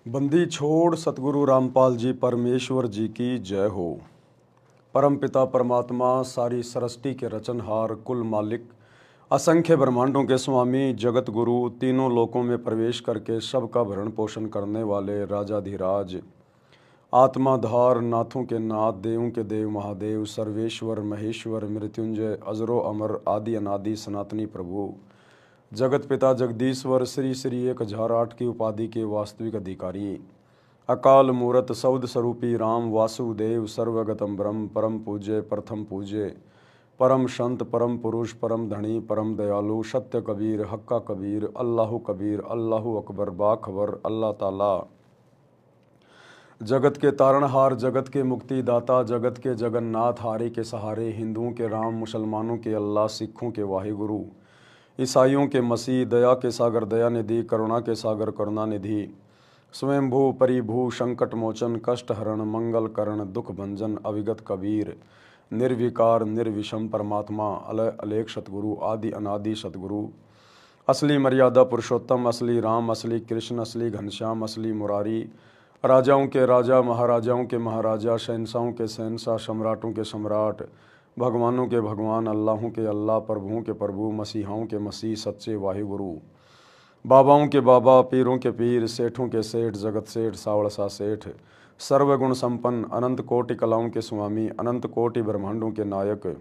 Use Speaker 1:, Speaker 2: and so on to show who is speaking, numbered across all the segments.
Speaker 1: बंदी छोड़ सतगुरु रामपाल जी परमेश्वर जी की जय हो। परम पिता परमात्मा सारी सृष्टि के रचनहार कुल मालिक असंख्य ब्रह्मांडों के स्वामी जगत गुरु तीनों लोकों में प्रवेश करके सबका भरण पोषण करने वाले राजाधिराज आत्माधार नाथों के नाथ देवों के देव महादेव सर्वेश्वर महेश्वर मृत्युंजय अजरो अमर आदि अनादि सनातनी प्रभु जगत पिता जगदीश्वर श्री श्री 1008 की उपाधि के वास्तविक अधिकारी अकाल मूरत सौद स्वरूपी राम वासुदेव सर्वगतम ब्रह्म परम पूज्य प्रथम पूज्य परम संत परम पुरुष परम धनी परम दयालु सत्य कबीर हक्का कबीर अल्लाहु अकबर बाखबर अल्लाह ताला जगत के तारणहार जगत के मुक्तिदाता जगत के जगन्नाथ हारे के सहारे हिंदुओं के राम मुसलमानों के अल्लाह सिखों के वाहिगुरु ईसाइयों के मसीह दया के सागर दया निधि करुणा के सागर करुणा निधि स्वयंभू परिभू संकट मोचन कष्ट हरण मंगल करण दुख भंजन अविगत कबीर निर्विकार निर्विषम परमात्मा अलय अलेख सतगुरु आदि अनादि सतगुरु असली मर्यादा पुरुषोत्तम असली राम असली कृष्ण असली घनश्याम असली मुरारी राजाओं के राजा महाराजाओं के महाराजा शहंशाहों के शहंशाह सम्राटों के सम्राट भगवानों के भगवान अल्लाहों के अल्लाह प्रभुओं के प्रभु मसीहाओं के मसीह सच्चे वाहिगुरु बाबाओं के बाबा पीरों के पीर सेठों के सेठ जगत सेठ सावड़सा सेठ सर्वगुण संपन्न अनंत कोटि कलाओं के स्वामी अनंत कोटि ब्रह्मांडों के नायक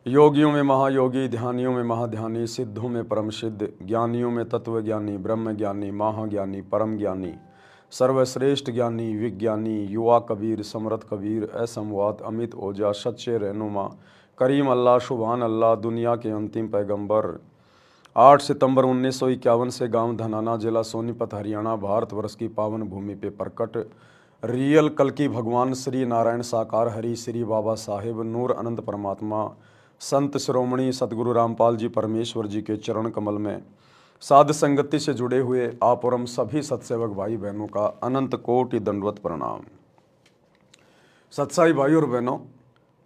Speaker 1: योगियों में महायोगी ध्यानियों में महाध्यानी सिद्धों में परम सिद्ध ज्ञानियों में तत्व ज्ञानी ब्रह्म ज्ञानी महाज्ञानी परम ज्ञानी सर्वश्रेष्ठ ज्ञानी विज्ञानी युवा कबीर समरथ कबीर असमवात अमित ओजा सच्चे रहनुमा करीम अल्लाह शुभान अल्लाह दुनिया के अंतिम पैगंबर 8 सितंबर 1951 से गांव धनाना जिला सोनीपत हरियाणा भारतवर्ष की पावन भूमि पे प्रकट रियल कल की भगवान श्री नारायण साकार हरि श्री बाबा साहेब नूर अनंत परमात्मा संत शिरोमणि सतगुरु रामपाल जी परमेश्वर जी के चरण कमल में साध संगति से जुड़े हुए आप और हम सभी सत्सेवक भाई बहनों का अनंत कोटि दंडवत प्रणाम। सत्साई भाई और बहनों,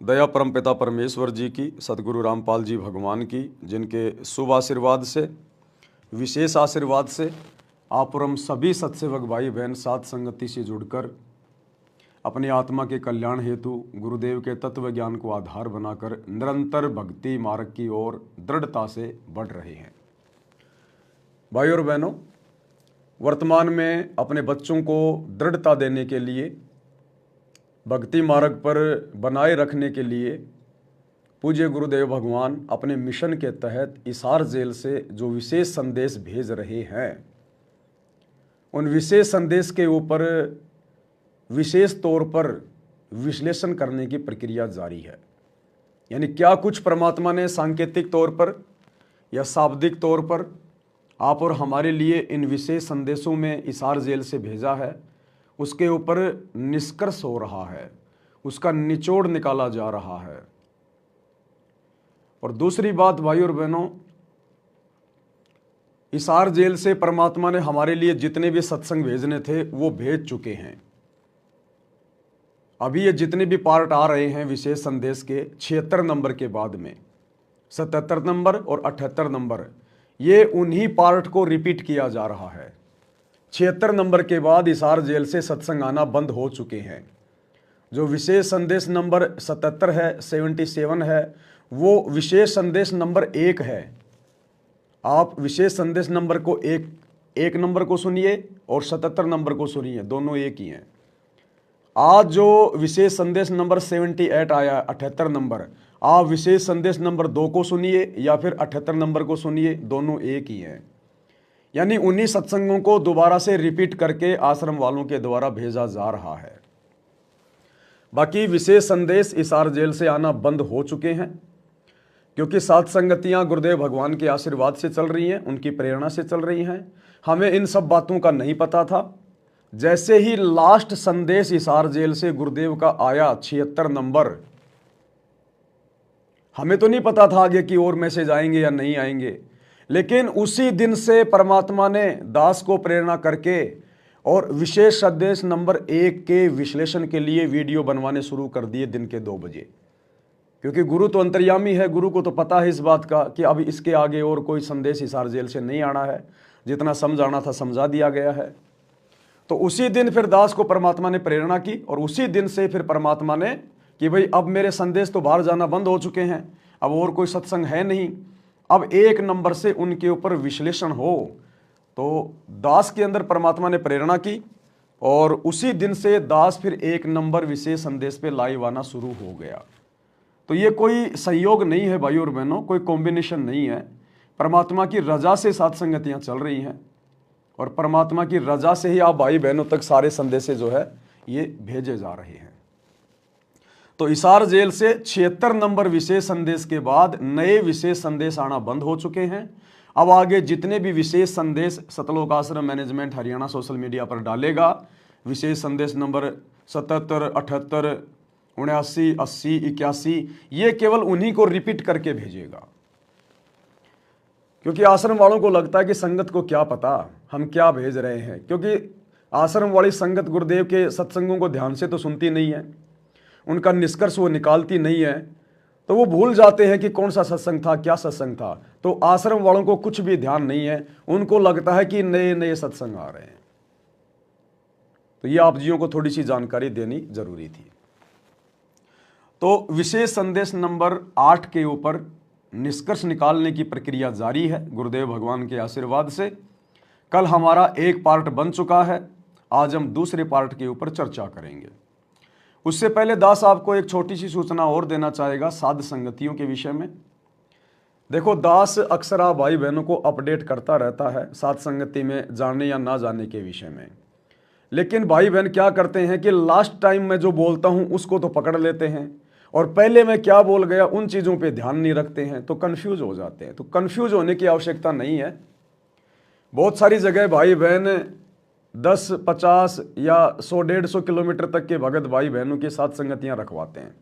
Speaker 1: दया परम पिता परमेश्वर जी की सतगुरु रामपाल जी भगवान की जिनके शुभ आशीर्वाद से विशेष आशीर्वाद से आप और हम सभी सत्सेवक भाई बहन साध संगति से जुड़कर अपनी आत्मा के कल्याण हेतु गुरुदेव के तत्व ज्ञान को आधार बनाकर निरंतर भक्ति मार्ग की ओर दृढ़ता से बढ़ रहे हैं। भाई और बहनों, वर्तमान में अपने बच्चों को दृढ़ता देने के लिए भक्ति मार्ग पर बनाए रखने के लिए पूज्य गुरुदेव भगवान अपने मिशन के तहत हिसार जेल से जो विशेष संदेश भेज रहे हैं उन विशेष संदेश के ऊपर विशेष तौर पर विश्लेषण करने की प्रक्रिया जारी है। यानी क्या कुछ परमात्मा ने सांकेतिक तौर पर या शाब्दिक तौर पर आप और हमारे लिए इन विशेष संदेशों में हिसार जेल से भेजा है, उसके ऊपर निष्कर्ष हो रहा है, उसका निचोड़ निकाला जा रहा है। और दूसरी बात भाई और बहनों, हिसार जेल से परमात्मा ने हमारे लिए जितने भी सत्संग भेजने थे वो भेज चुके हैं। अभी ये जितने भी पार्ट आ रहे हैं विशेष संदेश के 76 नंबर के बाद में 77 नंबर और 78 नंबर, ये उन्हीं पार्ट को रिपीट किया जा रहा है। 76 नंबर के बाद हिसार जेल से सत्संग आना बंद हो चुके हैं। जो विशेष संदेश नंबर 77 है 77 है वो विशेष संदेश नंबर 1 है। आप विशेष संदेश नंबर को एक नंबर को सुनिए और 77 नंबर को सुनिए, दोनों एक ही हैं। आज जो विशेष संदेश नंबर 78 आया 78 नंबर, आप विशेष संदेश नंबर 2 को सुनिए या फिर 78 नंबर को सुनिए, दोनों एक ही हैं। यानी उन्हीं सत्संगों को दोबारा से रिपीट करके आश्रम वालों के द्वारा भेजा जा रहा है। बाकी विशेष संदेश हिसार जेल से आना बंद हो चुके हैं क्योंकि सात संगतियां गुरुदेव भगवान के आशीर्वाद से चल रही हैं, उनकी प्रेरणा से चल रही हैं। हमें इन सब बातों का नहीं पता था। जैसे ही लास्ट संदेश हिसार जेल से गुरुदेव का आया 76 नंबर, हमें तो नहीं पता था आगे की और मैसेज आएंगे या नहीं आएंगे, लेकिन उसी दिन से परमात्मा ने दास को प्रेरणा करके और विशेष संदेश नंबर 1 के विश्लेषण के लिए वीडियो बनवाने शुरू कर दिए दिन के 2 बजे। क्योंकि गुरु तो अंतर्यामी है, गुरु को तो पता है इस बात का कि अब इसके आगे और कोई संदेश हिसार जेल से नहीं आना है। जितना समझाना था समझा दिया गया है। तो उसी दिन फिर दास को परमात्मा ने प्रेरणा की और उसी दिन से फिर परमात्मा ने कि भाई अब मेरे संदेश तो बाहर जाना बंद हो चुके हैं, अब और कोई सत्संग है नहीं, अब एक नंबर से उनके ऊपर विश्लेषण हो। तो दास के अंदर परमात्मा ने प्रेरणा की और उसी दिन से दास फिर एक नंबर विशेष संदेश पे लाइव आना शुरू हो गया। तो ये कोई संयोग नहीं है भाई और बहनों, कोई कॉम्बिनेशन नहीं है, परमात्मा की रजा से सात संगतियां चल रही हैं और परमात्मा की रजा से ही आप भाई बहनों तक सारे संदेश जो है ये भेजे जा रहे हैं। तो हिसार जेल से 76 नंबर विशेष संदेश के बाद नए विशेष संदेश आना बंद हो चुके हैं। अब आगे जितने भी विशेष संदेश सतलोक आश्रम मैनेजमेंट हरियाणा सोशल मीडिया पर डालेगा, विशेष संदेश नंबर 77, 78, 79, 80, 81, ये केवल उन्हीं को रिपीट करके भेजेगा। क्योंकि आश्रम वालों को लगता है कि संगत को क्या पता हम क्या भेज रहे हैं, क्योंकि आश्रम वाली संगत गुरुदेव के सत्संगों को ध्यान से तो सुनती नहीं है, उनका निष्कर्ष वो निकालती नहीं है, तो वो भूल जाते हैं कि कौन सा सत्संग था, क्या सत्संग था। तो आश्रम वालों को कुछ भी ध्यान नहीं है, उनको लगता है कि नए नए सत्संग आ रहे हैं। तो ये आप जियों को थोड़ी सी जानकारी देनी जरूरी थी। तो विशेष संदेश नंबर 8 के ऊपर निष्कर्ष निकालने की प्रक्रिया जारी है गुरुदेव भगवान के आशीर्वाद से। कल हमारा एक पार्ट बन चुका है, आज हम दूसरे पार्ट के ऊपर चर्चा करेंगे। उससे पहले दास आपको एक छोटी सी सूचना और देना चाहेगा साध संगतियों के विषय में। देखो दास अक्सर आप भाई बहनों को अपडेट करता रहता है साध संगति में जाने या ना जाने के विषय में, लेकिन भाई बहन क्या करते हैं कि लास्ट टाइम मैं जो बोलता हूं उसको तो पकड़ लेते हैं और पहले मैं क्या बोल गया उन चीज़ों पे ध्यान नहीं रखते हैं, तो कंफ्यूज हो जाते हैं। तो कंफ्यूज होने की आवश्यकता नहीं है। बहुत सारी जगह भाई बहन 10, 50 या 100, 150 किलोमीटर तक के भगत भाई बहनों के साथ संगतियां रखवाते हैं।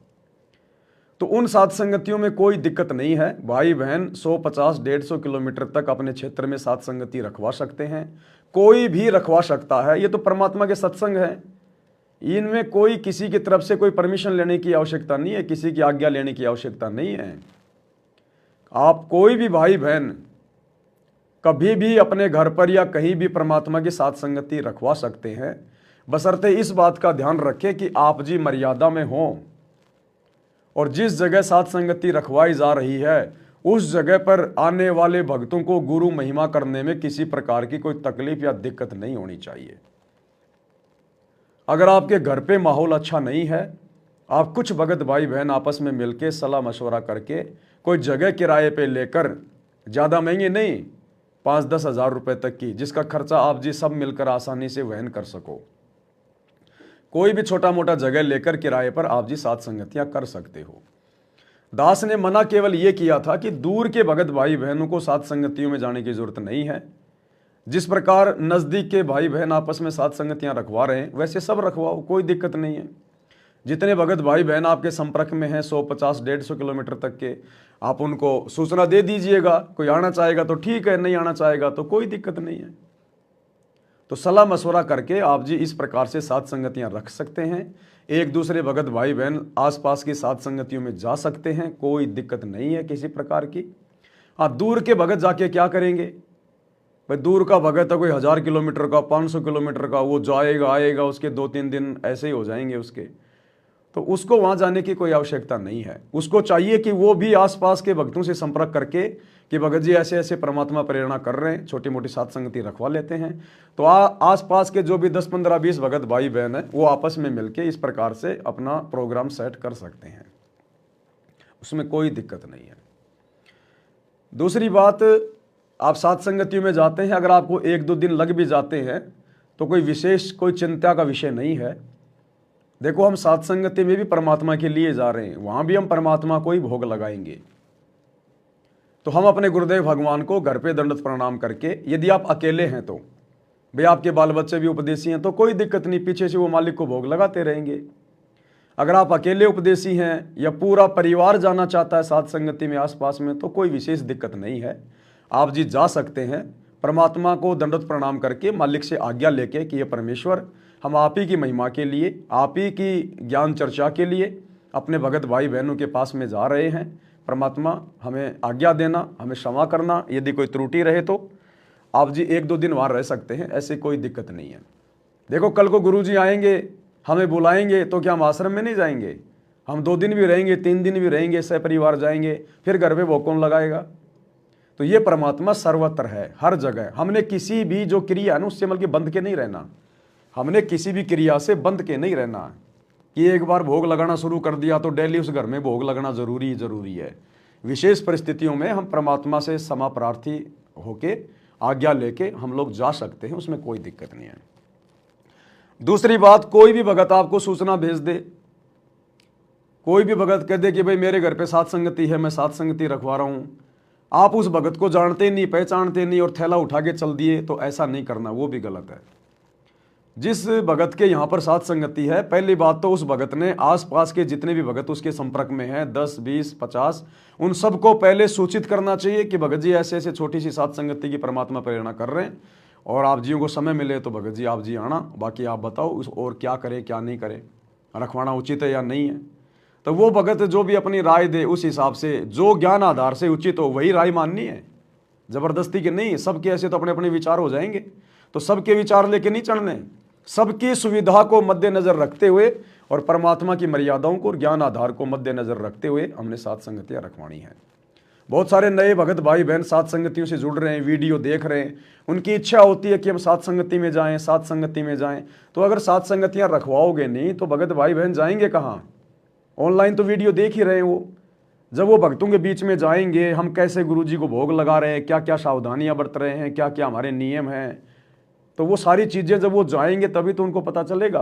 Speaker 1: तो उन साथ संगतियों में कोई दिक्कत नहीं है, भाई बहन 100, 50, 150 किलोमीटर तक अपने क्षेत्र में साथ संगति रखवा सकते हैं, कोई भी रखवा सकता है। ये तो परमात्मा के सत्संग है, इनमें कोई किसी की तरफ से कोई परमिशन लेने की आवश्यकता नहीं है, किसी की आज्ञा लेने की आवश्यकता नहीं है। आप कोई भी भाई बहन कभी भी अपने घर पर या कहीं भी परमात्मा की साथ संगति रखवा सकते हैं, बशर्ते इस बात का ध्यान रखें कि आप जी मर्यादा में हो और जिस जगह साथ संगति रखवाई जा रही है उस जगह पर आने वाले भक्तों को गुरु महिमा करने में किसी प्रकार की कोई तकलीफ या दिक्कत नहीं होनी चाहिए। अगर आपके घर पे माहौल अच्छा नहीं है, आप कुछ भगत भाई बहन आपस में मिलके सलाह मशवरा करके कोई जगह किराए पे लेकर, ज़्यादा महंगी नहीं, 5-10 हज़ार रुपए तक की, जिसका खर्चा आप जी सब मिलकर आसानी से वहन कर सको, कोई भी छोटा मोटा जगह लेकर किराए पर आप जी साथ संगतियां कर सकते हो। दास ने मना केवल ये किया था कि दूर के भगत भाई बहनों को साथ संगतियों में जाने की जरूरत नहीं है। जिस प्रकार नज़दीक के भाई बहन आपस में साथ संगतियां रखवा रहे हैं वैसे सब रखवाओ, कोई दिक्कत नहीं है। जितने भगत भाई बहन आपके संपर्क में हैं 100, 50, 150 किलोमीटर तक के, आप उनको सूचना दे दीजिएगा। कोई आना चाहेगा तो ठीक है, नहीं आना चाहेगा तो कोई दिक्कत नहीं है। तो सलाह मशवरा करके आप जी इस प्रकार से साथ संगतियां रख सकते हैं। एक दूसरे भगत भाई बहन आसपास की साथ संगतियों में जा सकते हैं, कोई दिक्कत नहीं है किसी प्रकार की। हाँ, दूर के भगत जाके क्या करेंगे भाई, दूर का भगत है कोई 1000 किलोमीटर का, 500 किलोमीटर का, वो जाएगा आएगा, उसके 2-3 दिन ऐसे ही हो जाएंगे उसके, तो उसको वहाँ जाने की कोई आवश्यकता नहीं है। उसको चाहिए कि वो भी आसपास के भक्तों से संपर्क करके कि भगत जी ऐसे ऐसे परमात्मा प्रेरणा कर रहे हैं, छोटी मोटी साथ संगति रखवा लेते हैं। तो आसपास के जो भी 10, 15, 20 भगत भाई बहन है वो आपस में मिलके इस प्रकार से अपना प्रोग्राम सेट कर सकते हैं, उसमें कोई दिक्कत नहीं है। दूसरी बात, आप साथ संगतियों में जाते हैं, अगर आपको 1-2 दिन लग भी जाते हैं तो कोई विशेष कोई चिंता का विषय नहीं है। देखो, हम साथ संगति में भी परमात्मा के लिए जा रहे हैं, वहां भी हम परमात्मा को ही भोग लगाएंगे। तो हम अपने गुरुदेव भगवान को घर पे दंडवत प्रणाम करके, यदि आप अकेले हैं तो भाई आपके बाल बच्चे भी उपदेशी हैं तो कोई दिक्कत नहीं, पीछे से वो मालिक को भोग लगाते रहेंगे। अगर आप अकेले उपदेशी हैं या पूरा परिवार जाना चाहता है साथ संगति में आसपास में तो कोई विशेष दिक्कत नहीं है, आप जी जा सकते हैं। परमात्मा को दंडवत प्रणाम करके मालिक से आज्ञा लेके कि ये परमेश्वर, हम आप ही की महिमा के लिए, आप ही की ज्ञान चर्चा के लिए अपने भगत भाई बहनों के पास में जा रहे हैं। परमात्मा हमें आज्ञा देना, हमें क्षमा करना यदि कोई त्रुटि रहे तो, आप जी 1-2 दिन वहाँ रह सकते हैं, ऐसे कोई दिक्कत नहीं है। देखो कल को गुरुजी आएंगे, हमें बुलाएंगे, तो क्या हम आश्रम में नहीं जाएंगे? हम 2 दिन भी रहेंगे, 3 दिन भी रहेंगे, सपरिवार जाएंगे, फिर घर पे भोग कौन लगाएगा? तो ये परमात्मा सर्वत्र है, हर जगह। हमने किसी भी जो क्रिया है ना उससे बल्कि बंध के नहीं रहना। हमने किसी भी क्रिया से बंध के नहीं रहना कि एक बार भोग लगाना शुरू कर दिया तो डेली उस घर में भोग लगना जरूरी है। विशेष परिस्थितियों में हम परमात्मा से क्षमा प्रार्थी होके आज्ञा लेके हम लोग जा सकते हैं, उसमें कोई दिक्कत नहीं है। दूसरी बात, कोई भी भगत आपको सूचना भेज दे, कोई भी भगत कह दे कि भाई मेरे घर पे सात संगति है, मैं सात संगति रखवा रहा हूं, आप उस भगत को जानते नहीं, पहचानते नहीं और थैला उठा के चल दिए, तो ऐसा नहीं करना, वो भी गलत है। जिस भगत के यहाँ पर सात संगति है, पहली बात तो उस भगत ने आसपास के जितने भी भगत उसके संपर्क में हैं 10, 20, 50, उन सबको पहले सूचित करना चाहिए कि भगत जी ऐसे ऐसे छोटी सी सात संगति की परमात्मा प्रेरणा कर रहे हैं और आप जियों को समय मिले तो भगत जी आप जी आना, बाकी आप बताओ उस और क्या करें क्या नहीं करें, रखवाना उचित है या नहीं है। तो वो भगत जो भी अपनी राय दे उस हिसाब से जो ज्ञान आधार से उचित हो वही राय माननी है, जबरदस्ती के नहीं। सबके ऐसे तो अपने अपने विचार हो जाएंगे, तो सबके विचार लेके नहीं चढ़ने, सबकी सुविधा को मद्देनजर रखते हुए और परमात्मा की मर्यादाओं को और ज्ञान आधार को मद्देनजर रखते हुए हमने सात संगतियां रखवानी है। बहुत सारे नए भगत भाई बहन सात संगतियों से जुड़ रहे हैं, वीडियो देख रहे हैं, उनकी इच्छा होती है कि हम सात संगति में जाएं, सात संगति में जाएं। तो अगर सात संगतियां रखवाओगे नहीं तो भगत भाई बहन जाएंगे कहाँ? ऑनलाइन तो वीडियो देख ही रहे हैं वो। जब वो भक्तों के बीच में जाएंगे, हम कैसे गुरुजी को भोग लगा रहे हैं, क्या क्या सावधानियां बरत रहे हैं, क्या क्या हमारे नियम हैं, तो वो सारी चीजें जब वो जाएंगे तभी तो उनको पता चलेगा।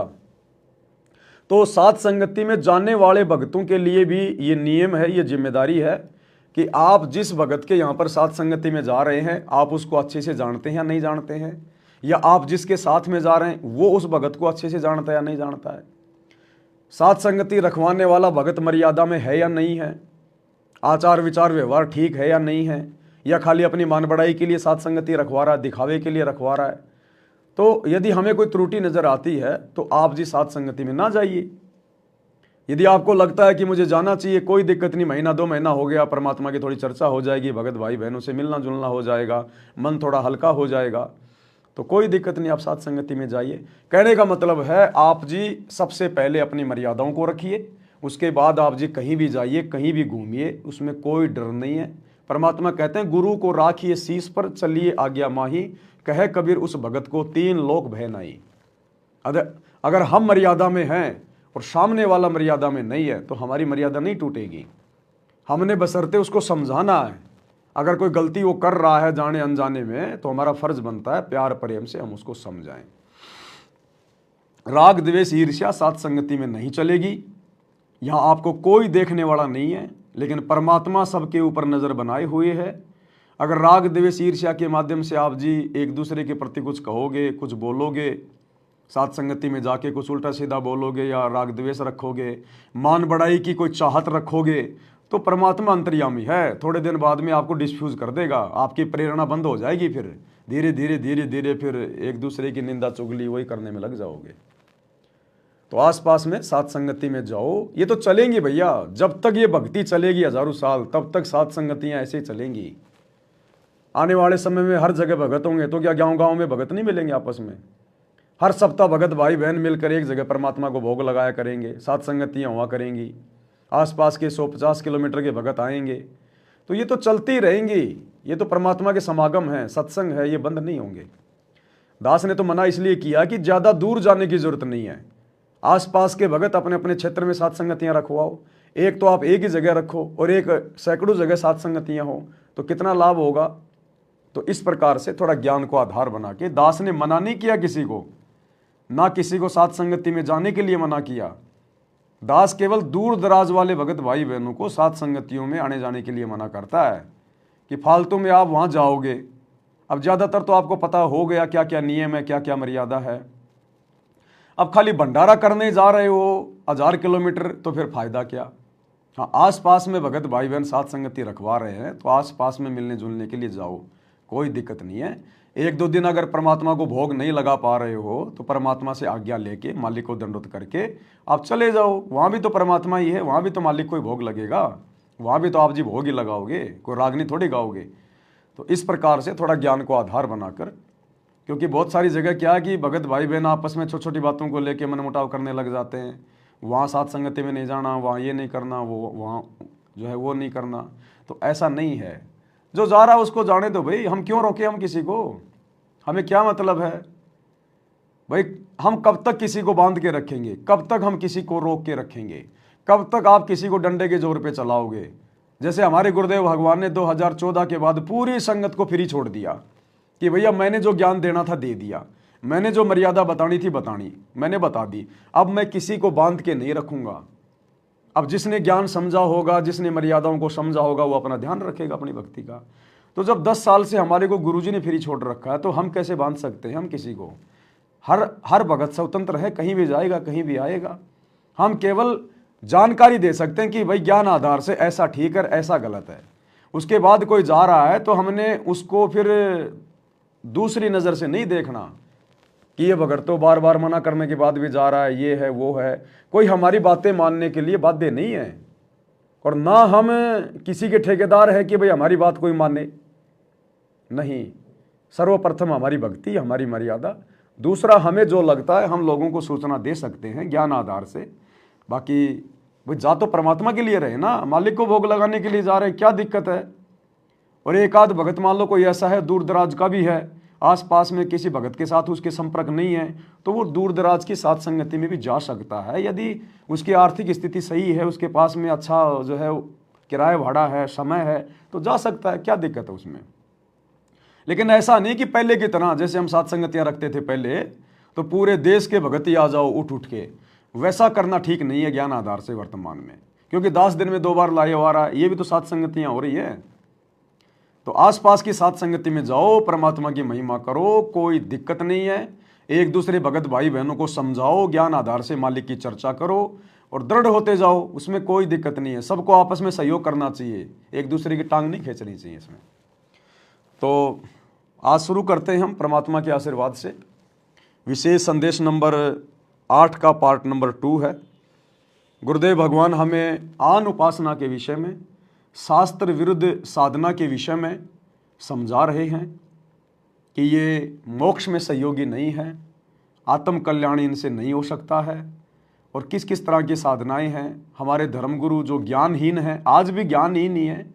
Speaker 1: तो सात संगति में जाने वाले भक्तों के लिए भी ये नियम है, ये जिम्मेदारी है कि आप जिस भगत के यहाँ पर सात संगति में जा रहे हैं आप उसको अच्छे से जानते हैं या नहीं जानते हैं, या आप जिसके साथ में जा रहे हैं वो उस भगत को अच्छे से जानता है या नहीं जानता है। सात संगति रखवाने वाला भगत मर्यादा में है या नहीं है, आचार विचार व्यवहार ठीक है या नहीं है, या खाली अपनी मान बढ़ाई के लिए सात संगति रखवा रहा है, दिखावे के लिए रखवा रहा है। तो यदि हमें कोई त्रुटि नजर आती है तो आप जी सात संगति में ना जाइए। यदि आपको लगता है कि मुझे जाना चाहिए, कोई दिक्कत नहीं, महीना 2 महीना हो गया, परमात्मा की थोड़ी चर्चा हो जाएगी, भगत भाई बहनों से मिलना जुलना हो जाएगा, मन थोड़ा हल्का हो जाएगा, तो कोई दिक्कत नहीं, आप सात संगति में जाइए। कहने का मतलब है आप जी सबसे पहले अपनी मर्यादाओं को रखिए, उसके बाद आप जी कहीं भी जाइए, कहीं भी घूमिए, उसमें कोई डर नहीं है। परमात्मा कहते हैं गुरु को राखिए शीश पर, चलिए आज्ञा माही, कहे कबीर उस भगत को 3 लोक भय नहीं। अगर हम मर्यादा में हैं और सामने वाला मर्यादा में नहीं है तो हमारी मर्यादा नहीं टूटेगी। हमने बशर्ते उसको समझाना है। अगर कोई गलती वो कर रहा है जाने अनजाने में तो हमारा फर्ज बनता है प्यार प्रेम से हम उसको समझाएं। राग द्वेष ईर्ष्या सात संगति में नहीं चलेगी। यहां आपको कोई देखने वाला नहीं है, लेकिन परमात्मा सबके ऊपर नजर बनाए हुए है। अगर राग द्वेष ईर्ष्या के माध्यम से आप जी एक दूसरे के प्रति कुछ कहोगे, कुछ बोलोगे, सात संगति में जाके कुछ उल्टा सीधा बोलोगे या राग द्वेष रखोगे, मान बढ़ाई की कोई चाहत रखोगे, तो परमात्मा अंतर्यामी है, थोड़े दिन बाद में आपको डिस्फ्यूज कर देगा, आपकी प्रेरणा बंद हो जाएगी। फिर धीरे धीरे फिर एक दूसरे की निंदा चुगली वही करने में लग जाओगे। तो आसपास में सात संगति में जाओ, ये तो चलेंगी भैया, जब तक ये भक्ति चलेगी हजारों साल तब तक सात संगतियां ऐसे ही चलेंगी। आने वाले समय में हर जगह भगत होंगे, तो क्या गांव गांव में भगत नहीं मिलेंगे आपस में? हर सप्ताह भगत भाई बहन मिलकर एक जगह परमात्मा को भोग लगाया करेंगे, सात संगतियां हुआ करेंगी, आसपास के 150 किलोमीटर के भगत आएंगे, तो ये तो चलती रहेंगी। ये तो परमात्मा के समागम है, सत्संग है, ये बंद नहीं होंगे। दास ने तो मना इसलिए किया कि ज्यादा दूर जाने की जरूरत नहीं है, आसपास के भगत अपने अपने क्षेत्र में सात संगतियां रखवाओ। एक तो आप एक ही जगह रखो और एक सैकड़ों जगह सात संगतियां हो, तो कितना लाभ होगा। तो इस प्रकार से थोड़ा ज्ञान को आधार बना के, दास ने मना नहीं किया किसी को, ना किसी को सात संगति में जाने के लिए मना किया। दास केवल दूर दराज वाले भगत भाई बहनों को सात संगतियों में आने जाने के लिए मना करता है कि फालतू में आप वहां जाओगे। अब ज्यादातर तो आपको पता हो गया क्या क्या नियम है, क्या क्या मर्यादा है। अब खाली भंडारा करने जा रहे हो 1000 किलोमीटर, तो फिर फायदा क्या। हाँ, आसपास में भगत भाई बहन सात संगति रखवा रहे हैं तो आसपास में मिलने जुलने के लिए जाओ, कोई दिक्कत नहीं है। 1-2 दिन अगर परमात्मा को भोग नहीं लगा पा रहे हो तो परमात्मा से आज्ञा लेके, मालिक को दंडवत करके आप चले जाओ। वहां भी तो परमात्मा ही है, वहां भी तो मालिक को ही भोग लगेगा, वहां भी तो आप जी भोग ही लगाओगे, कोई रागनी थोड़ी गाओगे। तो इस प्रकार से थोड़ा ज्ञान को आधार बनाकर, क्योंकि बहुत सारी जगह क्या है कि भगत भाई बहन आपस में छोटी छोटी बातों को लेकर मनमुटाव करने लग जाते हैं। वहाँ साथ संगति में नहीं जाना, वहाँ ये नहीं करना, वो वहाँ जो है वो नहीं करना। तो ऐसा नहीं है, जो जा रहा है उसको जाने दो भाई, हम क्यों रोके हम किसी को, हमें क्या मतलब है भाई। हम कब तक किसी को बांध के रखेंगे, कब तक हम किसी को रोक के रखेंगे, कब तक आप किसी को डंडे के जोर पे चलाओगे। जैसे हमारे गुरुदेव भगवान ने 2014 के बाद पूरी संगत को फ्री छोड़ दिया कि भैया मैंने जो ज्ञान देना था दे दिया, मैंने जो मर्यादा बतानी थी बतानी, मैंने बता दी, अब मैं किसी को बांध के नहीं रखूंगा। अब जिसने ज्ञान समझा होगा, जिसने मर्यादाओं को समझा होगा, वो अपना ध्यान रखेगा अपनी भक्ति का। तो जब 10 साल से हमारे को गुरुजी ने फ्री छोड़ रखा है, तो हम कैसे बांध सकते हैं हम किसी को। हर भगत स्वतंत्र है, कहीं भी जाएगा कहीं भी आएगा। हम केवल जानकारी दे सकते हैं कि भाई ज्ञान आधार से ऐसा ठीक है ऐसा गलत है। उसके बाद कोई जा रहा है तो हमने उसको फिर दूसरी नज़र से नहीं देखना कि ये भगत तो बार बार मना करने के बाद भी जा रहा है, ये है वो है। कोई हमारी बातें मानने के लिए बाध्य नहीं है, और ना हम किसी के ठेकेदार है कि भाई हमारी बात कोई माने। नहीं, सर्वप्रथम हमारी भक्ति, हमारी मर्यादा। दूसरा, हमें जो लगता है हम लोगों को सूचना दे सकते हैं ज्ञान आधार से। बाकी भाई जा तो परमात्मा के लिए रहे ना, मालिक को भोग लगाने के लिए जा रहे, क्या दिक्कत है। और एक आध भगत मान लो कोई ऐसा है दूर दराज का भी है, आसपास में किसी भगत के साथ उसके संपर्क नहीं है, तो वो दूर दराज की साथ संगति में भी जा सकता है। यदि उसकी आर्थिक स्थिति सही है, उसके पास में अच्छा जो है किराया भाड़ा है, समय है, तो जा सकता है, क्या दिक्कत है उसमें। लेकिन ऐसा नहीं कि पहले की तरह जैसे हम साथ संगतियाँ रखते थे पहले, तो पूरे देश के भगत ही आ जाओ उठ उठ के, वैसा करना ठीक नहीं है ज्ञान आधार से वर्तमान में। क्योंकि 10 दिन में 2 बार लाए आ रहा है, ये भी तो साथ संगतियाँ हो रही है। तो आसपास की साथ संगति में जाओ, परमात्मा की महिमा करो, कोई दिक्कत नहीं है। एक दूसरे भगत भाई बहनों को समझाओ, ज्ञान आधार से मालिक की चर्चा करो और दृढ़ होते जाओ, उसमें कोई दिक्कत नहीं है। सबको आपस में सहयोग करना चाहिए, एक दूसरे की टांग नहीं खींचनी चाहिए इसमें। तो आज शुरू करते हैं हम परमात्मा के आशीर्वाद से। विशेष संदेश नंबर 8 का पार्ट नंबर 2 है। गुरुदेव भगवान हमें आन उपासना के विषय में, शास्त्र विरुद्ध साधना के विषय में समझा रहे हैं कि ये मोक्ष में सहयोगी नहीं है, आत्म कल्याण इनसे नहीं हो सकता है, और किस किस तरह की साधनाएं हैं। हमारे धर्मगुरु जो ज्ञानहीन हैं, आज भी ज्ञानहीन ही है,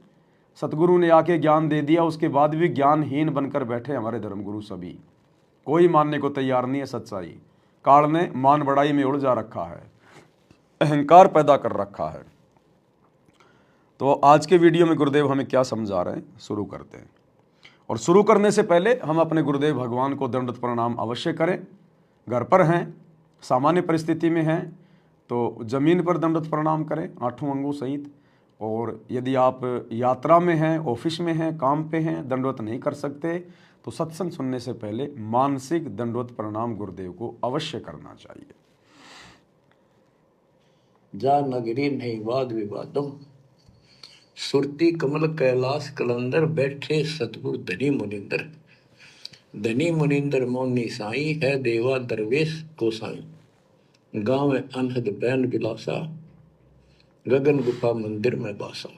Speaker 1: सतगुरु ने आके ज्ञान दे दिया, उसके बाद भी ज्ञानहीन बनकर बैठे हमारे धर्मगुरु सभी। कोई मानने को तैयार नहीं है सच्चाई। काल ने मान बढ़ाई में उलझा रखा है, अहंकार पैदा कर रखा है। तो आज के वीडियो में गुरुदेव हमें क्या समझा रहे हैं, शुरू करते हैं। और शुरू करने से पहले हम अपने गुरुदेव भगवान को दंडवत प्रणाम अवश्य करें। घर पर हैं, सामान्य परिस्थिति में हैं तो जमीन पर दंडवत प्रणाम करें 8 अंगों सहित। और यदि आप यात्रा में हैं, ऑफिस में हैं, काम पे हैं, दंडवत नहीं कर सकते, तो सत्संग सुनने से पहले मानसिक दंडवत प्रणाम गुरुदेव को अवश्य करना चाहिए।
Speaker 2: जा नगरी नहीं वाद विवादम, सुरती कमल कैलाश कलंदर, बैठे सतगुरु धनी मुनिंदर। धनी मुनिंदर मोनी साई, है देवा दरवेश गोसाई। गाँव अनहद बैन बिलासा, गगन गुफा मंदिर में बासा।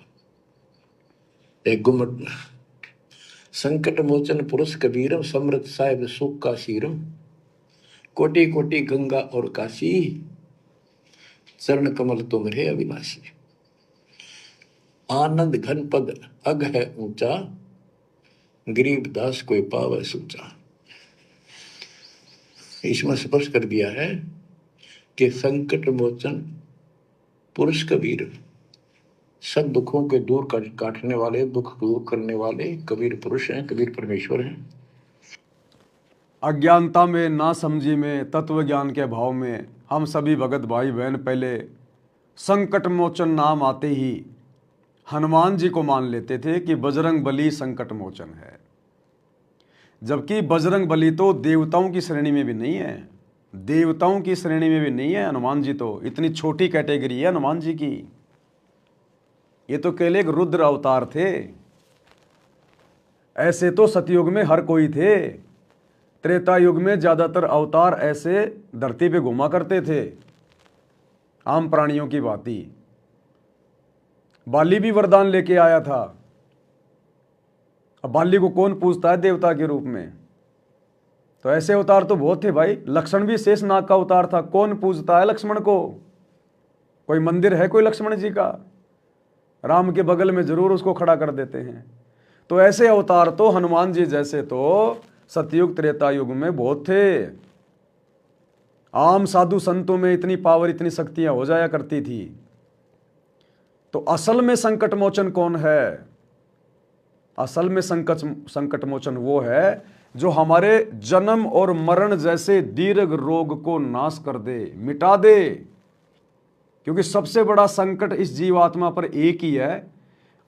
Speaker 2: एक गुमट संकट मोचन पुरुष कबीरम, समृत साहिब सुख का शीरम। कोटि कोटि गंगा और काशी, चरण कमल तुम्हारे अविनाशी। आनंद घन पद अग है ऊंचा, गरीब दास कोई पावे सूचा। इसमें स्पष्ट कर दिया है कि संकट मोचन पुरुष कबीर, सब दुखों के दूर काटने वाले, दुख दूर करने वाले कबीर पुरुष हैं, कबीर परमेश्वर हैं।
Speaker 1: अज्ञानता में, ना समझी में, तत्व ज्ञान के भाव में हम सभी भगत भाई बहन पहले संकट मोचन नाम आते ही हनुमान जी को मान लेते थे कि बजरंग बली संकट मोचन है। जबकि बजरंग बली तो देवताओं की श्रेणी में भी नहीं है, देवताओं की श्रेणी में भी नहीं है। हनुमान जी तो इतनी छोटी कैटेगरी है हनुमान जी की। ये तो केवल एक रुद्र अवतार थे। ऐसे तो सतयुग में हर कोई थे, त्रेता युग में ज्यादातर अवतार ऐसे धरती पे घुमा करते थे, आम प्राणियों की भांति। बाली भी वरदान लेके आया था, अब बाली को कौन पूजता है देवता के रूप में? तो ऐसे अवतार तो बहुत थे भाई। लक्ष्मण भी शेषनाग का अवतार था। कौन पूजता है लक्ष्मण को? कोई मंदिर है कोई लक्ष्मण जी का? राम के बगल में जरूर उसको खड़ा कर देते हैं। तो ऐसे अवतार तो हनुमान जी जैसे तो सतयुग त्रेता युग में बहुत थे। आम साधु संतों में इतनी पावर, इतनी शक्तियां हो जाया करती थी। तो असल में संकट मोचन कौन है? असल में संकट मोचन वो है जो हमारे जन्म और मरण जैसे दीर्घ रोग को नाश कर दे, मिटा दे। क्योंकि सबसे बड़ा संकट इस जीवात्मा पर एक ही है।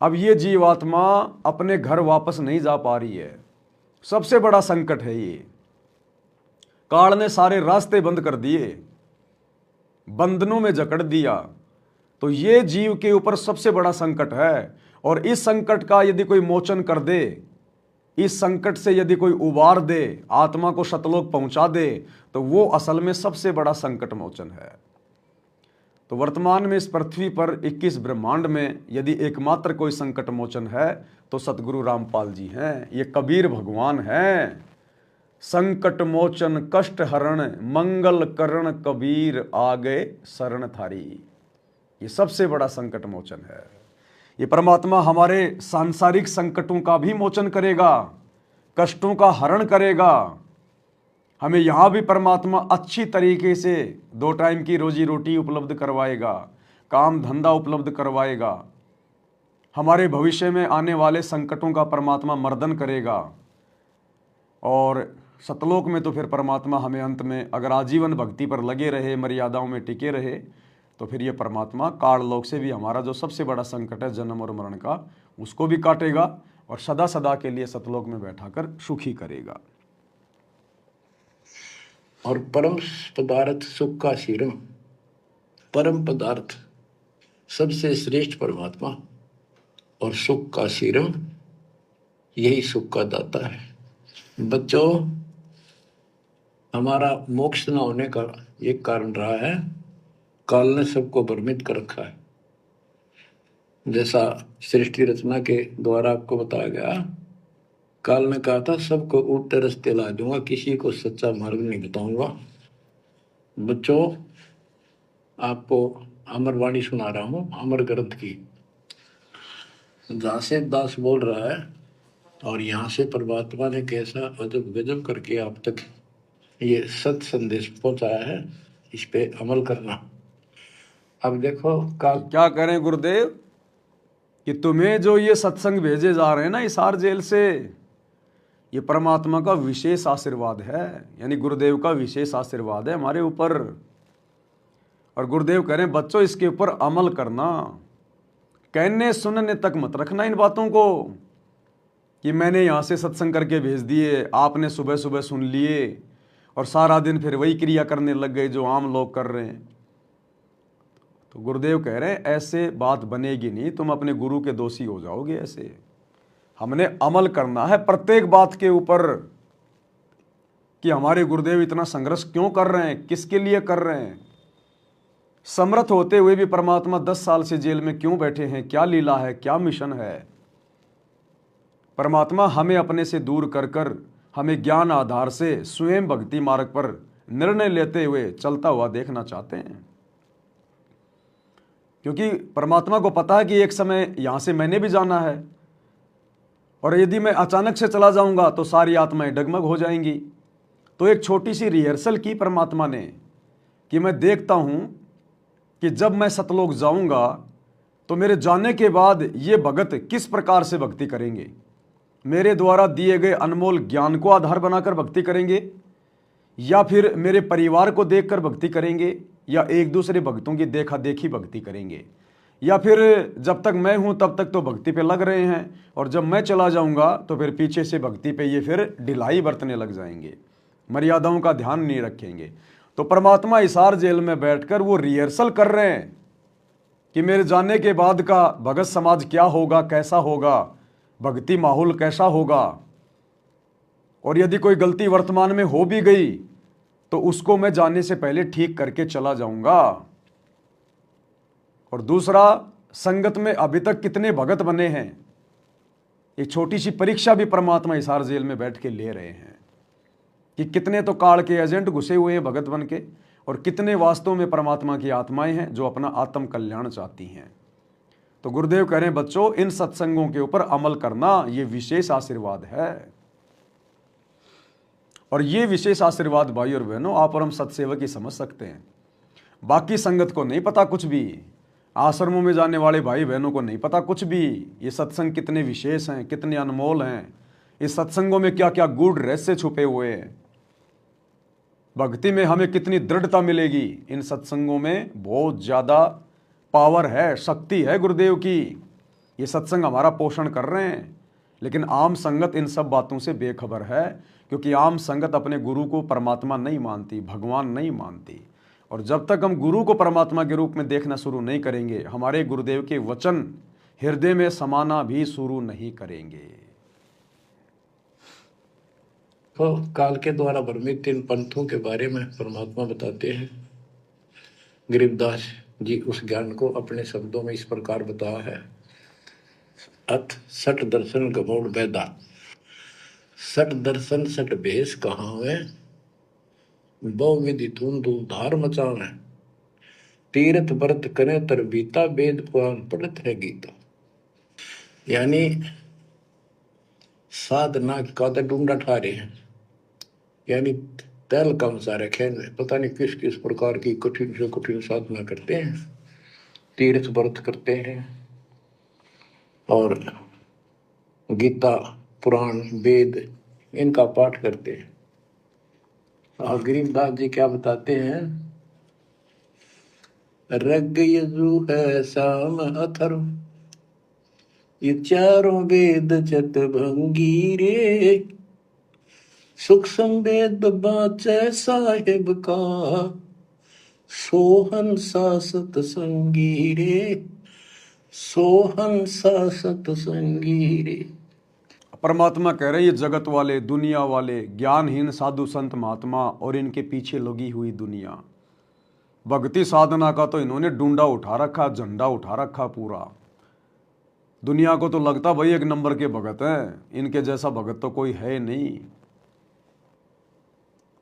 Speaker 1: अब ये जीवात्मा अपने घर वापस नहीं जा पा रही है। सबसे बड़ा संकट है ये। काल ने सारे रास्ते बंद कर दिए, बंधनों में जकड़ दिया। तो ये जीव के ऊपर सबसे बड़ा संकट है। और इस संकट का यदि कोई मोचन कर दे, इस संकट से यदि कोई उबार दे, आत्मा को सतलोक पहुंचा दे, तो वो असल में सबसे बड़ा संकट मोचन है। तो वर्तमान में इस पृथ्वी पर 21 ब्रह्मांड में यदि एकमात्र कोई संकट मोचन है तो सतगुरु रामपाल जी हैं। ये कबीर भगवान हैं। संकट मोचन कष्ट हरण मंगल करण कबीर आ गए शरण थारी। ये सबसे बड़ा संकट मोचन है। ये परमात्मा हमारे सांसारिक संकटों का भी मोचन करेगा, कष्टों का हरण करेगा। हमें यहां भी परमात्मा अच्छी तरीके से 2 टाइम की रोजी रोटी उपलब्ध करवाएगा, काम धंधा उपलब्ध करवाएगा। हमारे भविष्य में आने वाले संकटों का परमात्मा मर्दन करेगा। और सतलोक में तो फिर परमात्मा हमें अंत में, अगर आजीवन भक्ति पर लगे रहे, मर्यादाओं में टिके रहे, तो फिर ये परमात्मा काल लोक से भी हमारा जो सबसे बड़ा संकट है जन्म और मरण का, उसको भी काटेगा और सदा सदा के लिए सतलोक में बैठाकर सुखी करेगा।
Speaker 2: और परम पदार्थ सुख का शीरम, परम पदार्थ सबसे श्रेष्ठ परमात्मा और सुख का शीरम, यही सुख का दाता है। बच्चों, हमारा मोक्ष न होने का एक कारण रहा है, काल ने सबको भ्रमित कर रखा है। जैसा सृष्टि रचना के द्वारा आपको बताया गया, काल ने कहा था सबको उल्टे रास्ते ला दूंगा, किसी को सच्चा मार्ग नहीं बताऊंगा। बच्चों, आपको अमरवाणी सुना रहा हूं, अमर ग्रंथ की, जहां से दास बोल रहा है और यहाँ से परमात्मा ने कैसा अजब गजब करके आप तक ये सत संदेश पहुंचाया है, इस पे अमल करना। अब देखो
Speaker 1: क्या करें गुरुदेव कि तुम्हें जो ये सत्संग भेजे जा रहे हैं ना हिसार जेल से, ये परमात्मा का विशेष आशीर्वाद है। यानी गुरुदेव का विशेष आशीर्वाद है हमारे ऊपर। और गुरुदेव कह रहे हैं बच्चों इसके ऊपर अमल करना, कहने सुनने तक मत रखना इन बातों को कि मैंने यहाँ से सत्संग करके भेज दिए, आपने सुबह सुबह सुन लिए और सारा दिन फिर वही क्रिया करने लग गए जो आम लोग कर रहे हैं। तो गुरुदेव कह रहे हैं ऐसे बात बनेगी नहीं, तुम अपने गुरु के दोषी हो जाओगे। ऐसे हमने अमल करना है प्रत्येक बात के ऊपर कि हमारे गुरुदेव इतना संघर्ष क्यों कर रहे हैं, किसके लिए कर रहे हैं। समर्थ होते हुए भी परमात्मा 10 साल से जेल में क्यों बैठे हैं, क्या लीला है, क्या मिशन है। परमात्मा हमें अपने से दूर कर कर हमें ज्ञान आधार से स्वयं भक्ति मार्ग पर निर्णय लेते हुए चलता हुआ देखना चाहते हैं। क्योंकि परमात्मा को पता है कि एक समय यहां से मैंने भी जाना है और यदि मैं अचानक से चला जाऊंगा तो सारी आत्माएं डगमग हो जाएंगी। तो एक छोटी सी रिहर्सल की परमात्मा ने कि मैं देखता हूं कि जब मैं सतलोक जाऊंगा तो मेरे जाने के बाद ये भगत किस प्रकार से भक्ति करेंगे, मेरे द्वारा दिए गए अनमोल ज्ञान को आधार बनाकर भक्ति करेंगे या फिर मेरे परिवार को देखकर भक्ति करेंगे या एक दूसरे भक्तों की देखा देखी भक्ति करेंगे या फिर जब तक मैं हूं तब तक तो भक्ति पे लग रहे हैं और जब मैं चला जाऊंगा तो फिर पीछे से भक्ति पे ये फिर ढिलाई बरतने लग जाएंगे, मर्यादाओं का ध्यान नहीं रखेंगे। तो परमात्मा हिसार जेल में बैठकर वो रिहर्सल कर रहे हैं कि मेरे जाने के बाद का भगत समाज क्या होगा, कैसा होगा, भक्ति माहौल कैसा होगा, और यदि कोई गलती वर्तमान में हो भी गई तो उसको मैं जाने से पहले ठीक करके चला जाऊंगा। और दूसरा, संगत में अभी तक कितने भगत बने हैं, एक छोटी सी परीक्षा भी परमात्मा हिसार जेल में बैठ के ले रहे हैं कि कितने तो काल के एजेंट घुसे हुए हैं भगत बन के, और कितने वास्तव में परमात्मा की आत्माएं हैं जो अपना आत्म कल्याण चाहती हैं। तो गुरुदेव कह रहे हैं बच्चों, इन सत्संगों के ऊपर अमल करना ये विशेष आशीर्वाद है। और ये विशेष आशीर्वाद भाई और बहनों आप और हम सत्सेवक ही समझ सकते हैं। बाकी संगत को नहीं पता कुछ भी, आश्रमों में जाने वाले भाई बहनों को नहीं पता कुछ भी, ये सत्संग कितने विशेष हैं, कितने अनमोल हैं, इस सत्संगों में क्या क्या गूढ़ रहस्य छुपे हुए हैं, भक्ति में हमें कितनी दृढ़ता मिलेगी। इन सत्संगों में बहुत ज़्यादा पावर है, शक्ति है गुरुदेव की। ये सत्संग हमारा पोषण कर रहे हैं, लेकिन आम संगत इन सब बातों से बेखबर है, क्योंकि आम संगत अपने गुरु को परमात्मा नहीं मानती, भगवान नहीं मानती। और जब तक हम गुरु को परमात्मा के रूप में देखना शुरू नहीं करेंगे, हमारे गुरुदेव के वचन हृदय में समाना भी शुरू नहीं करेंगे।
Speaker 2: तो काल के द्वारा भ्रमित इन पंथों के बारे में परमात्मा बताते हैं। गरीबदास जी उस ज्ञान को अपने शब्दों में इस प्रकार बताया है। अथ सठ दर्शन गमोड़ बैदा, सठ दर्शन सठ भेष कहावे, बहु विधि धुन धार मचावे, तीर्थ व्रत करे तर बीता, वेद पुराण पढ़त है गीता। यानी साधना का तो ढूंढा ठारे हैं, यानी तैल कम सारे खेल में पता नहीं किस किस प्रकार की कठिन से कठिन साधना करते हैं, तीर्थ व्रत करते हैं और गीता पुराण वेद इनका पाठ करते हैं। और गरीबदास जी क्या बताते हैं, रग यजु है शाम अथर्व, ये चारों वेद चत भंगी रे, सुख संवेद बाचे साहिब का, सोहन सा सतसंगी रे, सोहन सा सतसंगी रे।
Speaker 1: परमात्मा कह रहे हैं ये जगत वाले, दुनिया वाले, ज्ञानहीन साधु संत महात्मा और इनके पीछे लगी हुई दुनिया, भक्ति साधना का तो इन्होंने डूंडा उठा रखा, झंडा उठा रखा पूरा। दुनिया को तो लगता भाई एक नंबर के भगत हैं, इनके जैसा भगत तो कोई है नहीं।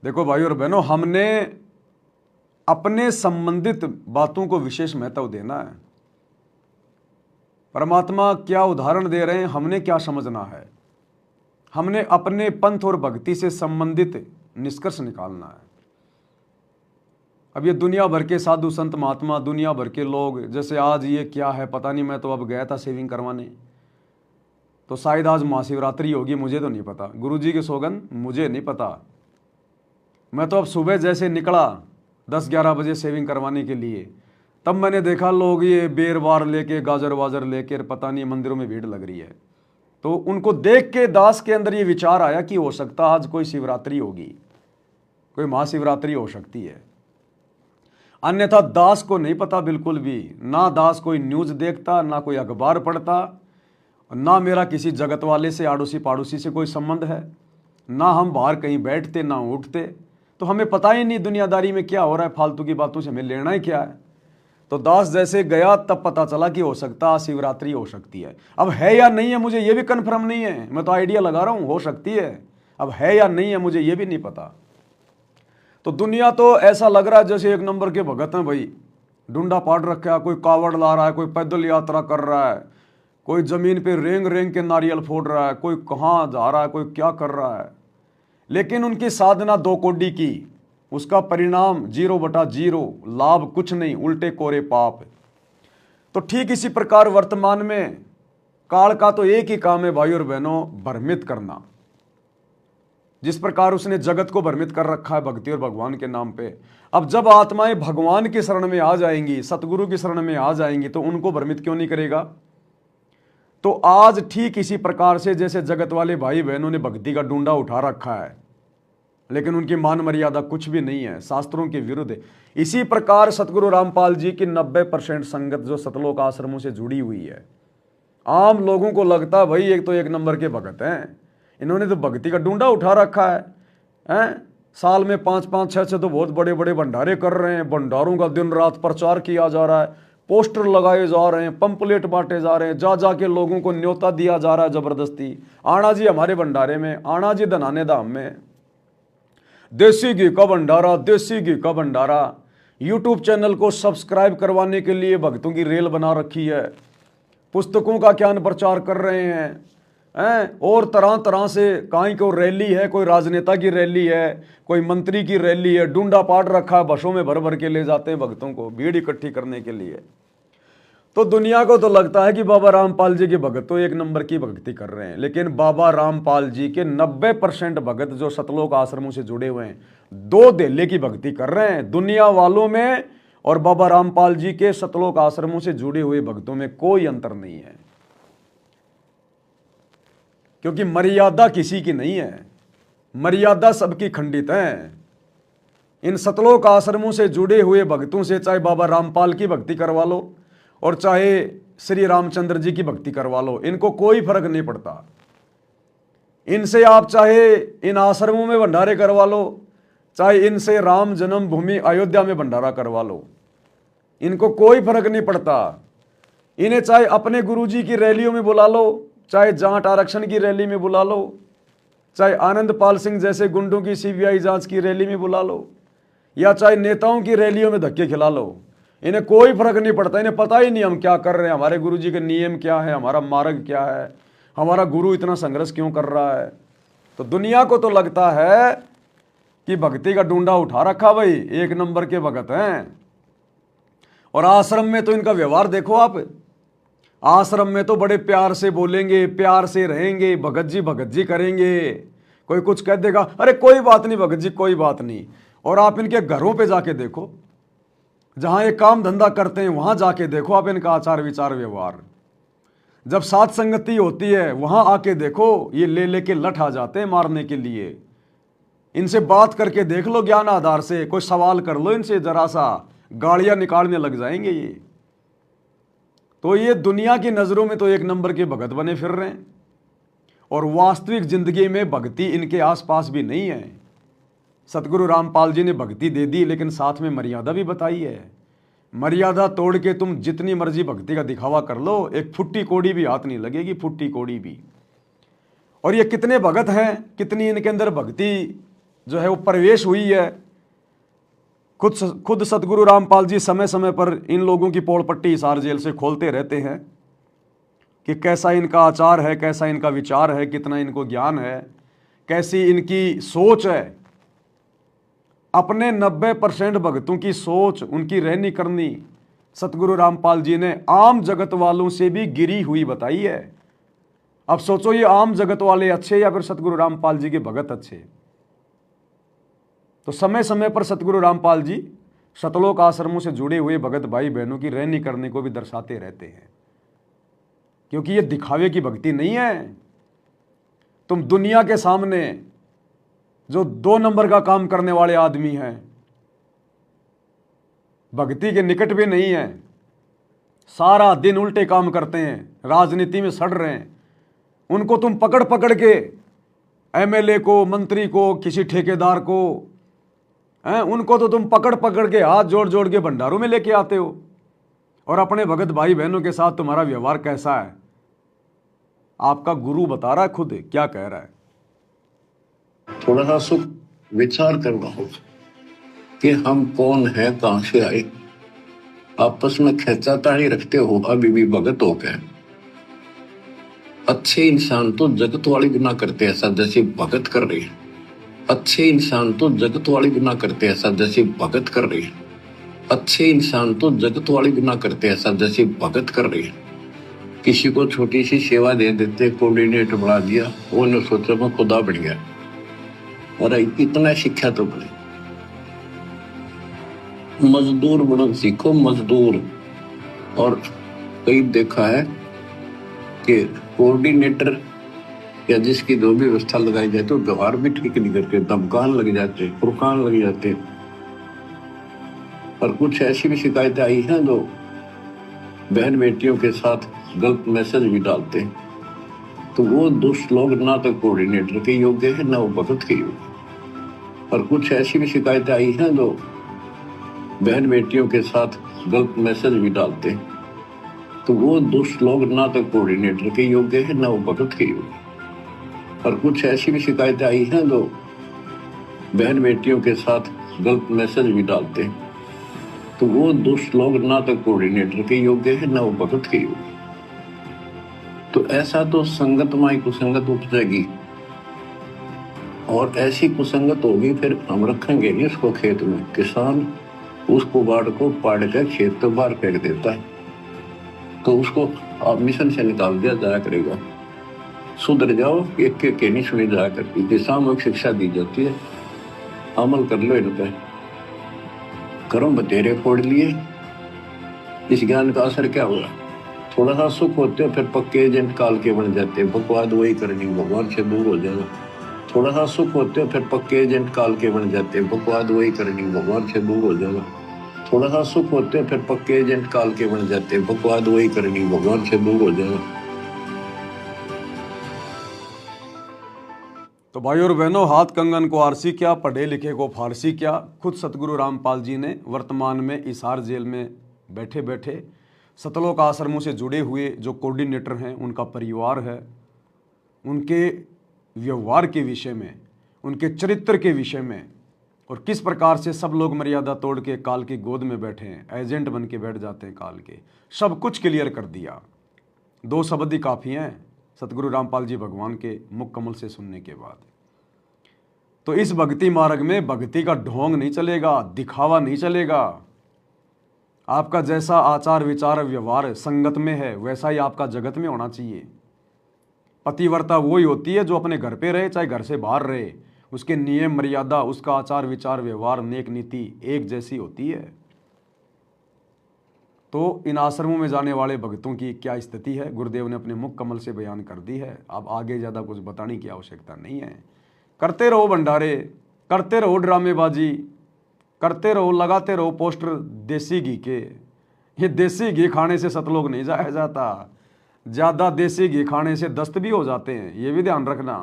Speaker 1: देखो भाई और बहनों, हमने अपने संबंधित बातों को विशेष महत्व देना है। परमात्मा क्या उदाहरण दे रहे हैं, हमने क्या समझना है, हमने अपने पंथ और भक्ति से संबंधित निष्कर्ष निकालना है। अब ये दुनिया भर के साधु संत महात्मा, दुनिया भर के लोग, जैसे आज ये क्या है पता नहीं, मैं तो अब गया था सेविंग करवाने, तो शायद आज महाशिवरात्रि होगी, मुझे तो नहीं पता, गुरुजी की सौगंध मुझे नहीं पता। मैं तो अब सुबह जैसे निकला 10-11 बजे सेविंग करवाने के लिए, तब मैंने देखा लोग ये बेर बार लेके, गाजर वाजर लेकर, पता नहीं मंदिरों में भीड़ लग रही है। तो उनको देख के दास के अंदर ये विचार आया कि हो सकता आज कोई शिवरात्रि होगी, कोई महाशिवरात्रि हो सकती है। अन्यथा दास को नहीं पता बिल्कुल भी, ना दास कोई न्यूज़ देखता, ना कोई अखबार पढ़ता, ना मेरा किसी जगत वाले से, आड़ोसी पाड़ोसी से कोई संबंध है, ना हम बाहर कहीं बैठते ना उठते, तो हमें पता ही नहीं दुनियादारी में क्या हो रहा है, फालतू की बातों से हमें लेना ही क्या है। तो दास जैसे गया तब पता चला कि हो सकता शिवरात्रि हो सकती है। अब है या नहीं है मुझे ये भी कन्फर्म नहीं है, मैं तो आइडिया लगा रहा हूँ, हो सकती है, अब है या नहीं है मुझे ये भी नहीं पता। तो दुनिया तो ऐसा लग रहा है जैसे एक नंबर के भगत हैं भाई, डूंडा पाड़ रखा है, कोई कावड़ ला रहा है, कोई पैदल यात्रा कर रहा है, कोई जमीन पे रेंग रेंग के नारियल फोड़ रहा है, कोई कहाँ जा रहा है, कोई क्या कर रहा है, लेकिन उनकी साधना 2 कोड़ी की, उसका परिणाम 0/0, लाभ कुछ नहीं, उल्टे कोरे पाप। तो ठीक इसी प्रकार वर्तमान में काल का तो एक ही काम है भाई और बहनों, भ्रमित करना। जिस प्रकार उसने जगत को भ्रमित कर रखा है भक्ति और भगवान के नाम पे, अब जब आत्माएं भगवान की शरण में आ जाएंगी, सतगुरु की शरण में आ जाएंगी, तो उनको भ्रमित क्यों नहीं करेगा। तो आज ठीक इसी प्रकार से जैसे जगत वाले भाई बहनों ने भक्ति का डूंडा उठा रखा है, लेकिन उनकी मान मर्यादा कुछ भी नहीं है, शास्त्रों के विरुद्ध है, इसी प्रकार सतगुरु रामपाल जी की 90% संगत जो सतलोक आश्रमों से जुड़ी हुई है, आम लोगों को लगता भाई एक तो एक नंबर के भगत हैं, इन्होंने तो भक्ति का डूंडा उठा रखा है। साल में 5-5, 6-6 तो बहुत बड़े बड़े भंडारे कर रहे हैं, भंडारों का दिन रात प्रचार किया जा रहा है, पोस्टर लगाए जा रहे हैं, पंपलेट बांटे जा रहे हैं, जा जा के लोगों को न्योता दिया जा रहा है जबरदस्ती, आना जी हमारे भंडारे में, आना जी धनाने धाम में, देसी घी का भंडारा, देसी घी का भंडारा। यूट्यूब चैनल को सब्सक्राइब करवाने के लिए भक्तों की रेल बना रखी है, पुस्तकों का ज्ञान प्रचार कर रहे हैं और तरह तरह से कहीं को रैली है, कोई राजनेता की रैली है, कोई मंत्री की रैली है, डूंडा पाट रखा है, बसों में भर भर के ले जाते हैं भक्तों को भीड़ इकट्ठी करने के लिए। तो दुनिया को तो लगता है कि बाबा रामपाल जी के भगत तो एक नंबर की भक्ति कर रहे हैं, लेकिन बाबा रामपाल जी के 90% भगत जो सतलोक आश्रमों से जुड़े हुए हैं, 2 धेले की भक्ति कर रहे हैं दुनिया वालों में, और बाबा रामपाल जी के सतलोक आश्रमों से जुड़े हुए भक्तों में कोई अंतर नहीं है, क्योंकि मर्यादा किसी की नहीं है, मर्यादा सबकी खंडित है। इन सतलोक आश्रमों से जुड़े हुए भक्तों से चाहे बाबा रामपाल की भक्ति करवा लो और चाहे श्री रामचंद्र जी की भक्ति करवा लो, इनको कोई फर्क नहीं पड़ता। इनसे आप चाहे इन आश्रमों में भंडारे करवा लो, चाहे इनसे राम जन्मभूमि अयोध्या में भंडारा करवा लो, इनको कोई फर्क नहीं पड़ता। इन्हें चाहे अपने गुरुजी की रैलियों में बुला लो, चाहे जाट आरक्षण की रैली में बुला लो, चाहे आनंद पाल सिंह जैसे गुंडों की सीबीआई जांच की रैली में बुला लो, या चाहे नेताओं की रैलियों में धक्के खिला लो, इन्हें कोई फर्क नहीं पड़ता। इन्हें पता ही नहीं हम क्या कर रहे हैं, हमारे गुरुजी के नियम क्या है, हमारा मार्ग क्या है, हमारा गुरु इतना संघर्ष क्यों कर रहा है। तो दुनिया को तो लगता है कि भक्ति का डूंडा उठा रखा भाई, एक नंबर के भगत हैं। और आश्रम में तो इनका व्यवहार देखो आप, आश्रम में तो बड़े प्यार से बोलेंगे, प्यार से रहेंगे, भगत जी करेंगे। कोई कुछ कह देगा, अरे कोई बात नहीं भगत जी, कोई बात नहीं। और आप इनके घरों पे जाके देखो, जहां ये काम धंधा करते हैं वहां जाके देखो आप इनका आचार विचार व्यवहार। जब साथ संगति होती है वहां आके देखो, ये ले लेके लठ आ जाते हैं मारने के लिए। इनसे बात करके देख लो ज्ञान आधार से, कोई सवाल कर लो इनसे, जरा सा गालियां निकालने लग जाएंगे ये। तो ये दुनिया की नजरों में तो एक नंबर के भगत बने फिर रहे हैं, और वास्तविक जिंदगी में भक्ति इनके आसपास भी नहीं है। सतगुरु रामपाल जी ने भक्ति दे दी, लेकिन साथ में मर्यादा भी बताई है। मर्यादा तोड़ के तुम जितनी मर्जी भक्ति का दिखावा कर लो, एक फुट्टी कोड़ी भी हाथ नहीं लगेगी, फुट्टी कोड़ी भी। और ये कितने भगत हैं, कितनी इनके अंदर भक्ति जो है वो प्रवेश हुई है। खुद सतगुरु रामपाल जी समय समय पर इन लोगों की पोल पट्टी हिसार जेल से खोलते रहते हैं कि कैसा इनका आचार है, कैसा इनका विचार है, कितना इनको ज्ञान है, कैसी इनकी सोच है। अपने 90% भक्तों की सोच, उनकी रहनी करनी सतगुरु रामपाल जी ने आम जगत वालों से भी गिरी हुई बताई है। अब सोचो ये आम जगत वाले अच्छे या फिर सतगुरु रामपाल जी के भगत अच्छे। तो समय समय पर सतगुरु रामपाल जी सतलोक आश्रमों से जुड़े हुए भगत भाई बहनों की रहनी करने को भी दर्शाते रहते हैं, क्योंकि ये दिखावे की भक्ति नहीं है। तुम दुनिया के सामने जो 2 नंबर का काम करने वाले आदमी हैं, भक्ति के निकट भी नहीं है, सारा दिन उल्टे काम करते हैं, राजनीति में सड़ रहे हैं, उनको तुम पकड़ पकड़ के एमएलए को, मंत्री को, किसी ठेकेदार को, उनको तो तुम पकड़ पकड़ के हाथ जोड़ जोड़ के भंडारों में लेके आते हो। और अपने भगत भाई बहनों के साथ तुम्हारा व्यवहार कैसा है, आपका गुरु बता रहा है खुद क्या कह रहा है।
Speaker 2: थोड़ा सा सुख विचार करना होगा कि हम कौन है, कहां से आए। आपस में खेचातानी रखते हो अभी भी भगत हो गए। अच्छे इंसान तो जगत वाली बिना करते ऐसा जैसे भगत कर रहे हैं। अच्छे इंसान तो जगत वाली बिना करते ऐसा जैसे भगत कर रहे हैं। अच्छे इंसान तो जगत वाली बिना करते ऐसा जैसे भगत कर रहे हैं। किसी को छोटी सी सेवा दे देते, कोऑर्डिनेटर बना दिया, वो ने सोचा मैं खुदा बन गया। और इतना शिक्षा तो बने, मजदूर बनो सीखो, मजदूर। और कई देखा है कि कोऑर्डिनेटर या जिसकी जो भी व्यवस्था लगाई जाए तो व्यवहार भी ठीक नहीं करते, धमकान लग जाते, फुरकान लग जाते। और कुछ ऐसी भी शिकायतें आई हैं जो बहन बेटियों के साथ गलत मैसेज भी डालते हैं। तो वो दुष्ट लोग ना तो कोऑर्डिनेटर के योग्य है, ना वो भगत के योग्य। और कुछ ऐसी भी शिकायतें आई हैं जो बहन बेटियों के साथ गलत मैसेज भी डालते हैं, तो वो दुष्ट लोग ना तो कोऑर्डिनेटर के योग्य है ना वो भगत के योग्य। और कुछ ऐसी भी शिकायतें आई हैं जो बहन बेटियों के साथ गलत मैसेज भी डालते हैं, तो वो दुष्ट लोग ना तो कोऑर्डिनेटर के योग्य है ना वो भगत के योग्य। तो ऐसा तो संगत माई कुसंगत उपजेगी, और ऐसी कुसंगत होगी फिर हम रखेंगे नहीं उसको खेत में। किसान उसको बाढ़ को पाड़ कर खेत तो बाहर फेंक देता है, तो उसको आप मिशन से निकाल दिया जाया करेगा। सुधर जाओ, एक एक नहीं सुनी जाया करती। सामूहिक शिक्षा दी जाती है, अमल कर लो इन पर। करो बतेरे फोड़ लिए, इस ज्ञान का असर क्या हुआ? थोड़ा सा सुख होते हो फिर पक्के एजेंट काल के बन जाते हैं। बकवाद वही करनी, भगवान से दूर हो जाना। थोड़ा सा सुख होते हो फिर पक्के एजेंट काल के बन जाते हैं। बकवाद वही करनी, भगवान से दूर हो जाना। थोड़ा सा सुख होते हो फिर पक्के एजेंट काल के बन जाते हैं। बकवाद वही करनी, भगवान से दूर हो जाना।
Speaker 1: तो भाई और बहनों, हाथ कंगन को आरसी क्या, पढ़े लिखे को फारसी क्या। खुद सतगुरु रामपाल जी ने वर्तमान में हिसार जेल में बैठे बैठे सतलोक आश्रमों से जुड़े हुए जो कोऑर्डिनेटर हैं, उनका परिवार है, उनके व्यवहार के विषय में, उनके चरित्र के विषय में, और किस प्रकार से सब लोग मर्यादा तोड़ के काल की गोद में बैठे हैं, एजेंट बन के बैठ जाते हैं काल के, सब कुछ क्लियर कर दिया। 2 शब्द ही काफ़ी हैं सतगुरु रामपाल जी भगवान के मुख कमल से सुनने के बाद। तो इस भक्ति मार्ग में भक्ति का ढोंग नहीं चलेगा, दिखावा नहीं चलेगा। आपका जैसा आचार विचार व्यवहार संगत में है, वैसा ही आपका जगत में होना चाहिए। पतिव्रता वही होती है जो अपने घर पे रहे चाहे घर से बाहर रहे, उसके नियम मर्यादा, उसका आचार विचार व्यवहार नेक नीति एक जैसी होती है। तो इन आश्रमों में जाने वाले भक्तों की क्या स्थिति है, गुरुदेव ने अपने मुख कमल से बयान कर दी है। अब आगे ज़्यादा कुछ बताने की आवश्यकता नहीं है। करते रहो भंडारे, करते रहो ड्रामेबाजी, करते रहो, लगाते रहो पोस्टर देसी घी के। ये देसी घी खाने से सतलोक नहीं जाया जाता, ज़्यादा देसी घी खाने से दस्त भी हो जाते हैं, ये भी ध्यान रखना।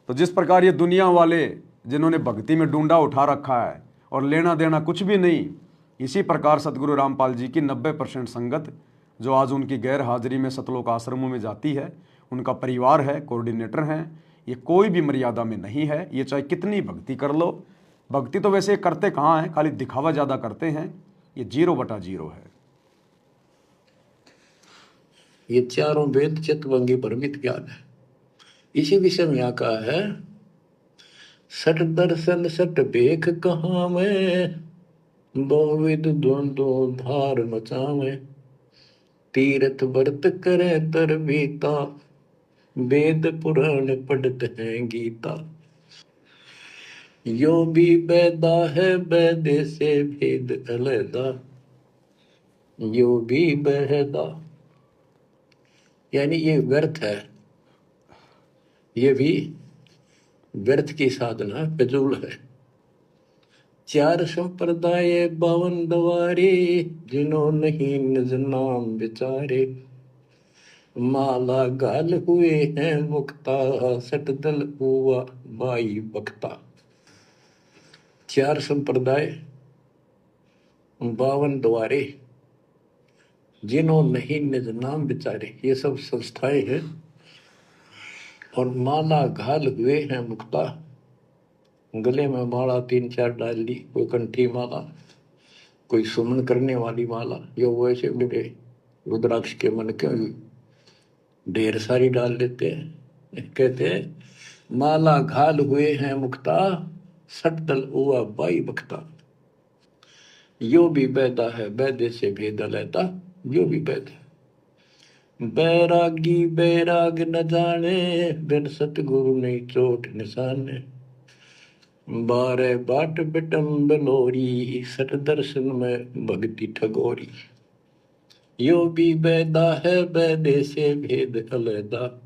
Speaker 1: तो जिस प्रकार ये दुनिया वाले जिन्होंने भक्ति में डूंडा उठा रखा है और लेना देना कुछ भी नहीं, इसी प्रकार सतगुरु रामपाल जी की 90% संगत जो आज उनकी गैर हाजिरी में सतलोक आश्रमों में जाती है, उनका परिवार है, कोऑर्डिनेटर हैं, ये कोई भी मर्यादा में नहीं है। ये चाहे कितनी भक्ति कर लो, भक्ति तो वैसे करते कहाँ हैं, खाली दिखावा ज़्यादा करते हैं। ये 0/0 है।
Speaker 2: ये चारों वेद चितवंगी परमित ज्ञान है। इसी विषय में यहाँ कहा है, सट दर्शन सट बेख कहाँ में, बहुविध द्वंद्व धार मचावे, तीर्थ व्रत करे तर बीता, वेद पुराण पढ़त हैं गीता। यो भी बैदा है बैदे से भेद अलैदा, यो भी बहदा, यानी ये व्यर्थ है, ये भी व्यर्थ की साधना फिजूल है। 4 संप्रदाय 52 द्वारे, जिन्हों नहीं निज नाम विचारे, माला गाल हुए हैं मुक्ता, सटदल हुआ बाई बख्ता। 4 संप्रदाय 52 द्वारे, जिन्हों नहीं निज नाम विचारे, ये सब संस्थाएं हैं। और माला घाल हुए हैं मुक्ता, गले में माला 3-4 डाल ली, कोई कंठी माला, कोई सुमन करने वाली माला, यो वैसे मेरे रुद्राक्ष के मन के ढेर सारी डाल लेते हैं। कहते हैं माला घाल हुए हैं मुक्ता, सटदल हुआ बाई बख्ता। यो भी बैदा है बैदे से भेद अलैदा, यो भी बैद है। बैरागी बैराग न जाने, बिन सतगुरु नहीं चोट निशाने, 12 बाट बिटम बलोरी, सट दर्शन में भक्ति ठगोरी। यो भी बैदा है बैदे से भेद अलैदा,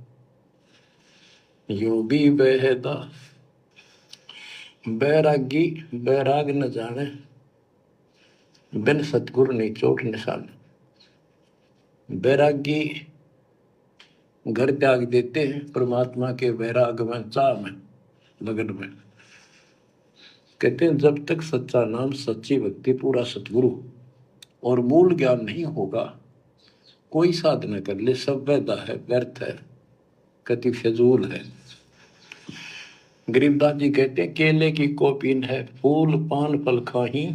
Speaker 2: यो भी बैदा। बैरागी बैराग न जाने, बिन सतगुरु नहीं चोट निशान। बैरागी घर त्याग देते हैं परमात्मा के वैराग में, चाह में, लगन में। कहते हैं जब तक सच्चा नाम, सच्ची भक्ति, पूरा सतगुरु और मूल ज्ञान नहीं होगा, कोई साधना कर ले सब वैधा है, व्यर्थ है, कति फजूल है। गरीबदास जी कहते हैं केले की कोपीन है, फूल पान फल खाही,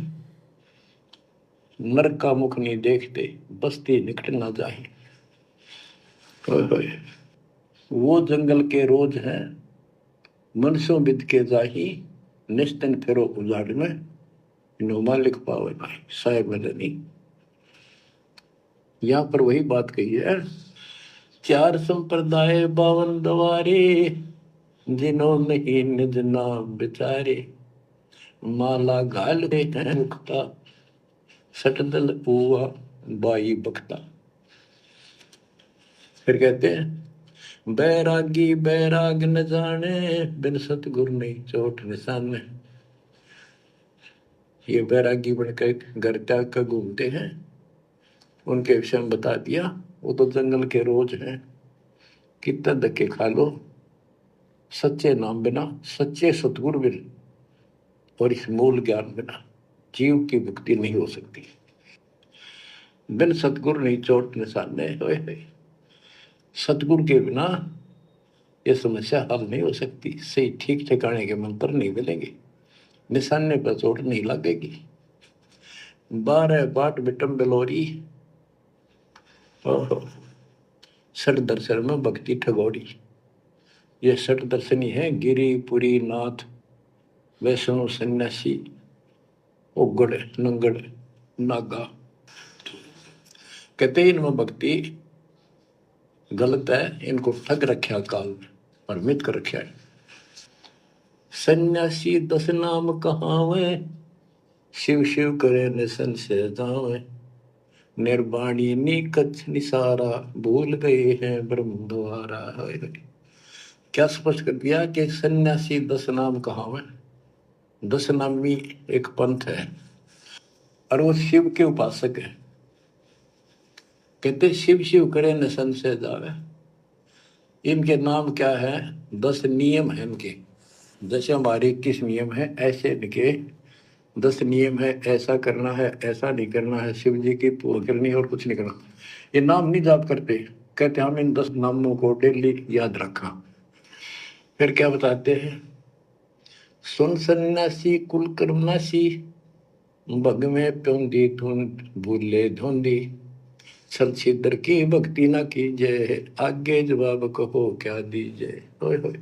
Speaker 2: नर का मुख नहीं देखते, बस्ती निकट ना जाही। वो जंगल के रोज हैं, मनसों बिद के जाही, निस्तन फेरो उजाड़ में, नोमा लिख पावे भाई साहेब मदनी। यहाँ पर वही बात कही है, चार संप्रदाय 52 द्वारे, जिन्होंने ही निज नाम बिचारे, माला घाल दे हैं मुक्ता, सटदल पुआ बाई बख्ता। फिर कहते हैं बैरागी बैराग न जाने, बिन सतगुरु नहीं चोट निशाने। ये बैरागी बनकर घर त्याग कर घूमते हैं, उनके विषय में बता दिया। वो तो जंगल के रोज हैं, कितना धक्के खा लो, सच्चे नाम बिना, सच्चे सतगुरु बिना और इस मूल ज्ञान बिना जीव की मुक्ति नहीं हो सकती। बिन सतगुरु नहीं चोट निशाने, होए सतगुरु के बिना ये समस्या हल नहीं हो सकती। सही ठीक ठिकाने के मंत्र नहीं मिलेंगे, निशाने पर चोट नहीं लगेगी। 12 बाट बिटम बिलोरी, सठ दर्शन में भक्ति ठगोरी। ये सठ दर्शनी है, गिरी पुरी नाथ वैष्णो सन्यासी उगड़ नंगड़ नागा। कहते इनमें भक्ति गलत है, इनको ठग रखा काल में, भ्रमित कर रखा है। सन्यासी 10 नाम कहावे, शिव शिव करे न संशय जावे, निर्वाणी नी कच्छ निसारा, भूल गए हैं ब्रह्म द्वारा। क्या स्पष्ट कर दिया कि सन्यासी 10 नाम कहावे। 10 नामी एक पंथ है और वो शिव के उपासक है। कहते शिव शिव करे न संशय जावे। इनके नाम क्या है? 10 नियम है इनके। जैसे हमारे 21 नियम है, ऐसे इनके 10 नियम है। ऐसा करना है, ऐसा नहीं करना है, शिव जी की पूजा करनी और कुछ नहीं करना। ये नाम नहीं जाप करते, कहते हम इन 10 नामों को डेली याद रखा। फिर क्या बताते हैं? सुन सन्यासी कुल कर्मनाशी, भग में प्योंदी धुंध भूले धुंधी, छल छिद्र की भक्ति ना कीजिए, आगे जवाब कहो क्या दीजिए। होए होए।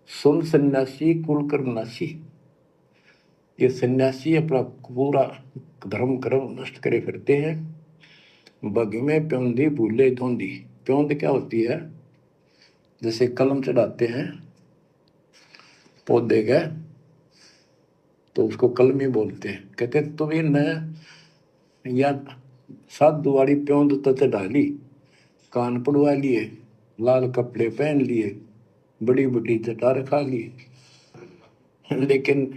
Speaker 2: सुन सन्यासी कुल कर्मनाशी, ये सन्यासी अपना पूरा धर्म कर्म नष्ट करे फिरते हैं। बग में प्योंदी भूले धुंधी। प्योंद क्या होती है? जैसे कलम चढ़ाते हैं पौधे का, तो उसको कलमी बोलते हैं। कहते तुम इन या साधु वाली प्योंद तो चढ़ा ली, कान पड़वा लिए, लाल कपड़े पहन लिए, बड़ी बड़ी जटा रखा ली, लेकिन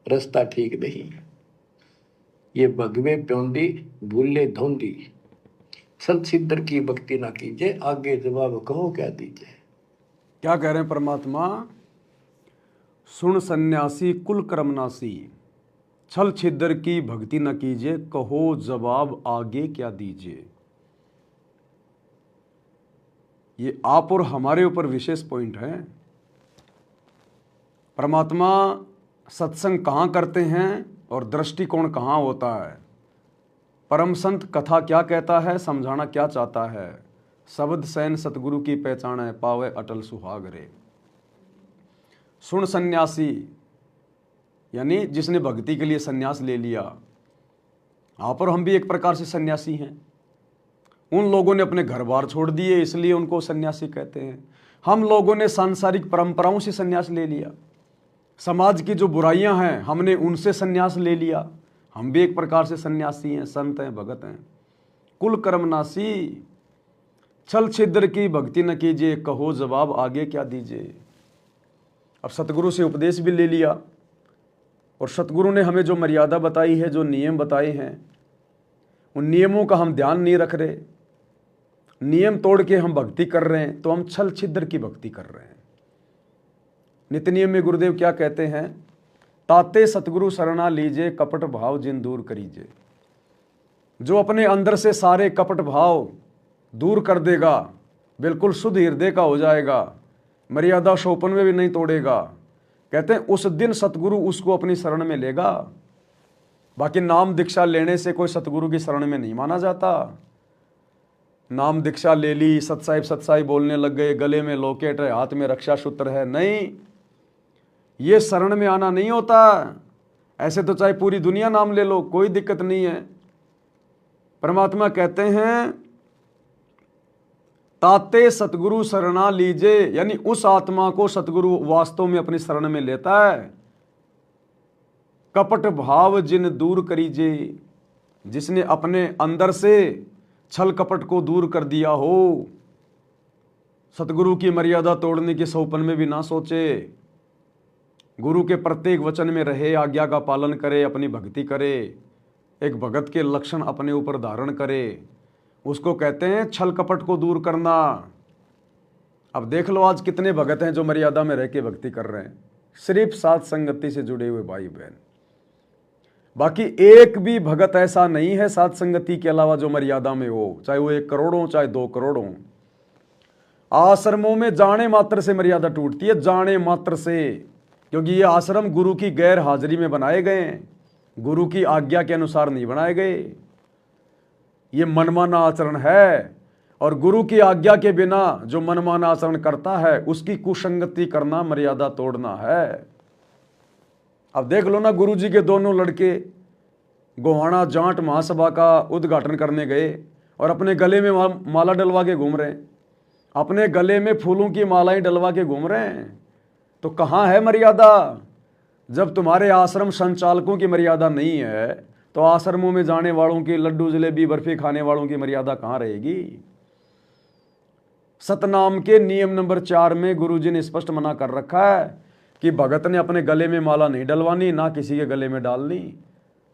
Speaker 2: रास्ता ठीक नहीं। ये भगवे प्योंदी भूले धोंदी, सत सिद्धर की भक्ति ना कीजिए, आगे जवाब कहो क्या दीजिए।
Speaker 1: क्या कह रहे हैं परमात्मा? सुन सन्यासी कुल कर्मनासी, छल छिद्र की भक्ति न कीजिए, कहो जवाब आगे क्या दीजिए। ये आप और हमारे ऊपर विशेष पॉइंट है। परमात्मा सत्संग कहाँ करते हैं और दृष्टिकोण कहाँ होता है। परम संत कथा क्या कहता है, समझाना क्या चाहता है। शब्द सैन सतगुरु की पहचान है, पावे अटल सुहाग रे। सुन सन्यासी यानी जिसने भक्ति के लिए सन्यास ले लिया। आप और हम भी एक प्रकार से सन्यासी हैं। उन लोगों ने अपने घर बार छोड़ दिए, इसलिए उनको सन्यासी कहते हैं। हम लोगों ने सांसारिक परंपराओं से सन्यास ले लिया। समाज की जो बुराइयां हैं हमने उनसे सन्यास ले लिया। हम भी एक प्रकार से सन्यासी हैं, संत हैं, भगत हैं। कुल कर्मनासी, छल छिद्र की भक्ति न कीजिए, कहो जवाब आगे क्या दीजिए। अब सतगुरु से उपदेश भी ले लिया और सतगुरु ने हमें जो मर्यादा बताई है, जो नियम बताए हैं, उन नियमों का हम ध्यान नहीं रख रहे। नियम तोड़ के हम भक्ति कर रहे हैं, तो हम छल छिद्र की भक्ति कर रहे हैं। नित्य नियम में गुरुदेव क्या कहते हैं? ताते सतगुरु शरणा लीजे, कपट भाव जिन दूर करीजे। जो अपने अंदर से सारे कपट भाव दूर कर देगा, बिल्कुल शुद्ध हृदय का हो जाएगा, मर्यादा शोपन में भी नहीं तोड़ेगा, कहते हैं उस दिन सतगुरु उसको अपनी शरण में लेगा। बाकी नाम दीक्षा लेने से कोई सतगुरु की शरण में नहीं माना जाता। नाम दीक्षा ले ली, सत्साई बोलने लग गए, गले में लॉकेट है, हाथ में रक्षा सूत्र है, नहीं, ये शरण में आना नहीं होता। ऐसे तो चाहे पूरी दुनिया नाम ले लो, कोई दिक्कत नहीं है। परमात्मा कहते हैं ताते सतगुरु शरणा लीजे, यानी उस आत्मा को सतगुरु वास्तव में अपनी शरण में लेता है। कपट भाव जिन दूर करीजे, जिसने अपने अंदर से छल कपट को दूर कर दिया हो, सतगुरु की मर्यादा तोड़ने के सौपन में भी ना सोचे, गुरु के प्रत्येक वचन में रहे, आज्ञा का पालन करे, अपनी भक्ति करे, एक भगत के लक्षण अपने ऊपर धारण करे, उसको कहते हैं छल कपट को दूर करना। अब देख लो आज कितने भगत हैं जो मर्यादा में रह के भक्ति कर रहे हैं, सिर्फ साथ संगति से जुड़े हुए भाई बहन। बाकी एक भी भगत ऐसा नहीं है साथ संगति के अलावा जो मर्यादा में हो, चाहे वो 1 करोड़ हो, चाहे 2 करोड़ हो। आश्रमों में जाने मात्र से मर्यादा टूटती है, जाने मात्र से, क्योंकि ये आश्रम गुरु की गैर हाजिरी में बनाए गए हैं, गुरु की आज्ञा के अनुसार नहीं बनाए गए। ये मनमाना आचरण है, और गुरु की आज्ञा के बिना जो मनमाना आचरण करता है उसकी कुसंगति करना मर्यादा तोड़ना है। अब देख लो ना, गुरु जी के दोनों लड़के गोहाना जाट महासभा का उद्घाटन करने गए और अपने गले में माला डलवा के घूम रहे हैं, अपने गले में फूलों की मालाएं डलवा के घूम रहे हैं। तो कहाँ है मर्यादा? जब तुम्हारे आश्रम संचालकों की मर्यादा नहीं है तो आश्रमों में जाने वालों की, लड्डू जलेबी बर्फी खाने वालों की मर्यादा कहाँ रहेगी? सतनाम के नियम नंबर 4 में गुरुजी ने स्पष्ट मना कर रखा है कि भगत ने अपने गले में माला नहीं डलवानी, ना किसी के गले में डालनी।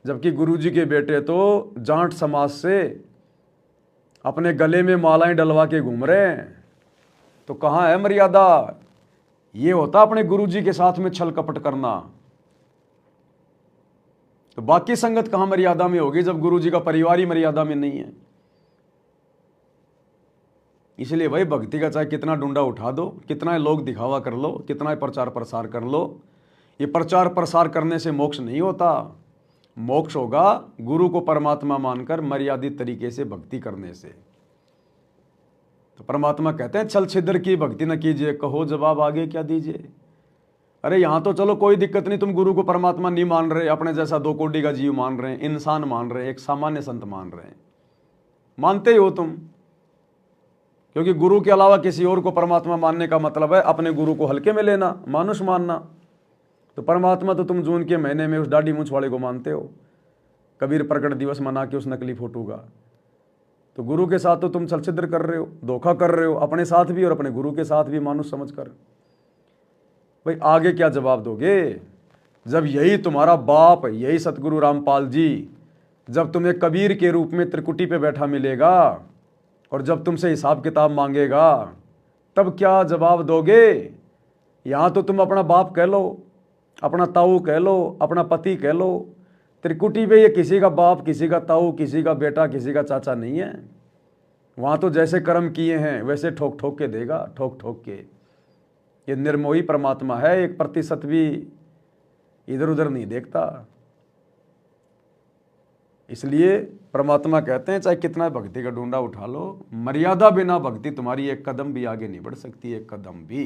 Speaker 1: जबकि गुरुजी के बेटे तो जाट समाज से अपने गले में मालाएं डलवा के घूम रहे हैं। तो कहाँ है मर्यादा? ये होता अपने गुरुजी के साथ में छल कपट करना। तो बाकी संगत कहाँ मर्यादा में होगी जब गुरुजी का परिवार ही मर्यादा में नहीं है? इसलिए भाई भक्ति का चाहे कितना डंडा उठा दो, कितना लोग दिखावा कर लो, कितना प्रचार प्रसार कर लो, ये प्रचार प्रसार करने से मोक्ष नहीं होता। मोक्ष होगा गुरु को परमात्मा मानकर मर्यादित तरीके से भक्ति करने से। तो परमात्मा कहते हैं छल छिद्र की भक्ति न कीजिए, कहो जवाब आगे क्या दीजिए। अरे यहाँ तो चलो कोई दिक्कत नहीं, तुम गुरु को परमात्मा नहीं मान रहे, अपने जैसा 2 कोटि का जीव मान रहे हैं, इंसान मान रहे हैं, एक सामान्य संत मान रहे हैं, मानते ही हो तुम, क्योंकि गुरु के अलावा किसी और को परमात्मा मानने का मतलब है अपने गुरु को हल्के में लेना, मानुष मानना। तो परमात्मा तो तुम जून के महीने में उस दाढ़ी मूंछ वाले को मानते हो, कबीर प्रकट दिवस मना के उस नकली फोटो का। तो गुरु के साथ तो तुम छल छिद्र कर रहे हो, धोखा कर रहे हो, अपने साथ भी और अपने गुरु के साथ भी मानुष समझकर। भाई आगे क्या जवाब दोगे जब यही तुम्हारा बाप, यही सतगुरु रामपाल जी जब तुम्हें कबीर के रूप में त्रिकुटी पे बैठा मिलेगा और जब तुमसे हिसाब किताब मांगेगा, तब क्या जवाब दोगे? यहाँ तो तुम अपना बाप कह लो, अपना ताऊ कह लो, अपना पति कह लो, त्रिकुटी पे ये किसी का बाप, किसी का ताऊ, किसी का बेटा, किसी का चाचा नहीं है। वहाँ तो जैसे कर्म किए हैं वैसे ठोक ठोक के देगा, ठोक ठोक के। ये निर्मोही परमात्मा है, 1% भी इधर उधर नहीं देखता। इसलिए परमात्मा कहते हैं चाहे कितना भक्ति का डूंडा उठा लो, मर्यादा बिना भक्ति तुम्हारी 1 कदम भी आगे नहीं बढ़ सकती, 1 कदम भी।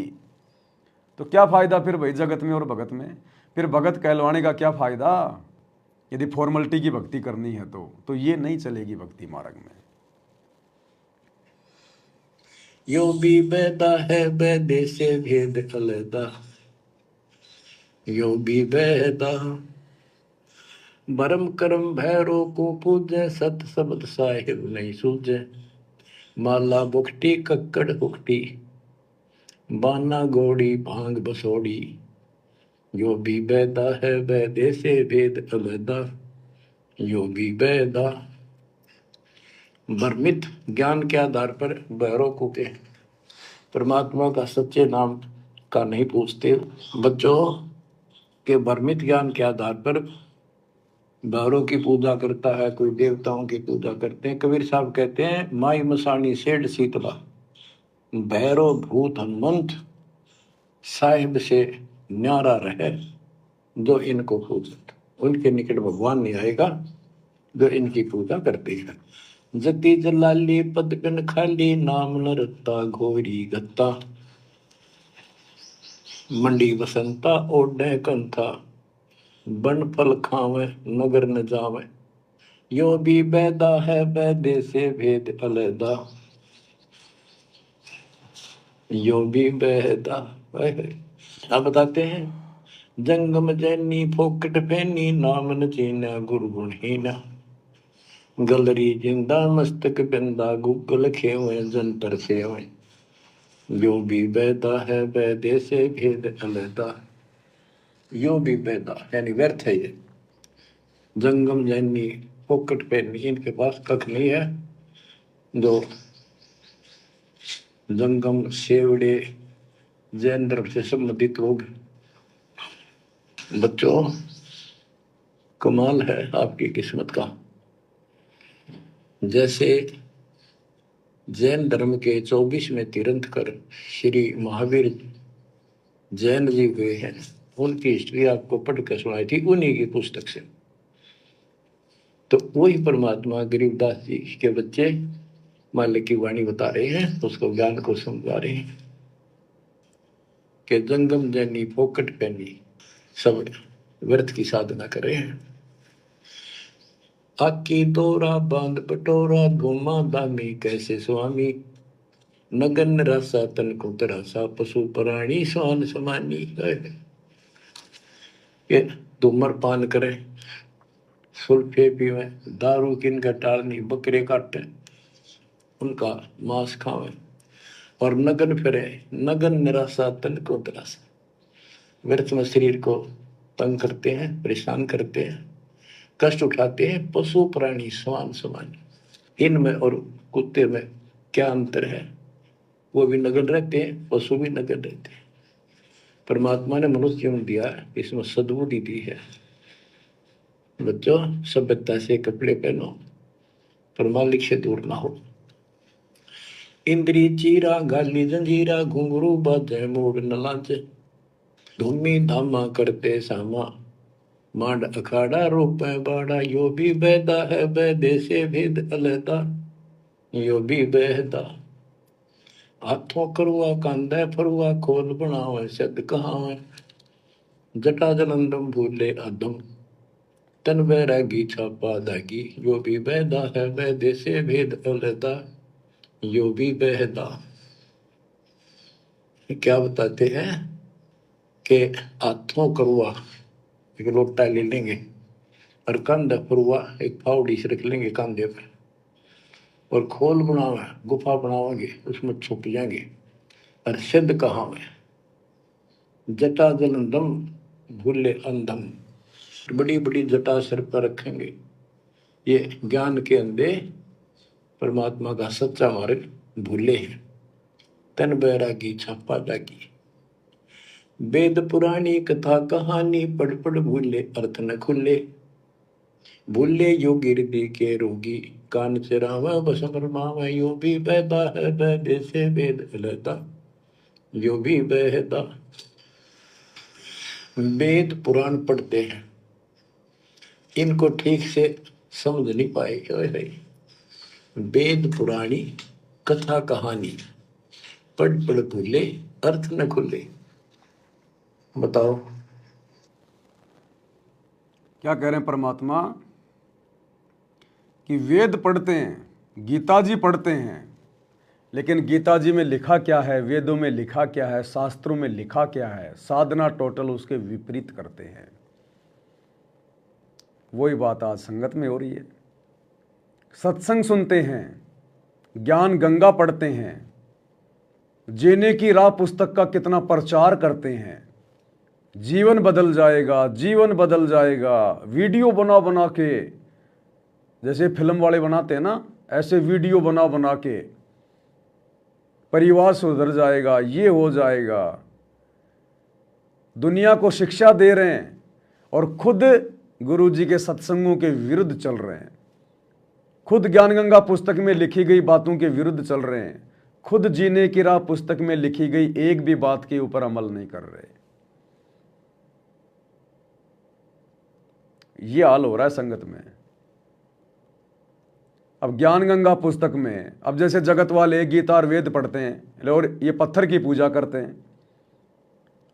Speaker 1: तो क्या फायदा फिर भाई जगत में और भगत में? फिर भगत कहलवाने का क्या फायदा? यदि फॉर्मेलिटी की भक्ति करनी है तो ये नहीं चलेगी भक्ति मार्ग में।
Speaker 2: यो भी बैदा है बैदे से भेद अलैदा, यो भी बैदा बरम करम भैरो को पूजे, सत शब्द साहिब नहीं सूझे। माला बुखटी कक्कड़ हुकटी, बाना घोड़ी भांग बसोड़ी, यो भी बैदा है बैदे से भेद अलैदा, यो भी बैदा। भ्रमित ज्ञान के आधार पर भैरव को के परमात्मा का सच्चे नाम का नहीं पूछते। बच्चों के भ्रमित ज्ञान के आधार पर भैरों की पूजा करता है, कोई देवताओं की पूजा करते हैं। कबीर साहब कहते हैं माई मसानी सेठ शीतला, भैरव भूत हनुमंत साहिब से न्यारा रहे जो इनको पूजत, उनके निकट भगवान नहीं आएगा जो इनकी पूजा करती है। जति जलाली पदकन खाली, नाम न रत्ता घोरी गत्ता, मंडी बसंता ओढ़े कंथा, बन फल खावे नगर न जावे, यो भी बैदा है बैदे से भेद अलैदा, यो भी बैदा। अब बताते हैं जंगम जैनी फोकट फैनी, नाम न चीना गुरु गुणहीना, गलरी जिंदा मस्तक बिंदा, गूगल खेवे जंतर सेवे, यो भी बैदा है बैदे से भेद अलैदा, यो भी बैदा यानी व्यर्थ है ये। जंगम जैनी फोकट फैनी, इनके पास कख नहीं है। जो जंगम सेवड़े जैन धर्म से संबंधित लोग, बच्चों कमाल है आपकी किस्मत का। जैसे जैन धर्म के 24वें तीर्थंकर श्री महावीर जैन जी हुए हैं, उनकी हिस्ट्री आपको पढ़कर सुनाई थी उन्हीं की पुस्तक से। तो वही परमात्मा गरीबदास जी के बच्चे मालिक की वाणी बता रहे हैं, उसको ज्ञान को समझा रहे हैं कि जंगम जैनी फोकट पैनी सब व्यर्थ की साधना कर रहे हैं। आकी तोरा बांध पटोरा, घुमा दामी कैसे स्वामी, नगन रसा तन को तरासा, पशु प्राणी स्वान समानी। ये धूम्रपान करे, सुल्फे पीवे, दारू किनका टालनी, बकरे काटे उनका मांस खावे, और नगन फिरे, नगन निराशा तन को तरासा, व्यर्थ में शरीर को तंग करते हैं, परेशान करते हैं, कष्ट उठाते हैं। पशु प्राणी समान समान, इनमें और कुत्ते में क्या अंतर है? वो भी नगन रहते हैं, पशु भी नगन रहते हैं। परमात्मा ने मनुष्य जीवन दिया, इसमें सद्बुद्धि दी है। बच्चों सभ्यता से कपड़े पहनो, पर मालिक से दूर ना हो। इंद्री चीरा गाली जंजीरा, घुंघरू बाजे मूड न लाजे, धूमी धामा करते सामा, मांड अखाड़ा रूपे बाड़ा, यो भी बैदा है बैदे से भेद अलैदा, यो भी बैदा। हाथों करुआ कांदा फरुआ, खोल बनावे सद कहावे, जटा जलंदम भूले अदम, तन बैरागी छापा दागी, यो भी बैदा है बैदे से भेद अलैदा, यो भी बैदा। क्या बताते हैं कि हाथों करुआ एक लोटा ले लेंगे, और कंधा फरुआ एक फावड़ी से रख लेंगे कंधे पर, और खोल बनावे गुफा बनावेंगे, उसमें छुप जाएंगे। और सिद्ध कहाँ में, जटा जलंदम भूले अंधम, बड़ी बड़ी जटा सिर पर रखेंगे। ये ज्ञान के अंधे परमात्मा का सच्चा मार्ग भूले हैं। तन बैरागी छापा दागी, वेद पुरानी कथा कहानी, पढ़ पढ़ भूले अर्थ न खुले, भूले योगी हृदय के रोगी, कान चरावा बस फरमावा, यो भी बैदा है बैदे से भेद अलैदा, यो भी बैदा। वेद पुराण पढ़ते हैं, इनको ठीक से समझ नहीं पाए। वेद पुराणी कथा कहानी, पढ़ पढ़ भूले अर्थ न खुले। बताओ
Speaker 1: क्या कह रहे हैं परमात्मा कि वेद पढ़ते हैं, गीता जी पढ़ते हैं, लेकिन गीता जी में लिखा क्या है, वेदों में लिखा क्या है, शास्त्रों में लिखा क्या है, साधना टोटल उसके विपरीत करते हैं। वही बात आज संगत में हो रही है। सत्संग सुनते हैं, ज्ञान गंगा पढ़ते हैं, जीने की राह पुस्तक का कितना प्रचार करते हैं, जीवन बदल जाएगा, जीवन बदल जाएगा, वीडियो बना बना के, जैसे फिल्म वाले बनाते हैं ना, ऐसे वीडियो बना बना के परिवार सुधर जाएगा, ये हो जाएगा, दुनिया को शिक्षा दे रहे हैं और खुद गुरु जी के सत्संगों के विरुद्ध चल रहे हैं, खुद ज्ञान गंगा पुस्तक में लिखी गई बातों के विरुद्ध चल रहे हैं, खुद जीने की राह पुस्तक में लिखी गई एक भी बात के ऊपर अमल नहीं कर रहे। यह हाल हो रहा है संगत में। अब ज्ञान गंगा पुस्तक में, अब जैसे जगत वाले गीता और वेद पढ़ते हैं और ये पत्थर की पूजा करते हैं।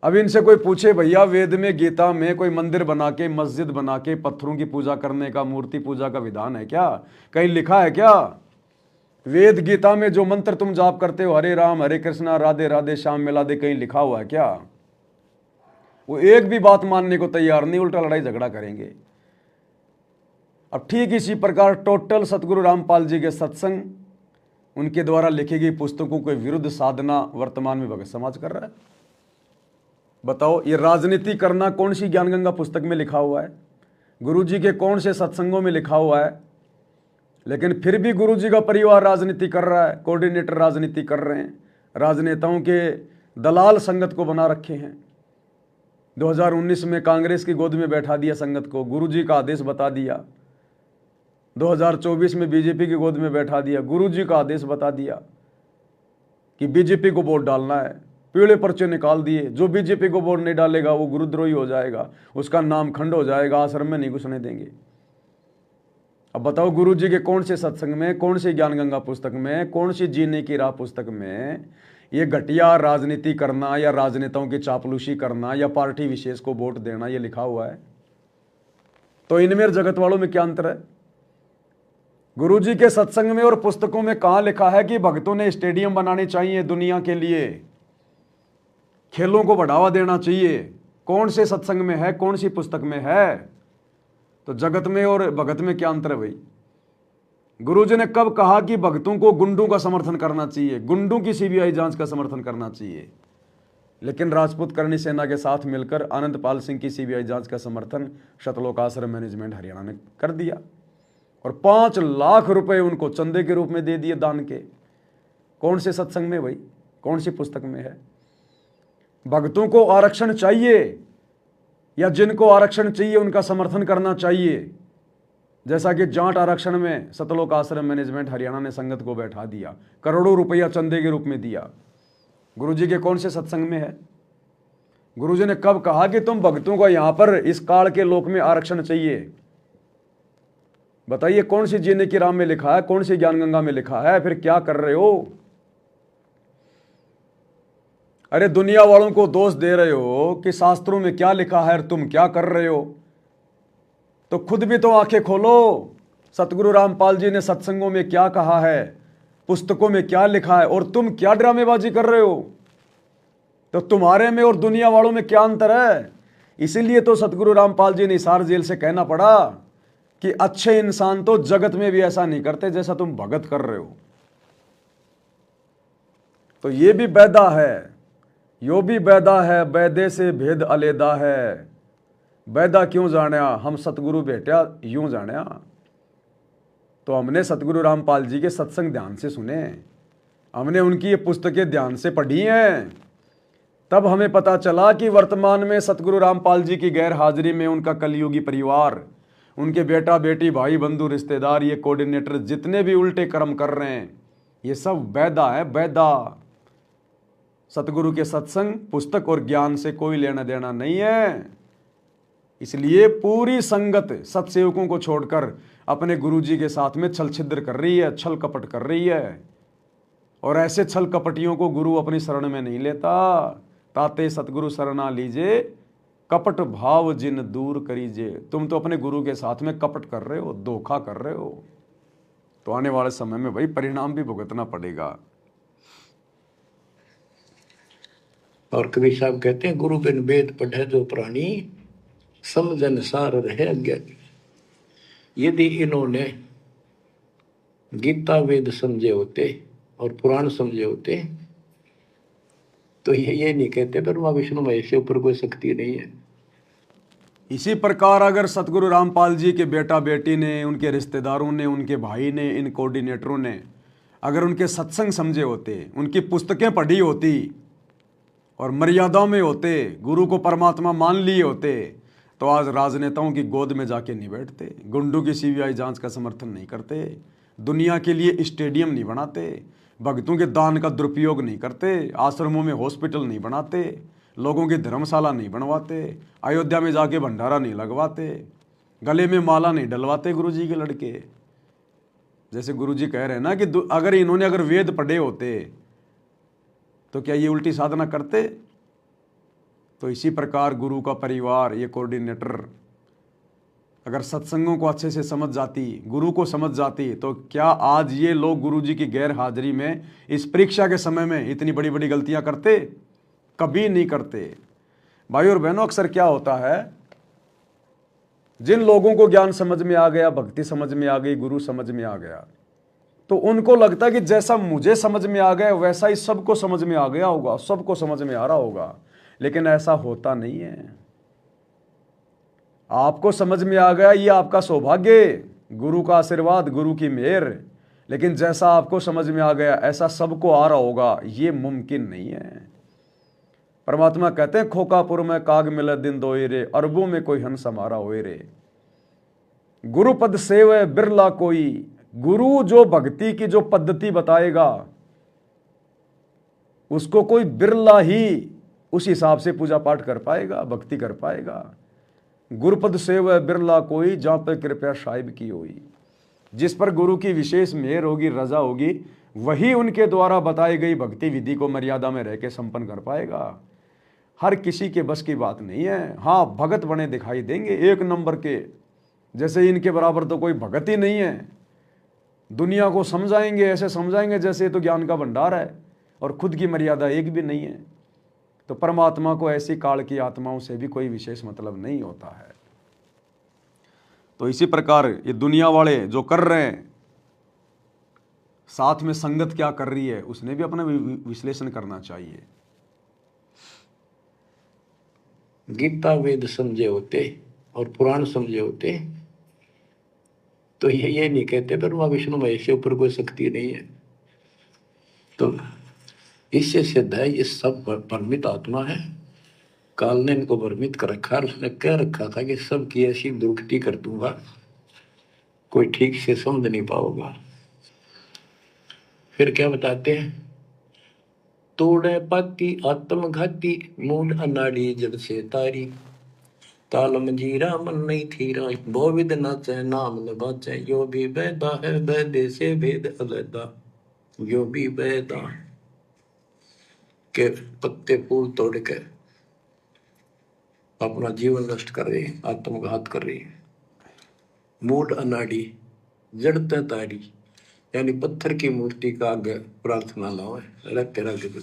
Speaker 1: अब इनसे कोई पूछे भैया वेद में गीता में कोई मंदिर बना के मस्जिद बना के पत्थरों की पूजा करने का, मूर्ति पूजा का विधान है क्या? कहीं लिखा है क्या? वेद गीता में जो मंत्र तुम जाप करते हो, हरे राम हरे कृष्णा राधे राधे श्याम मिलादे, कहीं लिखा हुआ है क्या? वो एक भी बात मानने को तैयार नहीं, उल्टा लड़ाई झगड़ा करेंगे। अब ठीक इसी प्रकार टोटल सतगुरु रामपाल जी के सत्संग, उनके द्वारा लिखी गई पुस्तकों के विरुद्ध साधना वर्तमान में भगत समाज कर रहा है। बताओ, ये राजनीति करना कौन सी ज्ञान गंगा पुस्तक में लिखा हुआ है? गुरु जी के कौन से सत्संगों में लिखा हुआ है? लेकिन फिर भी गुरु जी का परिवार राजनीति कर रहा है, कोऑर्डिनेटर राजनीति कर रहे हैं, राजनेताओं के दलाल संगत को बना रखे हैं। 2019 में कांग्रेस की गोद में बैठा दिया संगत को, गुरु जी का आदेश बता दिया। 2024 में बीजेपी की गोद में बैठा दिया, गुरु जी का आदेश बता दिया कि बीजेपी को वोट डालना है। पीले पर्चे निकाल दिए, जो बीजेपी को वोट नहीं डालेगा वो गुरुद्रोही हो जाएगा, उसका नाम खंड हो जाएगा, आश्रम में नहीं घुसने देंगे। अब बताओ, गुरु जी के कौन से सत्संग में, कौन सी ज्ञान गंगा पुस्तक में, कौन सी जीने की राह पुस्तक में ये घटिया राजनीति करना या राजनेताओं की चापलूसी करना या पार्टी विशेष को वोट देना ये लिखा हुआ है? तो इनमें और जगत वालों में क्या अंतर है? गुरु जी के सत्संग में और पुस्तकों में कहां लिखा है कि भक्तों ने स्टेडियम बनाने चाहिए दुनिया के लिए, खेलों को बढ़ावा देना चाहिए? कौन से सत्संग में है, कौन सी पुस्तक में है? तो जगत में और भगत में क्या अंतर है भाई? गुरु जी ने कब कहा कि भक्तों को गुंडों का समर्थन करना चाहिए, गुंडों की सीबीआई जांच का समर्थन करना चाहिए? लेकिन राजपूत करणी सेना के साथ मिलकर आनंदपाल सिंह की सीबीआई जांच का समर्थन शतलोक आश्रम मैनेजमेंट हरियाणा ने कर दिया और 5 लाख रुपए उनको चंदे के रूप में दे दिए दान के। कौन से सत्संग में भाई, कौन सी पुस्तक में है? भक्तों को आरक्षण चाहिए या जिनको आरक्षण चाहिए उनका समर्थन करना चाहिए? जैसा कि जाट आरक्षण में सतलोक आश्रम मैनेजमेंट हरियाणा ने संगत को बैठा दिया, करोड़ों रुपया चंदे के रूप में दिया। गुरुजी के कौन से सत्संग में है? गुरुजी ने कब कहा कि तुम भक्तों को यहां पर इस काल के लोक में आरक्षण चाहिए? बताइए, कौन सी जीने की राम में लिखा है, कौन सी ज्ञान गंगा में लिखा है? फिर क्या कर रहे हो? अरे दुनिया वालों को दोष दे रहे हो कि शास्त्रों में क्या लिखा है और तुम क्या कर रहे हो, तो खुद भी तो आंखें खोलो। सतगुरु रामपाल जी ने सत्संगों में क्या कहा है, पुस्तकों में क्या लिखा है, और तुम क्या ड्रामेबाजी कर रहे हो? तो तुम्हारे में और दुनिया वालों में क्या अंतर है? इसीलिए तो सतगुरु रामपाल जी ने हिसार जेल से कहना पड़ा कि अच्छे इंसान तो जगत में भी ऐसा नहीं करते जैसा तुम भगत कर रहे हो। तो ये भी बैदा है, यो भी बैदा है, बैदे से भेद अलेदा है। बैदा क्यों जाना, हम सतगुरु बेटा यूं जाना। तो हमने सतगुरु रामपाल जी के सत्संग ध्यान से सुने, हमने उनकी ये पुस्तकें ध्यान से पढ़ी हैं, तब हमें पता चला कि वर्तमान में सतगुरु रामपाल जी की गैर हाजिरी में उनका कलयुगी परिवार, उनके बेटा बेटी भाई बंधु रिश्तेदार, ये कोऑर्डिनेटर जितने भी उल्टे कर्म कर रहे हैं, ये सब बैदा है, बैदा। सतगुरु के सत्संग पुस्तक और ज्ञान से कोई लेना देना नहीं है। इसलिए पूरी संगत सत्सेवकों को छोड़कर अपने गुरुजी के साथ में छल छिद्र कर रही है, छल कपट कर रही है, और ऐसे छल कपटियों को गुरु अपनी शरण में नहीं लेता। ताते सतगुरु शरणा लीजिए, कपट भाव जिन दूर करीजिए। तुम तो अपने गुरु के साथ में कपट कर रहे हो, धोखा कर रहे हो, तो आने वाले समय में भाई परिणाम भी भुगतना पड़ेगा।
Speaker 2: और कबीर साहब कहते हैं, गुरु बिन वेद पढ़े जो प्राणी, समझन सार रहे अज्ञानी। यदि इन्होंने गीता वेद समझे होते और पुराण समझे होते तो ये नहीं कहते ब्रह्मा विष्णु महेश के ऊपर कोई शक्ति नहीं है।
Speaker 1: इसी प्रकार अगर सतगुरु रामपाल जी के बेटा बेटी ने, उनके रिश्तेदारों ने, उनके भाई ने, इन कोऑर्डिनेटरों ने अगर उनके सत्संग समझे होते, उनकी पुस्तकें पढ़ी होती और मर्यादाओं में होते, गुरु को परमात्मा मान लिए होते, तो आज राजनेताओं की गोद में जाके नहीं बैठते, गुंडों की सीबीआई जांच का समर्थन नहीं करते, दुनिया के लिए स्टेडियम नहीं बनाते, भक्तों के दान का दुरुपयोग नहीं करते, आश्रमों में हॉस्पिटल नहीं बनाते, लोगों की धर्मशाला नहीं बनवाते, अयोध्या में जाके भंडारा नहीं लगवाते, गले में माला नहीं डलवाते गुरुजी के लड़के। जैसे गुरुजी कह रहे हैं ना कि अगर वेद पढ़े होते तो क्या ये उल्टी साधना करते? तो इसी प्रकार गुरु का परिवार, ये कोऑर्डिनेटर अगर सत्संगों को अच्छे से समझ जाती, गुरु को समझ जाती, तो क्या आज ये लोग गुरुजी की गैर हाजिरी में इस परीक्षा के समय में इतनी बड़ी बड़ी गलतियां करते? कभी नहीं करते। भाई और बहनों, अक्सर क्या होता है, जिन लोगों को ज्ञान समझ में आ गया, भक्ति समझ में आ गई, गुरु समझ में आ गया, तो उनको लगता है कि जैसा मुझे समझ में आ गया वैसा ही सबको समझ में आ गया होगा, सबको समझ में आ रहा होगा। लेकिन ऐसा होता नहीं है। आपको समझ में आ गया, ये आपका सौभाग्य, गुरु का आशीर्वाद, गुरु की मेहर। लेकिन जैसा आपको समझ में आ गया ऐसा सबको आ रहा होगा, ये मुमकिन नहीं है। परमात्मा कहते हैं, खोकापुर में काग मिले दिन दोए रे, अरबों में कोई हंस हमारा होए रे। गुरुपद सेवे बिरला कोई, गुरु जो भक्ति की जो पद्धति बताएगा उसको कोई बिरला ही उस हिसाब से पूजा पाठ कर पाएगा, भक्ति कर पाएगा। गुरुपद सेव बिरला कोई, जहां पर कृपया साहिब की होई। जिस पर गुरु की विशेष मेहर होगी, रजा होगी, वही उनके द्वारा बताई गई भक्ति विधि को मर्यादा में रह के संपन्न कर पाएगा। हर किसी के बस की बात नहीं है। हाँ, भगत बने दिखाई देंगे एक नंबर के, जैसे इनके बराबर तो कोई भगत ही नहीं है। दुनिया को समझाएंगे, ऐसे समझाएंगे जैसे तो ज्ञान का भंडार है और खुद की मर्यादा एक भी नहीं है। तो परमात्मा को ऐसी काल की आत्माओं से भी कोई विशेष मतलब नहीं होता है। तो इसी प्रकार ये दुनिया वाले जो कर रहे हैं, साथ में संगत क्या कर रही है, उसने भी अपना विश्लेषण करना चाहिए।
Speaker 2: गीता वेद समझे होते और पुराण समझे होते तो ये नहीं कहते ब्रह्मा विष्णु महेश के ऊपर कोई शक्ति नहीं है। तो इससे सिद्ध है ये सब भ्रमित आत्मा है। काल ने इनको भ्रमित कर रखा है। उसने कह रखा था कि सबकी ऐसी दुर्गति कर दूंगा, कोई ठीक से समझ नहीं पाओगा। फिर क्या बताते हैं, तोड़े पाती आत्मघाती, मूड अनाड़ी जड़ से तारी, ताल मंजीरा मन नहीं थीरा, बहुविध नाचे नाम न बाचे, यो भी बैदा है बैदे से भेद अलैदा, यो भी बैदा के पत्ते फूल तोड़ के अपना जीवन नष्ट कर रही, आत्मघात कर रही। मूड अनाड़ी जड़ते तारी, यानी पत्थर की मूर्ति का आगे प्रार्थना लाओ, अरे तेरा गजब,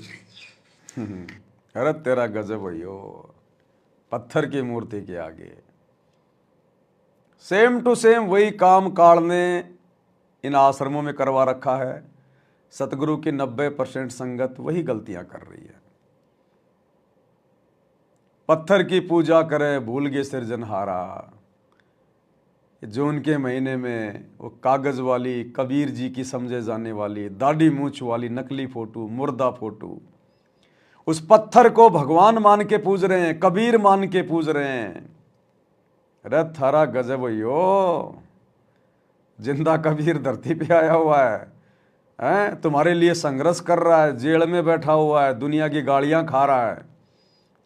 Speaker 1: अरे तेरा गजब भैयो, पत्थर की मूर्ति के आगे। सेम टू सेम वही काम काल ने इन आश्रमों में करवा रखा है। सतगुरु की 90% संगत वही गलतियां कर रही है। पत्थर की पूजा करे भूल गए सृजनहारा। जून के महीने में वो कागज वाली, कबीर जी की समझे जाने वाली, दाढ़ी मूंछ वाली नकली फोटो, मुर्दा फोटो, उस पत्थर को भगवान मान के पूज रहे हैं, कबीर मान के पूज रहे हैं। अरे थारा गजब यो, जिंदा कबीर धरती पे आया हुआ है, तुम्हारे लिए संघर्ष कर रहा है, जेल में बैठा हुआ है, दुनिया की गालियां खा रहा है,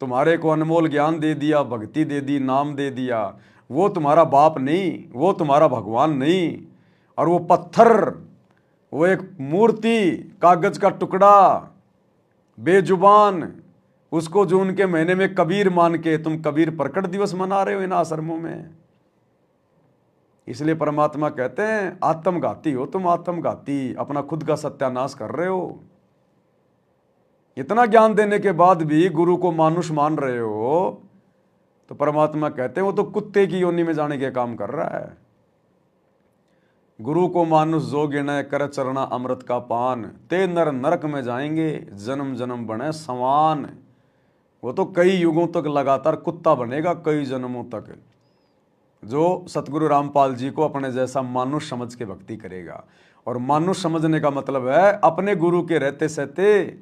Speaker 1: तुम्हारे को अनमोल ज्ञान दे दिया, भक्ति दे दी, नाम दे दिया। वो तुम्हारा बाप नहीं, वो तुम्हारा भगवान नहीं। और वो पत्थर, वो एक मूर्ति, कागज का टुकड़ा, बेजुबान, उसको जून के महीने में कबीर मान के तुम कबीर प्रकट दिवस मना रहे हो इन आश्रमों में। इसलिए परमात्मा कहते हैं आत्मघाती हो तुम, आत्मघाती, अपना खुद का सत्यानाश कर रहे हो। इतना ज्ञान देने के बाद भी गुरु को मानुष मान रहे हो, तो परमात्मा कहते हैं वो तो कुत्ते की योनि में जाने के काम कर रहा है। गुरु को मानुष जो गिने कर चरना अमृत का पान, ते नर नरक में जाएंगे जन्म जन्म बने समान। वो तो कई युगों तक लगातार कुत्ता बनेगा, कई जन्मों तक, जो सतगुरु रामपाल जी को अपने जैसा मानुष समझ के भक्ति करेगा। और मानुष समझने का मतलब है अपने गुरु के रहते सहते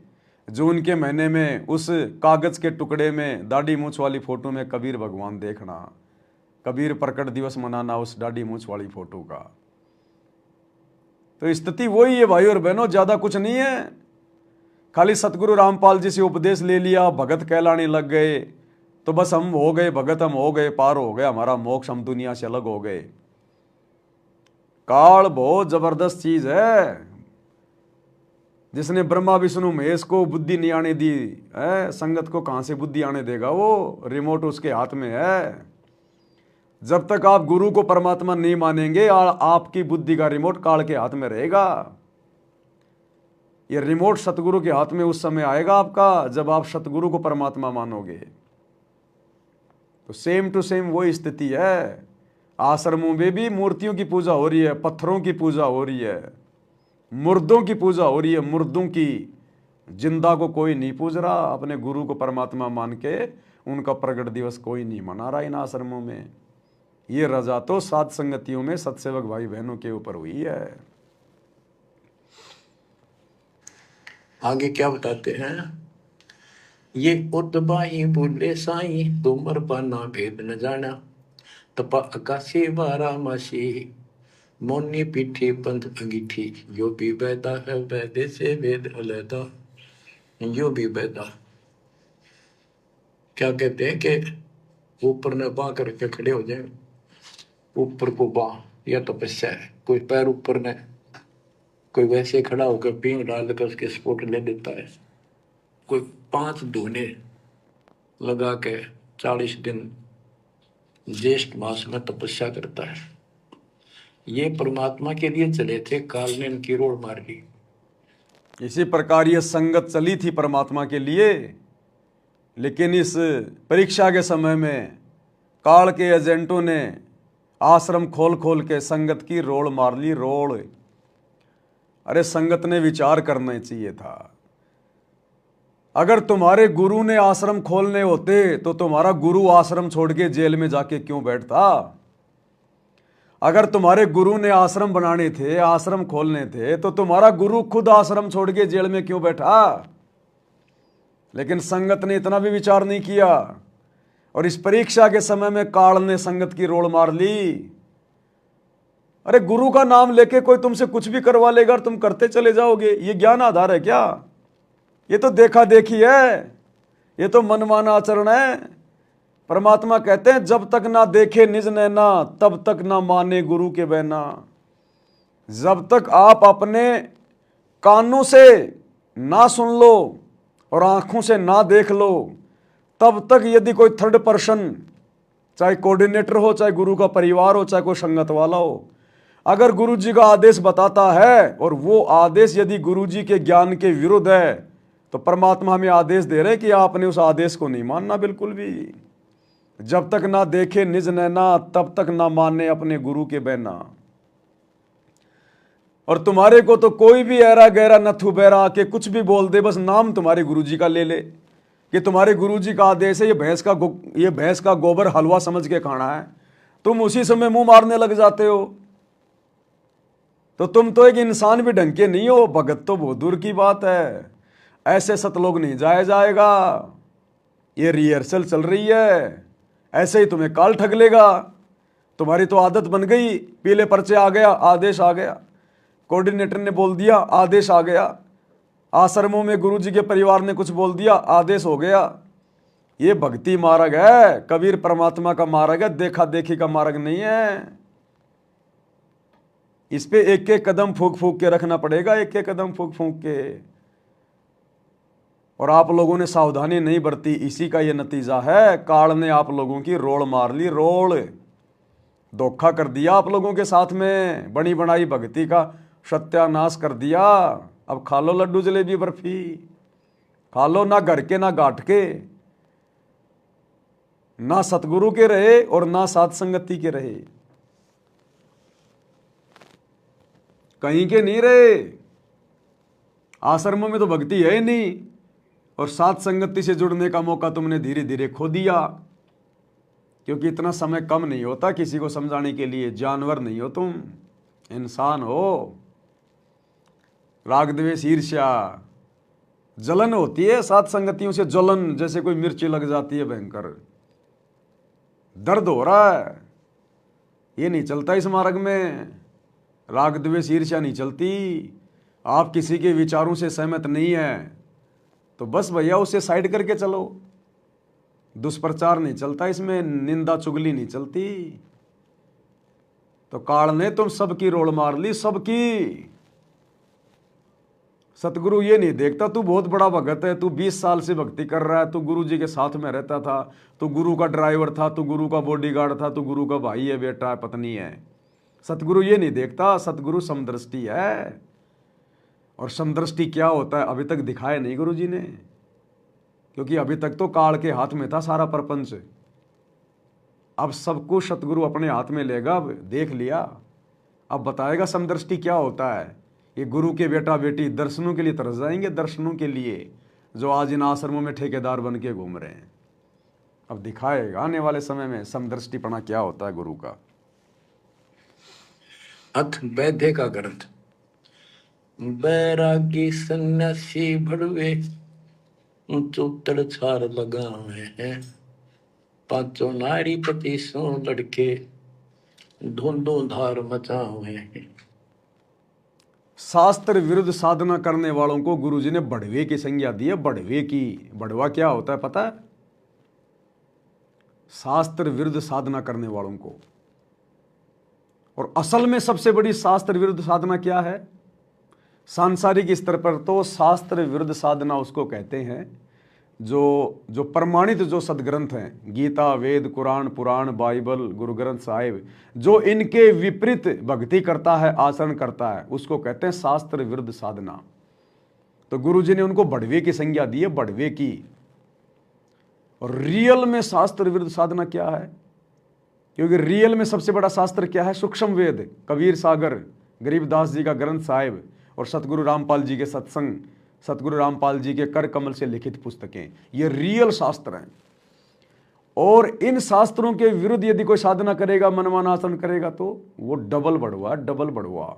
Speaker 1: जून के महीने में उस कागज के टुकड़े में दाढ़ी मूंछ वाली फोटो में कबीर भगवान देखना। कबीर प्रकट दिवस मनाना उस दाढ़ी मूछ वाली फोटो का। तो स्थिति वही है भाई और बहनों, ज्यादा कुछ नहीं है। खाली सतगुरु रामपाल जी से उपदेश ले लिया, भगत कहलाने लग गए, तो बस हम हो गए भगत, हम हो गए पार, हो गया हमारा मोक्ष, हम दुनिया से अलग हो गए। काल बहुत जबरदस्त चीज है। जिसने ब्रह्मा विष्णु महेश को बुद्धि नहीं आने दी है, संगत को कहां से बुद्धि आने देगा? वो रिमोट उसके हाथ में है। जब तक आप गुरु को परमात्मा नहीं मानेंगे, आपकी बुद्धि का रिमोट काल के हाथ में रहेगा। ये रिमोट सतगुरु के हाथ में उस समय आएगा आपका, जब आप सतगुरु को परमात्मा मानोगे। तो सेम टू सेम वो स्थिति है। आश्रमों में भी मूर्तियों की पूजा हो रही है, पत्थरों की पूजा हो रही है, मुर्दों की पूजा हो रही है, मुर्दों की। जिंदा को कोई नहीं पूज रहा, अपने गुरु को परमात्मा मान के उनका प्रगट दिवस कोई नहीं मना रहा इन आश्रमों में। ये रजा तो सात संगतियों में सत्सेवक भाई बहनों के ऊपर हुई है।
Speaker 2: आगे क्या बताते हैं? ये उतबाही बोले साई, तुमर पाना भेद न जाना, तपा आकाशी बारा मासी, मोनी पीठी पंथ अंगीठी, यो भी वैदा है वैदे से वेद अलैदा, यो भी वैदा। क्या कहते हैं कि ऊपर ने बां करके खड़े हो जाए, ऊपर को बां, या तपस्या है। कोई पैर ऊपर ने, कोई वैसे खड़ा होकर पींग डाल कर उसके स्पोर्ट ले देता है, कोई 5 धूने लगा के 40 दिन ज्येष्ठ मास में तपस्या करता है। ये परमात्मा के लिए चले थे, काल ने इनकी रोड मार ली।
Speaker 1: इसी प्रकार ये संगत चली थी परमात्मा के लिए, लेकिन इस परीक्षा के समय में काल के एजेंटों ने आश्रम खोल खोल के संगत की रोड़ मार ली, रोड़। अरे संगत ने विचार करना चाहिए था। अगर तुम्हारे गुरु ने आश्रम खोलने होते तो तुम्हारा गुरु आश्रम छोड़ के जेल में जाके क्यों बैठता? अगर तुम्हारे गुरु ने आश्रम बनाने थे, आश्रम खोलने थे, तो तुम्हारा गुरु खुद आश्रम छोड़ के जेल में क्यों बैठा? लेकिन संगत ने इतना भी विचार नहीं किया, और इस परीक्षा के समय में काल ने संगत की रोड़ मार ली। अरे गुरु का नाम लेके कोई तुमसे कुछ भी करवा लेगा और तुम करते चले जाओगे, ये ज्ञान आधार है क्या? ये तो देखा देखी है, ये तो मनमाना आचरण है। परमात्मा कहते हैं जब तक ना देखे निज नैना, तब तक ना माने गुरु के बहना। जब तक आप अपने कानों से ना सुन लो और आंखों से ना देख लो, तब तक यदि कोई थर्ड पर्सन, चाहे कोऑर्डिनेटर हो, चाहे गुरु का परिवार हो, चाहे कोई संगत वाला हो, अगर गुरु जी का आदेश बताता है और वो आदेश यदि गुरु जी के ज्ञान के विरुद्ध है, तो परमात्मा हमें आदेश दे रहे कि आपने उस आदेश को नहीं मानना बिल्कुल भी। जब तक ना देखे निज नैना, तब तक ना माने अपने गुरु के बहना। और तुम्हारे को तो कोई भी ऐरा गहरा नथु बहरा आके कुछ भी बोल दे, बस नाम तुम्हारे गुरु जी का ले ले कि तुम्हारे गुरु जी का आदेश है, ये भैंस का गोबर हलवा समझ के खाना है, तुम उसी समय मुंह मारने लग जाते हो। तो तुम तो एक इंसान भी ढंग के नहीं हो, भगत तो बहुत दूर की बात है। ऐसे सतलोक नहीं जाया जाएगा। ये रिहर्सल चल रही है, ऐसे ही तुम्हें काल ठग लेगा। तुम्हारी तो आदत बन गई, पीले पर्चे आ गया, आदेश आ गया, कोऑर्डिनेटर ने बोल दिया, आदेश आ गया, आश्रमों में गुरुजी के परिवार ने कुछ बोल दिया, आदेश हो गया। ये भक्ति मार्ग है, कबीर परमात्मा का मार्ग है, देखा देखी का मार्ग नहीं है। इस पे एक एक कदम फूक फूक के रखना पड़ेगा, एक एक कदम फूक फूक के। और आप लोगों ने सावधानी नहीं बरती, इसी का ये नतीजा है। काल ने आप लोगों की रोड़ मार ली, रोड़। धोखा कर दिया आप लोगों के साथ में, बनी बनाई भक्ति का सत्यानाश कर दिया। अब खा लो लड्डू जलेबी बर्फी, खा लो, ना घर के ना घाट के, ना सतगुरु के रहे और ना सात संगति के रहे, कहीं के नहीं रहे। आश्रमों में तो भक्ति है ही नहीं, और सात संगति से जुड़ने का मौका तुमने धीरे धीरे खो दिया, क्योंकि इतना समय कम नहीं होता किसी को समझाने के लिए। जानवर नहीं हो तुम, इंसान हो। राग द्वेष ईर्ष्या जलन होती है सात संगतियों से, जलन जैसे कोई मिर्ची लग जाती है, भयंकर दर्द हो रहा है। ये नहीं चलता इस मार्ग में। राग द्वेष ईर्ष्या नहीं चलती। आप किसी के विचारों से सहमत नहीं है तो बस भैया उसे साइड करके चलो। दुष्प्रचार नहीं चलता इसमें, निंदा चुगली नहीं चलती। तो काल ने तुम सबकी रोल मार ली, सबकी। सतगुरु ये नहीं देखता तू बहुत बड़ा भगत है, तू 20 साल से भक्ति कर रहा है, तू गुरु जी के साथ में रहता था, तू गुरु का ड्राइवर था, तू गुरु का बॉडीगार्ड था, तू गुरु का भाई है, बेटा है, पत्नी है। सतगुरु ये नहीं देखता। सतगुरु समदृष्टि है। और समदृष्टि क्या होता है अभी तक दिखाया नहीं गुरु जी ने, क्योंकि अभी तक तो काल के हाथ में था सारा प्रपंच। अब सब कुछ सतगुरु अपने हाथ में लेगा। अब देख लिया, अब बताएगा समदृष्टि क्या होता है। ये गुरु के बेटा बेटी दर्शनों के लिए तरस जाएंगे, दर्शनों के लिए, जो आज इन आश्रमों में ठेकेदार बन के घूम रहे हैं। अब दिखाएगा आने वाले समय में समदृष्टिपना क्या होता है गुरु का।
Speaker 2: अथ वैद्य का ग्रंथ। बैरागी सन्यासी भड़वे चौतड़ छार लगावे हैं, पांचों नारी पति सो लड़के धुंधो धार मचावे हैं।
Speaker 1: शास्त्र विरुद्ध साधना करने वालों को गुरुजी ने बढ़वे की संज्ञा दी है। बढ़वे की, बढ़वा क्या होता है पता है? शास्त्र विरुद्ध साधना करने वालों को। और असल में सबसे बड़ी शास्त्र विरुद्ध साधना क्या है? सांसारिक स्तर पर तो शास्त्र विरुद्ध साधना उसको कहते हैं जो प्रमाणित जो सदग्रंथ हैं, गीता, वेद, कुरान, पुराण, बाइबल, गुरु ग्रंथ साहिब, जो इनके विपरीत भक्ति करता है, आचरण करता है, उसको कहते हैं शास्त्र विरुद्ध साधना। तो गुरु जी ने उनको बढ़वे की संज्ञा दी है, बढ़वे की। और रियल में शास्त्र विरुद्ध साधना क्या है? क्योंकि रियल में सबसे बड़ा शास्त्र क्या है? सूक्ष्म वेद, कबीर सागर, गरीबदास जी का ग्रंथ साहिब और सतगुरु रामपाल जी के सत्संग, सतगुरु रामपाल जी के कर कमल से लिखित पुस्तकें, ये रियल शास्त्र हैं। और इन शास्त्रों के विरुद्ध यदि कोई साधना करेगा, मनमाना आचरण करेगा, तो वो डबल बढ़वा, डबल बढ़वा।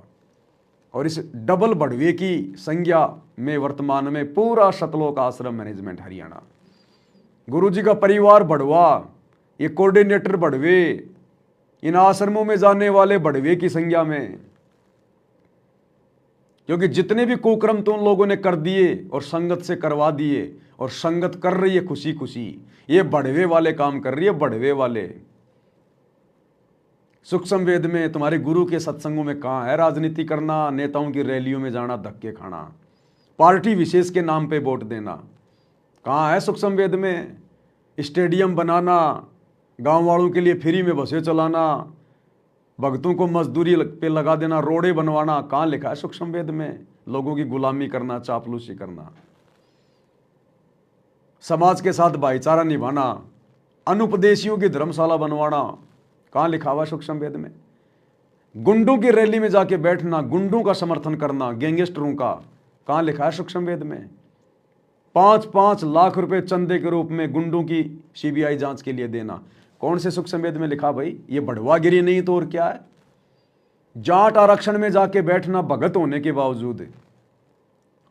Speaker 1: और इस डबल बढ़वे की संज्ञा में वर्तमान में पूरा सतलोक आश्रम मैनेजमेंट हरियाणा, गुरु जी का परिवार बढ़वा, ये कोऑर्डिनेटर बढ़वे, इन आश्रमों में जाने वाले बढ़वे की संज्ञा में। क्योंकि जितने भी कुक्रम तो उन लोगों ने कर दिए और संगत से करवा दिए, और संगत कर रही है खुशी खुशी, ये बढ़वे वाले काम कर रही है, बढ़वे वाले। सूक्ष्म वेद में तुम्हारे गुरु के सत्संगों में कहाँ है राजनीति करना, नेताओं की रैलियों में जाना, धक्के खाना, पार्टी विशेष के नाम पे वोट देना? कहाँ है सूक्ष्म वेद में? स्टेडियम बनाना, गांव वालों के लिए फ्री में बसें चलाना, भक्तों को मजदूरी पे लगा देना, रोडे बनवाना, कहाँ लिखा है सूक्ष्म वेद में? लोगों की गुलामी करना, चापलूसी करना, समाज के साथ भाईचारा निभाना, अनुपदेशियों की धर्मशाला बनवाना, कहाँ लिखा हुआ सूक्ष्म वेद में? गुंडों की रैली में जाके बैठना, गुंडों का समर्थन करना, गैंगस्टरों का, कहाँ लिखा है सूक्ष्म वेद में? 5-5 लाख रुपए चंदे के रूप में गुंडों की सीबीआई जांच के लिए देना, कौन से सूक्ष्म वेद में लिखा भाई? ये बढ़वागिरी नहीं तो और क्या है? जाट आरक्षण में जाके बैठना भगत होने के बावजूद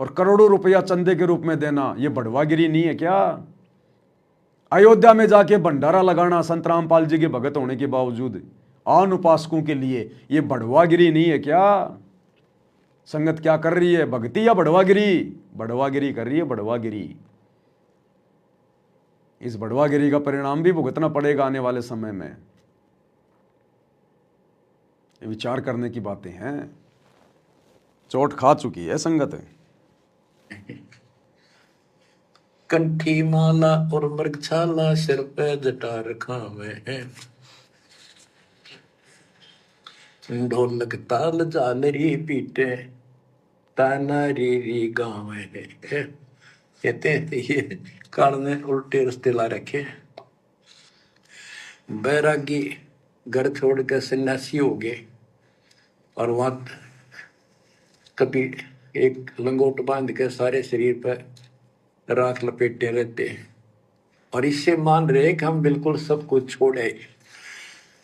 Speaker 1: और करोड़ों रुपया चंदे के रूप में देना, ये बढ़वागिरी नहीं है क्या? अयोध्या में जाके भंडारा लगाना संत रामपाल जी के भगत होने के बावजूद आन उपासकों के लिए, ये बढ़वागिरी नहीं है क्या? संगत क्या कर रही है, भक्ति या बढ़वागिरी? बढ़वागिरी कर रही है, बढ़वागिरी। इस बढ़वागिरी का परिणाम भी भुगतना पड़ेगा आने वाले समय में। विचार करने की बातें हैं, चोट खा चुकी है संगत।
Speaker 2: कंठी माला और मृगछाला सिर पे जटा रखा हुए हैं, ढोलक ताल झालरी पीटे ताना री गावे है। कहते हैं ये काल ने उल्टे रास्ते ला रखे। बैरागी घर छोड़ कर सन्यासी हो गए और वहां कभी एक लंगोट बांध के सारे शरीर पर राख लपेटे रहते हैं और इससे मान रहे कि हम बिल्कुल सब कुछ छोड़े।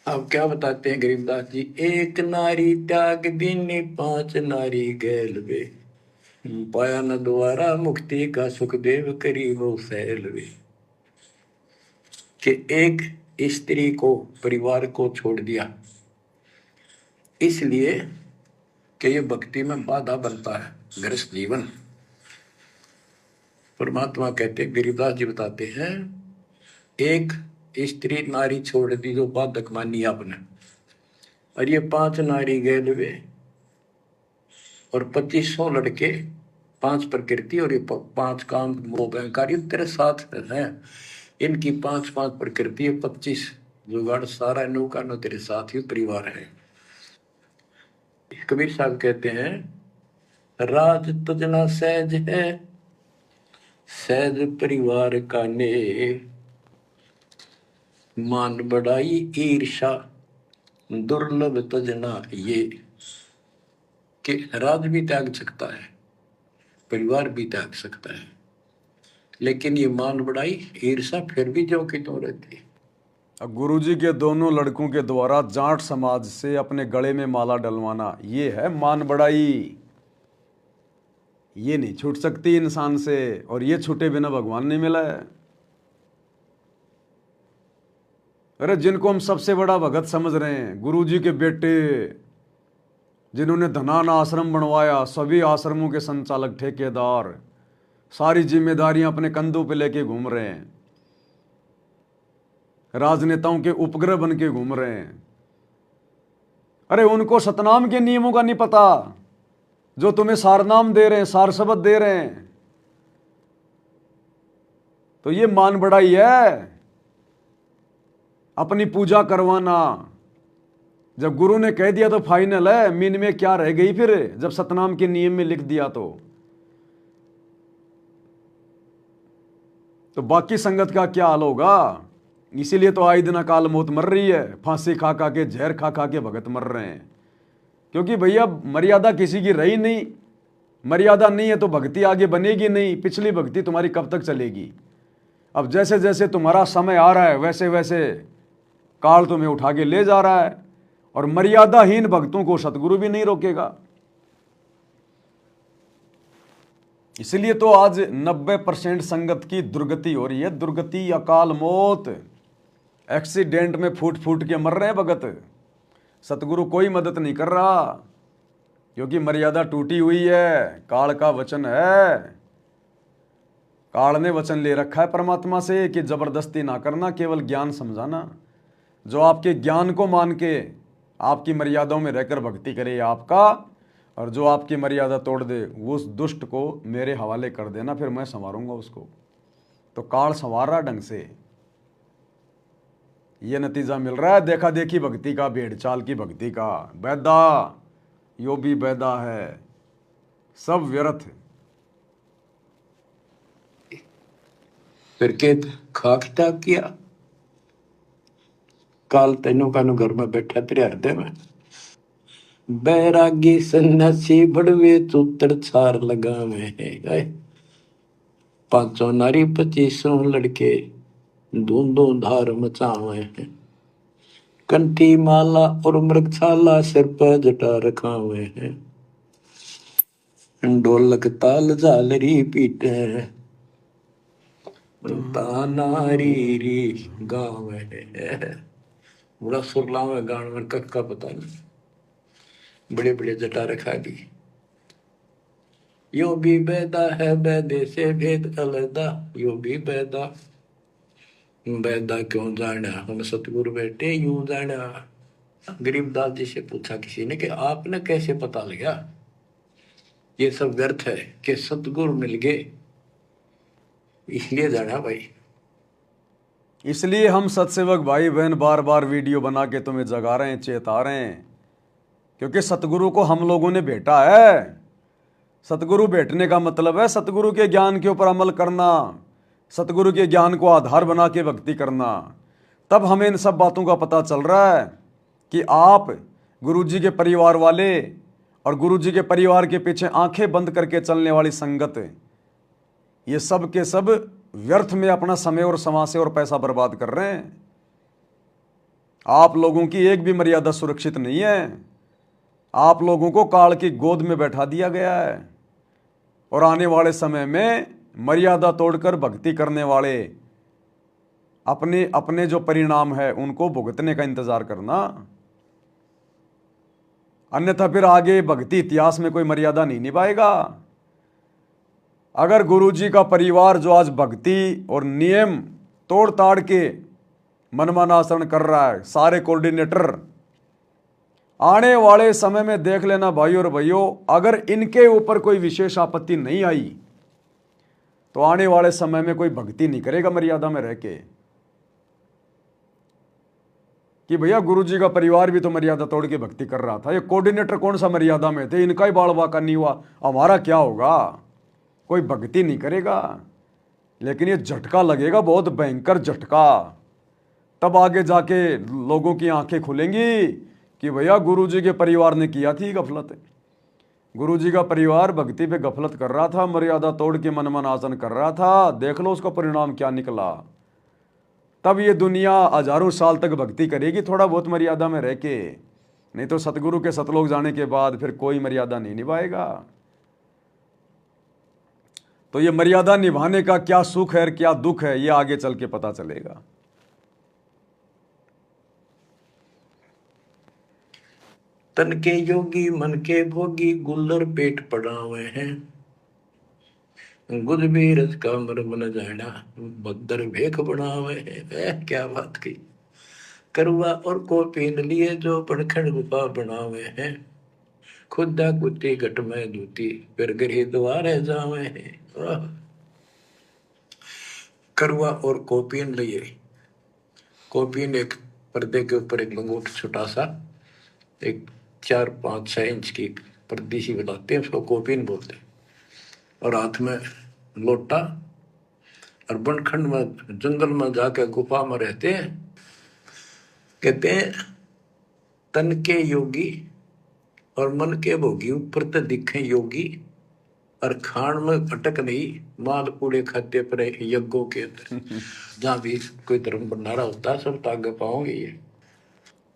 Speaker 2: अब क्या बताते हैं गरीबदास जी? एक नारी त्याग दीनी 5 नारी गैल वे, पाया न द्वारा मुक्ति का सुखदेव करी वो सैल वे। कि एक स्त्री को, परिवार को छोड़ दिया इसलिए कि ये भक्ति में बाधा बनता है गृहस्थ जीवन। परमात्मा कहते, गरीबदास जी बताते हैं, एक स्त्री नारी छोड़ दी जो बाधक मानी आपने, और ये 5 नारी गए वे और 2500 लड़के, 5 प्रकृति और ये 5 काम मोह अहंकारी तेरे साथ हैं। इनकी 5-5 प्रकृति, 25 जुगाड़, सारा नौका नो तेरे साथ ही परिवार है। कबीर साहब कहते हैं, राज तजना सहज है, सहज परिवार का ने, मान बढ़ाई ईर्षा दुर्लभ तजना ये। कि राज भी त्याग सकता है, परिवार भी त्याग सकता है, लेकिन ये मान बढ़ाई ईर्षा फिर भी जो कि तो रहती है।
Speaker 1: अब गुरुजी के दोनों लड़कों के द्वारा जाट समाज से अपने गले में माला डलवाना, ये है मान बढ़ाई। ये नहीं छूट सकती इंसान से, और ये छूटे बिना भगवान नहीं मिला है। अरे जिनको हम सबसे बड़ा भगत समझ रहे हैं, गुरुजी के बेटे, जिन्होंने धनाना आश्रम बनवाया, सभी आश्रमों के संचालक ठेकेदार, सारी जिम्मेदारियां अपने कंधों पे लेके घूम रहे हैं, राजनेताओं के उपग्रह बन के घूम रहे हैं। अरे उनको सतनाम के नियमों का नहीं पता, जो तुम्हें सारनाम दे रहे हैं, सार शब्द दे रहे हैं। तो ये मान बढ़ाई है, अपनी पूजा करवाना। जब गुरु ने कह दिया तो फाइनल है, मीन में क्या रह गई फिर, जब सतनाम के नियम में लिख दिया तो बाकी संगत का क्या हाल होगा। इसीलिए तो आए दिन अकाल मौत मर रही है, फांसी खा खा के, जहर खा खा के भगत मर रहे हैं। क्योंकि भैया मर्यादा किसी की रही नहीं, मर्यादा नहीं है तो भक्ति आगे बनेगी नहीं। पिछली भक्ति तुम्हारी कब तक चलेगी। अब जैसे जैसे तुम्हारा समय आ रहा है, वैसे वैसे काल तुम्हें उठा के ले जा रहा है, और मर्यादाहीन भक्तों को सतगुरु भी नहीं रोकेगा। इसलिए तो आज 90% संगत की दुर्गति हो रही है। दुर्गति, अकाल मौत, एक्सीडेंट में फूट फूट के मर रहे हैं भगत। सतगुरु कोई मदद नहीं कर रहा, क्योंकि मर्यादा टूटी हुई है। काल का वचन है, काल ने वचन ले रखा है परमात्मा से कि जबरदस्ती ना करना, केवल ज्ञान समझाना। जो आपके ज्ञान को मान के आपकी मर्यादाओं में रहकर भक्ति करे आपका, और जो आपकी मर्यादा तोड़ दे उस दुष्ट को मेरे हवाले कर देना, फिर मैं संवारूंगा उसको। तो काल संवार रहा ढंग से, ये नतीजा मिल रहा है। देखा देखी भक्ति का, भेड़ चाल की भक्ति का, बैदा यो भी बैदा है, सब व्यर्थ।
Speaker 2: फिर के खाकता किया, काल तेनों का घर में बैठा तेरे हृदय में। बैरागी सन्यासी बड़वे चूतर छार लगावे है, 500 नारी 2500 लड़के धूंधो धार मचावे हैं। कंठी माला और मृगशाला सिर पर जटा रखावे हैं। ढोलक ताल झालरी पीटे तानारी री गावे है। बड़ा सुरलावे गान में कक्का पता नहीं, बड़े बड़े जटा रखा दी। यो भी बैदा है, बैदे से भेद अलदा, यो भी बैदा। बैदा क्यों जाना, हम सतगुरु बेटे यूं जाना। गरीबदास जी से पूछा किसी ने कि आपने कैसे पता लगा ये सब व्यर्थ है, कि सतगुरु मिल गए इसलिए जाना भाई।
Speaker 1: इसलिए हम सत्सेवक भाई बहन बार बार वीडियो बना के तुम्हें जगा रहे हैं, चेता रहे हैं, क्योंकि सतगुरु को हम लोगों ने भेटा है। सतगुरु भेटने का मतलब है सतगुरु के ज्ञान के ऊपर अमल करना, सतगुरु के ज्ञान को आधार बना के भक्ति करना। तब हमें इन सब बातों का पता चल रहा है कि आप गुरुजी के परिवार वाले और गुरुजी के परिवार के पीछे आंखें बंद करके चलने वाली संगत, ये सब के सब व्यर्थ में अपना समय और समासे और पैसा बर्बाद कर रहे हैं। आप लोगों की एक भी मर्यादा सुरक्षित नहीं है। आप लोगों को काल की गोद में बैठा दिया गया है, और आने वाले समय में मर्यादा तोड़कर भक्ति करने वाले अपने अपने जो परिणाम है उनको भुगतने का इंतजार करना। अन्यथा फिर आगे भक्ति इतिहास में कोई मर्यादा नहीं निभाएगा। अगर गुरुजी का परिवार जो आज भक्ति और नियम तोड़ ताड़ के मनमाना आचरण कर रहा है, सारे कोऑर्डिनेटर, आने वाले समय में देख लेना भाई और भैयों, अगर इनके ऊपर कोई विशेष आपत्ति नहीं आई तो आने वाले समय में कोई भक्ति नहीं करेगा मर्यादा में रह के, कि भैया गुरुजी का परिवार भी तो मर्यादा तोड़ के भक्ति कर रहा था, ये कोऑर्डिनेटर कौन सा मर्यादा में थे, इनका ही बाल बाका नहीं हुआ, हमारा क्या होगा, कोई भक्ति नहीं करेगा। लेकिन ये झटका लगेगा, बहुत भयंकर झटका, तब आगे जाके लोगों की आंखें खुलेंगी कि भैया गुरुजी के परिवार ने किया थी गफलत, गुरुजी का परिवार भक्ति पे गफलत कर रहा था, मर्यादा तोड़ के मनमाना आचरण कर रहा था, देख लो उसका परिणाम क्या निकला। तब ये दुनिया हजारों साल तक भक्ति करेगी थोड़ा बहुत मर्यादा में रह के, नहीं तो सतगुरु के सतलोक जाने के बाद फिर कोई मर्यादा नहीं निभाएगा। तो ये मर्यादा निभाने का क्या सुख है क्या दुख है, ये आगे चल के पता चलेगा।
Speaker 2: तन के योगी मन के भोगी गुल्लर पेट पड़ावे हैं, गुद भी रस का मरम न जाना बदर भेख बनावे हैं। क्या बात की। करुआ और को पीन लिए जो पड़खड़ गुफा बनावे हैं, खुदा कुत्ती घट में दूती फिर गरी द्वारे जावे हैं। करुआ और कोपीन लिए, कोपीन एक पर्दे के ऊपर एक लंगोट छोटा सा, एक 4-5-6 इंच की पर्दी सी बनाते हैं, उसको कोपीन बोलते हैं, और हाथ में लोटा, और बनखंड में जंगल में जाकर गुफा में रहते हैं। कहते हैं तन के योगी और मन के भोगी, ऊपर तो दिखे योगी और खान में अटक नहीं, माल पूड़े खाते पर यज्ञों के अंदर जहां भी कोई धर्म भंडारा होता है सब तागे पाओगे। ये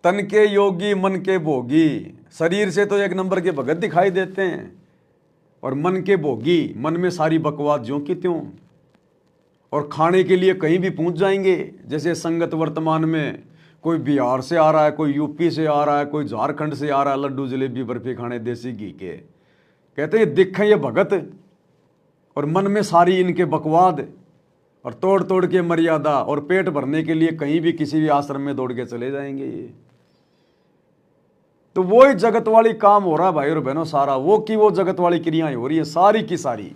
Speaker 1: तन के योगी मन के भोगी, शरीर से तो एक नंबर के भगत दिखाई देते हैं, और मन के भोगी, मन में सारी बकवास ज्यों की त्यों, और खाने के लिए कहीं भी पहुंच जाएंगे। जैसे संगत वर्तमान में कोई बिहार से आ रहा है, कोई यूपी से आ रहा है, कोई झारखंड से आ रहा है, लड्डू जलेबी बर्फी खाने देसी घी के, कहते हैं दिखे ये भगत, और मन में सारी इनके बकवाद, और तोड़ तोड़ के मर्यादा, और पेट भरने के लिए कहीं भी किसी भी आश्रम में दौड़ के चले जाएंगे ये। तो वो ही जगत वाली काम हो रहा है भाई और बहनों, सारा वो की वो जगत वाली क्रियाएं हो रही है सारी की सारी।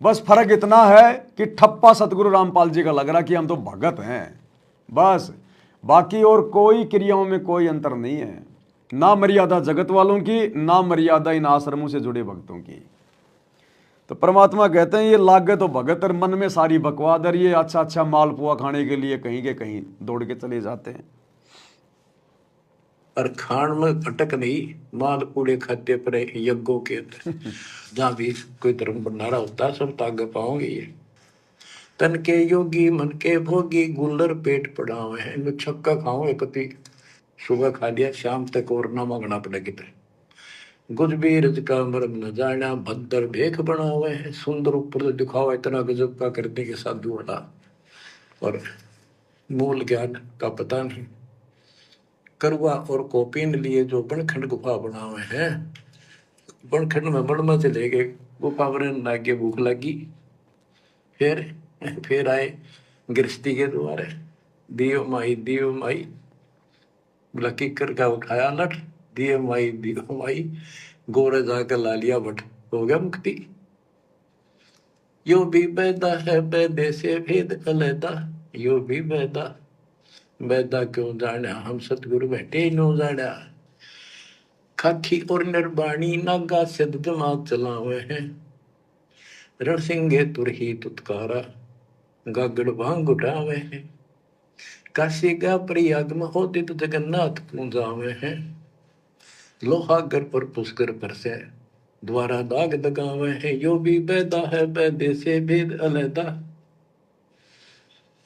Speaker 1: बस फर्क इतना है कि ठप्पा सतगुरु रामपाल जी का लग रहा कि हम तो भगत हैं बस, बाकी और कोई क्रियाओं में कोई अंतर नहीं है, ना मर्यादा जगत वालों की, ना मर्यादा इन आश्रमों से जुड़े भक्तों की। तो परमात्मा कहते हैं ये लागे तो भगत, और मन में सारी बकवाद, और ये अच्छा अच्छा मालपुआ खाने के लिए कहीं के कहीं दौड़ के चले जाते हैं,
Speaker 2: और खान में अटक नहीं, माल पूड़े खाते पर यज्ञों के अंदर जहां भी कोई धर्म भंडारा होता है सब तागे पाओगे। ये तन के योगी मन के भोगी गुल्लर पेट पड़ावे हैं, इनको छक्का खाओ एक कति, सुबह खा लिया शाम तक और ना मांगना पड़े कितने। गुजबीर का मरम न जाना भद्र भेख बनावे हैं, सुंदर ऊपर से दिखावा इतना गजब का करने के साधु वाला, और मूल ज्ञान का पता नहीं। करुआ और कोपीन लिए जो बनखंड गुफा बनावे हैं, बनखंड में मड़मा से लेके गुफा बनने लागे, भूख लगी, फिर आए गृहस्थी के द्वारे, दियो माई बोला किकर का उठाया लठ, दियो माई गोरे जाकर ला लिया बट, हो गया मुक्ति। यो भी बैदा है बैदे से भेद अलैदा, यो भी बैदा क्यों जाना हम सतगुरु बैठे नो जाना। खाखी और निर्वाणी नागा सिद्ध दिमाग चलावे हैं, रण सिंगे तुरही तुतकारा गागड़ भांग उठावे हैं। काशी का प्रयाग में होदित जगन्नाथ पूंजावे हैं, लोहागर पर पुष्कर पर से द्वारा दाग दगावे हैं। यो भी बैदा है बैदे से भेद अलैदा,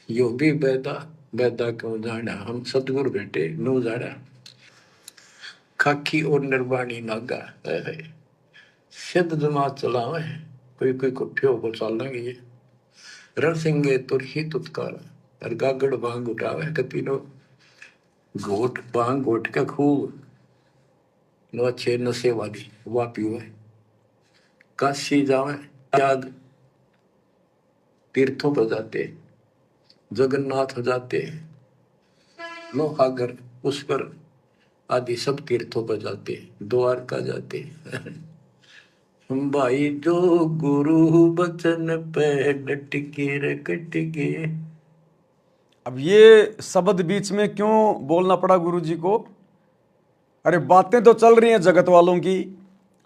Speaker 2: यो भी बैदा क्यों जाना हम सतगुरु बेटे नो जाना। खाकी और निर्वाणी नागा सिद्ध जमात चलावे, कोई कुठे होकर चल देंगे ये। रण सिंगे तुर ही तुतकारा, और गागड़ भांग उठावे कति नो घोट भांग घोट का खूब, नो अच्छे नशे वाली वह पीवे, काशी जावे, त्याग तीर्थों पर जाते, जगन्नाथ जाते, लोहागर पुष्कर आदि सब तीर्थों पर जाते, द्वारका जाते। भाई जो गुरु बचन पे डट के रे कट के।
Speaker 1: अब ये शब्द बीच में क्यों बोलना पड़ा गुरु जी को? अरे बातें तो चल रही हैं जगत वालों की,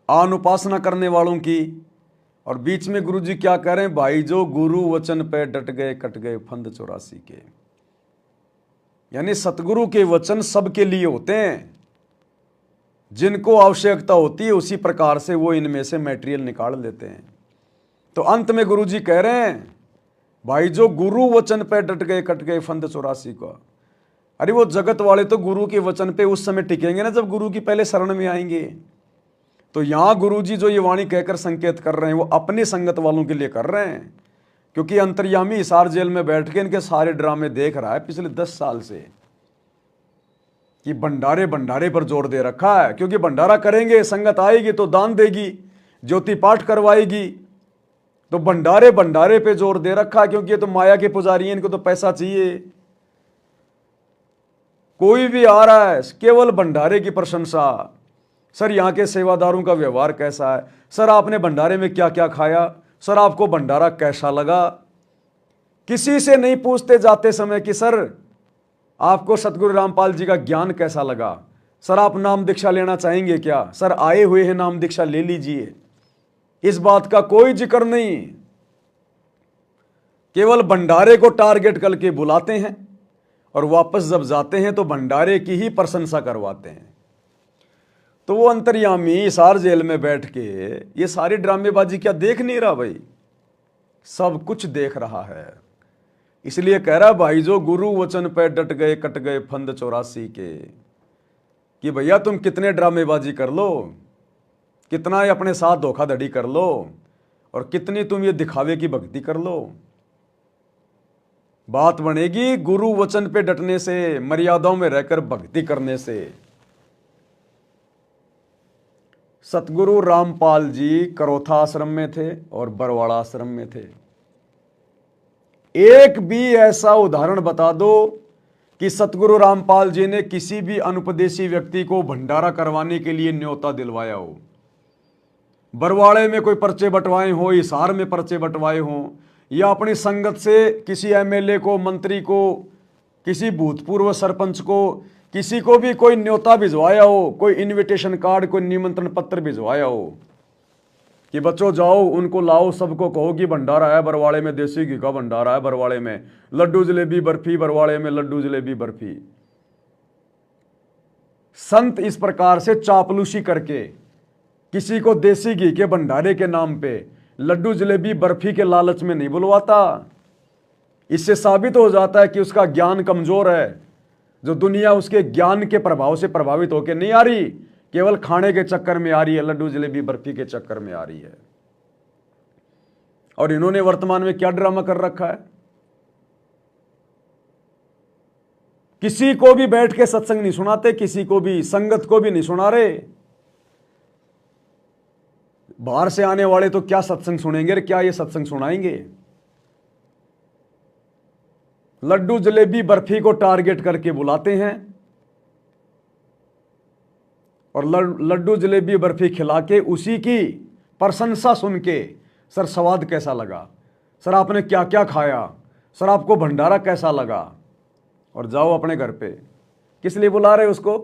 Speaker 1: आन उपासना करने वालों की, और बीच में गुरु जी क्या कह रहे हैं? भाई जो गुरु वचन पे डट गए कट गए फंद 84 के। यानी सतगुरु के वचन सबके लिए होते हैं, जिनको आवश्यकता होती है उसी प्रकार से वो इनमें से मटेरियल निकाल लेते हैं। तो अंत में गुरु जी कह रहे हैं, भाई जो गुरु वचन पे डट गए कट गए फंद 84 का। अरे वो जगत वाले तो गुरु के वचन पे उस समय टिकेंगे ना जब गुरु की पहले शरण में आएंगे। तो यहां गुरु जी जो ये वाणी कहकर संकेत कर रहे हैं वो अपनी संगत वालों के लिए कर रहे हैं, क्योंकि अंतर्यामी हिसार जेल में बैठ के इनके सारे ड्रामे देख रहा है पिछले 10 साल से, कि भंडारे भंडारे पर जोर दे रखा है। क्योंकि भंडारा करेंगे, संगत आएगी तो दान देगी, ज्योति पाठ करवाएगी, तो भंडारे भंडारे पे जोर दे रखा है। क्योंकि ये तो माया के पुजारी हैं, इनको तो पैसा चाहिए। कोई भी आ रहा है केवल भंडारे की प्रशंसा। सर यहाँ के सेवादारों का व्यवहार कैसा है, सर आपने भंडारे में क्या क्या खाया, सर आपको भंडारा कैसा लगा। किसी से नहीं पूछते जाते समय कि सर आपको सतगुरु रामपाल जी का ज्ञान कैसा लगा, सर आप नाम दीक्षा लेना चाहेंगे क्या, सर आए हुए हैं नाम दीक्षा ले लीजिए। इस बात का कोई जिक्र नहीं। केवल भंडारे को टारगेट करके बुलाते हैं और वापस जब जाते हैं तो भंडारे की ही प्रशंसा करवाते हैं। तो वो अंतर्यामी हिसार जेल में बैठ के ये सारी ड्रामेबाजी क्या देख नहीं रहा? भाई सब कुछ देख रहा है। इसलिए कह रहा भाई जो गुरु वचन पे डट गए कट गए फंद 84 के, कि भैया तुम कितने ड्रामेबाजी कर लो, कितना ही अपने साथ धोखाधड़ी कर लो, और कितनी तुम ये दिखावे की भक्ति कर लो, बात बनेगी गुरु वचन पे डटने से, मर्यादाओं में रहकर भक्ति करने से। सतगुरु रामपाल जी करोथा आश्रम में थे और बरवाड़ा आश्रम में थे। एक भी ऐसा उदाहरण बता दो कि सतगुरु रामपाल जी ने किसी भी अनुपदेशी व्यक्ति को भंडारा करवाने के लिए न्योता दिलवाया हो। बरवाड़े में कोई पर्चे बंटवाए हो, हिसार में पर्चे बंटवाए हो, या अपनी संगत से किसी एमएलए को, मंत्री को, किसी भूतपूर्व सरपंच को, किसी को भी कोई न्योता भिजवाया हो, कोई इनविटेशन कार्ड, कोई निमंत्रण पत्र भिजवाया हो कि बच्चों जाओ उनको लाओ, सबको कहो कि भंडारा है बरवाड़े में, देसी घी का भंडारा है बरवाड़े में, लड्डू जलेबी बर्फी बरवाड़े में, लड्डू जलेबी बर्फी। संत इस प्रकार से चापलूसी करके किसी को देसी घी के भंडारे के नाम पे लड्डू जलेबी बर्फी के लालच में नहीं बुलवाता। इससे साबित हो जाता है कि उसका ज्ञान कमजोर है। जो दुनिया उसके ज्ञान के प्रभाव से प्रभावित होकर नहीं आ रही, केवल खाने के चक्कर में आ रही है, लड्डू जलेबी बर्फी के चक्कर में आ रही है। और इन्होंने वर्तमान में क्या ड्रामा कर रखा है? किसी को भी बैठ के सत्संग नहीं सुनाते, किसी को भी, संगत को भी नहीं सुना रहे। बाहर से आने वाले तो क्या सत्संग सुनेंगे, क्या ये सत्संग सुनाएंगे? लड्डू जलेबी बर्फी को टारगेट करके बुलाते हैं और लड्डू जलेबी बर्फी खिला के उसी की प्रशंसा सुन के, सर स्वाद कैसा लगा, सर आपने क्या क्या खाया, सर आपको भंडारा कैसा लगा, और जाओ अपने घर पे। किस लिए बुला रहे हो उसको?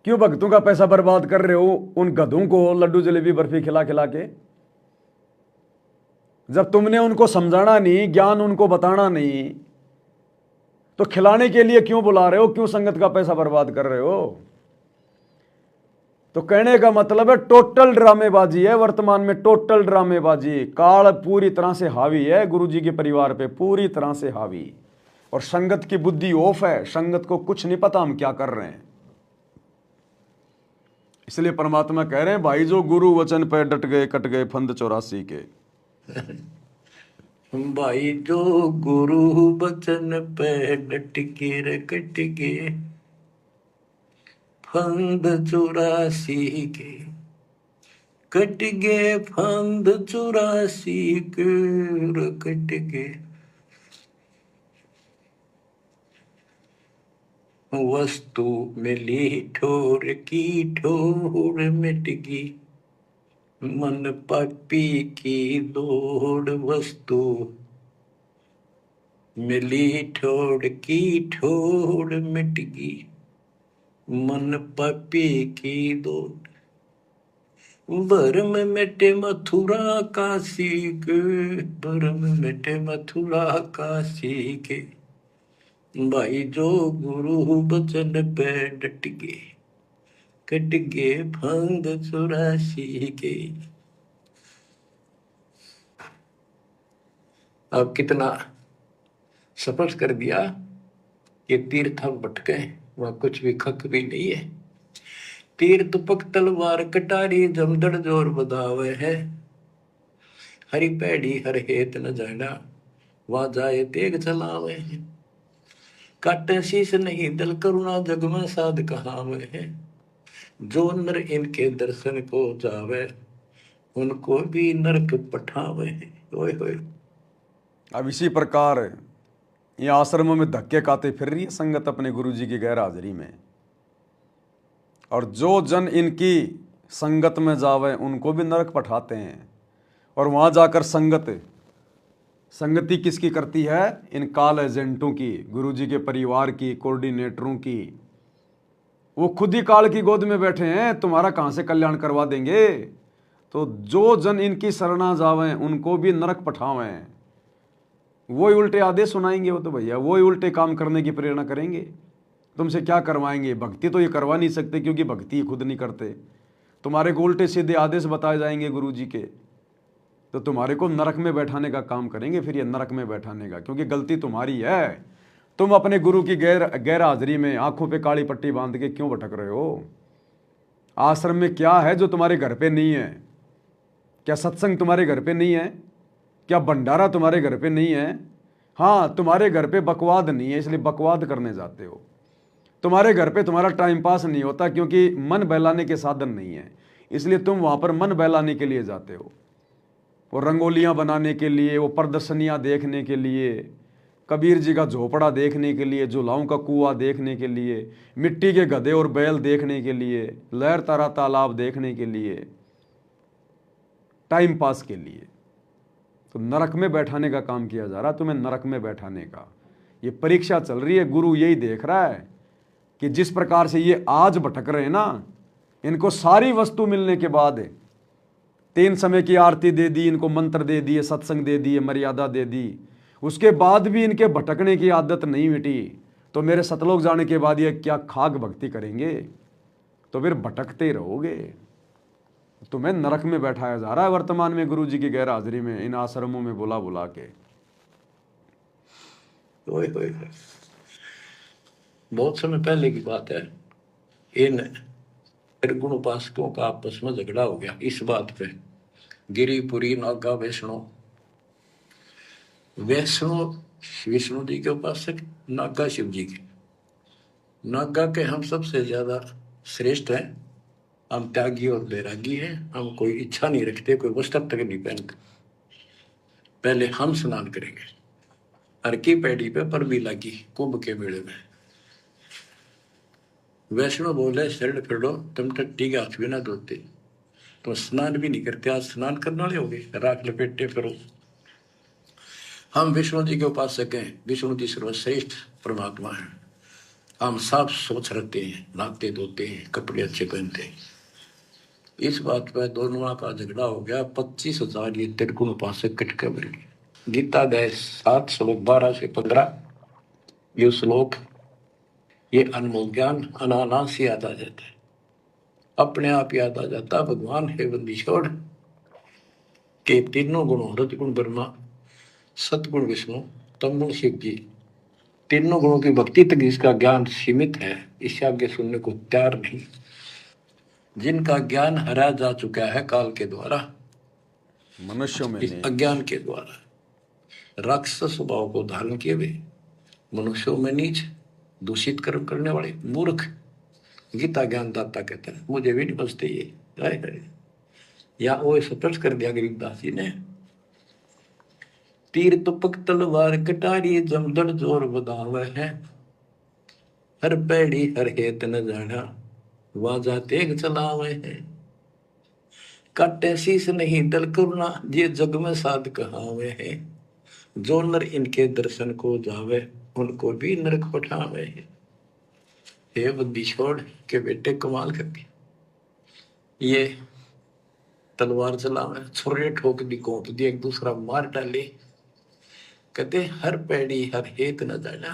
Speaker 1: क्यों भक्तों का पैसा बर्बाद कर रहे हो उन गधों को लड्डू जलेबी बर्फी खिला खिला के? जब तुमने उनको समझाना नहीं, ज्ञान उनको बताना नहीं, तो खिलाने के लिए क्यों बुला रहे हो? क्यों संगत का पैसा बर्बाद कर रहे हो? तो कहने का मतलब है टोटल ड्रामेबाजी है वर्तमान में, टोटल ड्रामेबाजी। काल पूरी तरह से हावी है गुरु जी के परिवार पे, पूरी तरह से हावी। और संगत की बुद्धि ऑफ है, संगत को कुछ नहीं पता हम क्या कर रहे हैं। इसलिए परमात्मा कह रहे हैं भाई जो गुरु वचन पे डट गए कट गए फंद 84 के।
Speaker 2: भाई जो गुरु वचन पे डट के रे कट के फंद 84 के, कट गए फंद 84 के, कट गए। वस्तु मिली ठोर की, ठोर मिट गई, मन पापी की दौड़। वस्तु मिली ठोर की, ठोर मिट गई, मन पापी की दौड़। भरम मिटे मथुरा काशी के, भरम मिटे मथुरा काशी के, भाई जो गुरु बचन पे डट गए, कट गए फंद 84 के। अब कितना स्पष्ट कर दिया कि तीर्थ हम भटके, वहां कुछ भी खक भी नहीं है। तीर तुपक तलवार कटारी, जमदड़ जोर बधावे है, हरि पैड़ी हर हेत न जाना, वहां जाए तेग चलावे है। काटे शीश नहीं दल करुणा, जग में साध कहावे है। जो नर इनके दर्शन को जावे, उनको भी नरक पठावे है। ओए होए।
Speaker 1: अब इसी प्रकार ये आश्रमों में धक्के खाते फिर रही है संगत अपने गुरु जी की गैर हाजिरी में, और जो जन इनकी संगत में जावे उनको भी नरक पठाते हैं। और वहाँ जाकर संगति किसकी करती है? इन काल एजेंटों की, गुरु जी के परिवार की, कोऑर्डिनेटरों की। वो खुद ही काल की गोद में बैठे हैं, तुम्हारा कहाँ से कल्याण करवा देंगे। तो जो जन इनकी शरणा जावें उनको भी नरक पठावें। वही उल्टे आदेश सुनाएंगे वो तो भैया, वही उल्टे काम करने की प्रेरणा करेंगे। तुमसे क्या करवाएंगे? भक्ति तो ये करवा नहीं सकते क्योंकि भक्ति खुद नहीं करते। तुम्हारे को उल्टे सीधे आदेश बताए जाएंगे गुरु जी के, तो तुम्हारे को नरक में बैठाने का काम करेंगे। फिर ये नरक में बैठाने का, क्योंकि गलती तुम्हारी है। तुम अपने गुरु की गैर हाजिरी में आंखों पे काली पट्टी बांध के क्यों भटक रहे हो? आश्रम में क्या है जो तुम्हारे घर पे नहीं है? क्या सत्संग तुम्हारे घर पे नहीं है? क्या भंडारा तुम्हारे घर पे नहीं है? हाँ, तुम्हारे घर पे बकवाद नहीं है इसलिए बकवाद करने जाते हो। तुम्हारे घर पे तुम्हारा टाइम पास नहीं होता क्योंकि मन बहलाने के साधन नहीं है, इसलिए तुम वहाँ पर मन बहलाने के लिए जाते हो। वो रंगोलियाँ बनाने के लिए, वो प्रदर्शनियाँ देखने के लिए, कबीर जी का झोपड़ा देखने के लिए, झुलाओं का कुआं देखने के लिए, मिट्टी के गधे और बैल देखने के लिए, लहर तारा तालाब देखने के लिए, टाइम पास के लिए। तो नरक में बैठाने का काम किया जा रहा है, तुम्हें नरक में बैठाने का। ये परीक्षा चल रही है। गुरु यही देख रहा है कि जिस प्रकार से ये आज भटक रहे हैं ना, इनको सारी वस्तु मिलने के बाद 3 समय की आरती दे दी, इनको मंत्र दे दिए, सत्संग दे दिए, मर्यादा दे दी, उसके बाद भी इनके भटकने की आदत नहीं मिटी, तो मेरे सतलोक जाने के बाद ये क्या खाक भक्ति करेंगे? तो फिर भटकते रहोगे। तुम्हें नरक में बैठाया जा रहा है वर्तमान में गुरु जी की गैर हाजिरी में, इन आश्रमों में बुला बुला के।
Speaker 2: ओए होए। बहुत समय पहले की बात है, इन त्रिगुण उपासकों का आपस में झगड़ा हो गया इस बात पे। गिरिपुरी नागा वैष्णो, वैष्णो विष्णु जी के उपासक, नागा शिव जी के। नागा के हम सबसे ज्यादा श्रेष्ठ हैं, हम त्यागी और बैरागी हैं, हम कोई इच्छा नहीं रखते, कोई वस्त्र तक नहीं पहनते। पहले हम स्नान करेंगे, हर की पैड़ी पे पर भी लगी कुंभ के मेले में। वैष्णव बोले शरण फिरो, तुम टट्टी के हाथ भी ना धोते, तो स्नान भी नहीं करते, आज स्नान करने वाले हो गए, राख लपेटे फिरो। हम विष्णु जी के उपासक हैं, विष्णु जी सर्वश्रेष्ठ परमात्मा है, हम साफ सोच रखते हैं, नहाते धोते हैं, कपड़े अच्छे पहनते हैं। इस बात पर दोनों का झगड़ा हो गया। 25,000 ये त्रिगुण उपासक कट के मर गए। गीता गए 7 श्लोक 12 से 15, ये श्लोक, ये अनमोल ज्ञान अनायास याद आ जाता है, अपने आप याद आ जाता। भगवान है बंदी छोड़ के तीनों गुणों, रजगुण ब्रह्मा, सतगुण विष्णु, तमगुण शिव जी, तीनों गुणों की भक्ति तक जिसका ज्ञान सीमित है, इससे आगे सुनने को तैयार नहीं। जिनका ज्ञान हरा जा चुका है काल के द्वारा,
Speaker 1: मनुष्यों में
Speaker 2: इस
Speaker 1: नहीं।
Speaker 2: अज्ञान के द्वारा, राक्षस स्वभाव को धारण किए हुए, मनुष्यों में नीच, दूषित कर्म करने वाले, मूर्ख, गीता ज्ञानदाता कहता है, मुझे भी नहीं बचते ये। हाय हाय। या वो सतर्क कर दिया गरीबदास जी ने, तीर तुपक तलवार कटारी जमदड़ जोर बदावे है, हर पैड़ी हर हेत न जाना वाजा तेग चलावे है, काटे शीस नहीं दल करुणा ये जग में साध कहावे है, जो नर इनके दर्शन को जावे उनको भी नरक पठावे है। हे बुद्धि छोड़ के बेटे कमाल करके ये तलवार चलावे, छुरे ठोक दी कोप दी, एक दूसरा मार डाले। कहते हर पैड़ी हर हेत न जाना,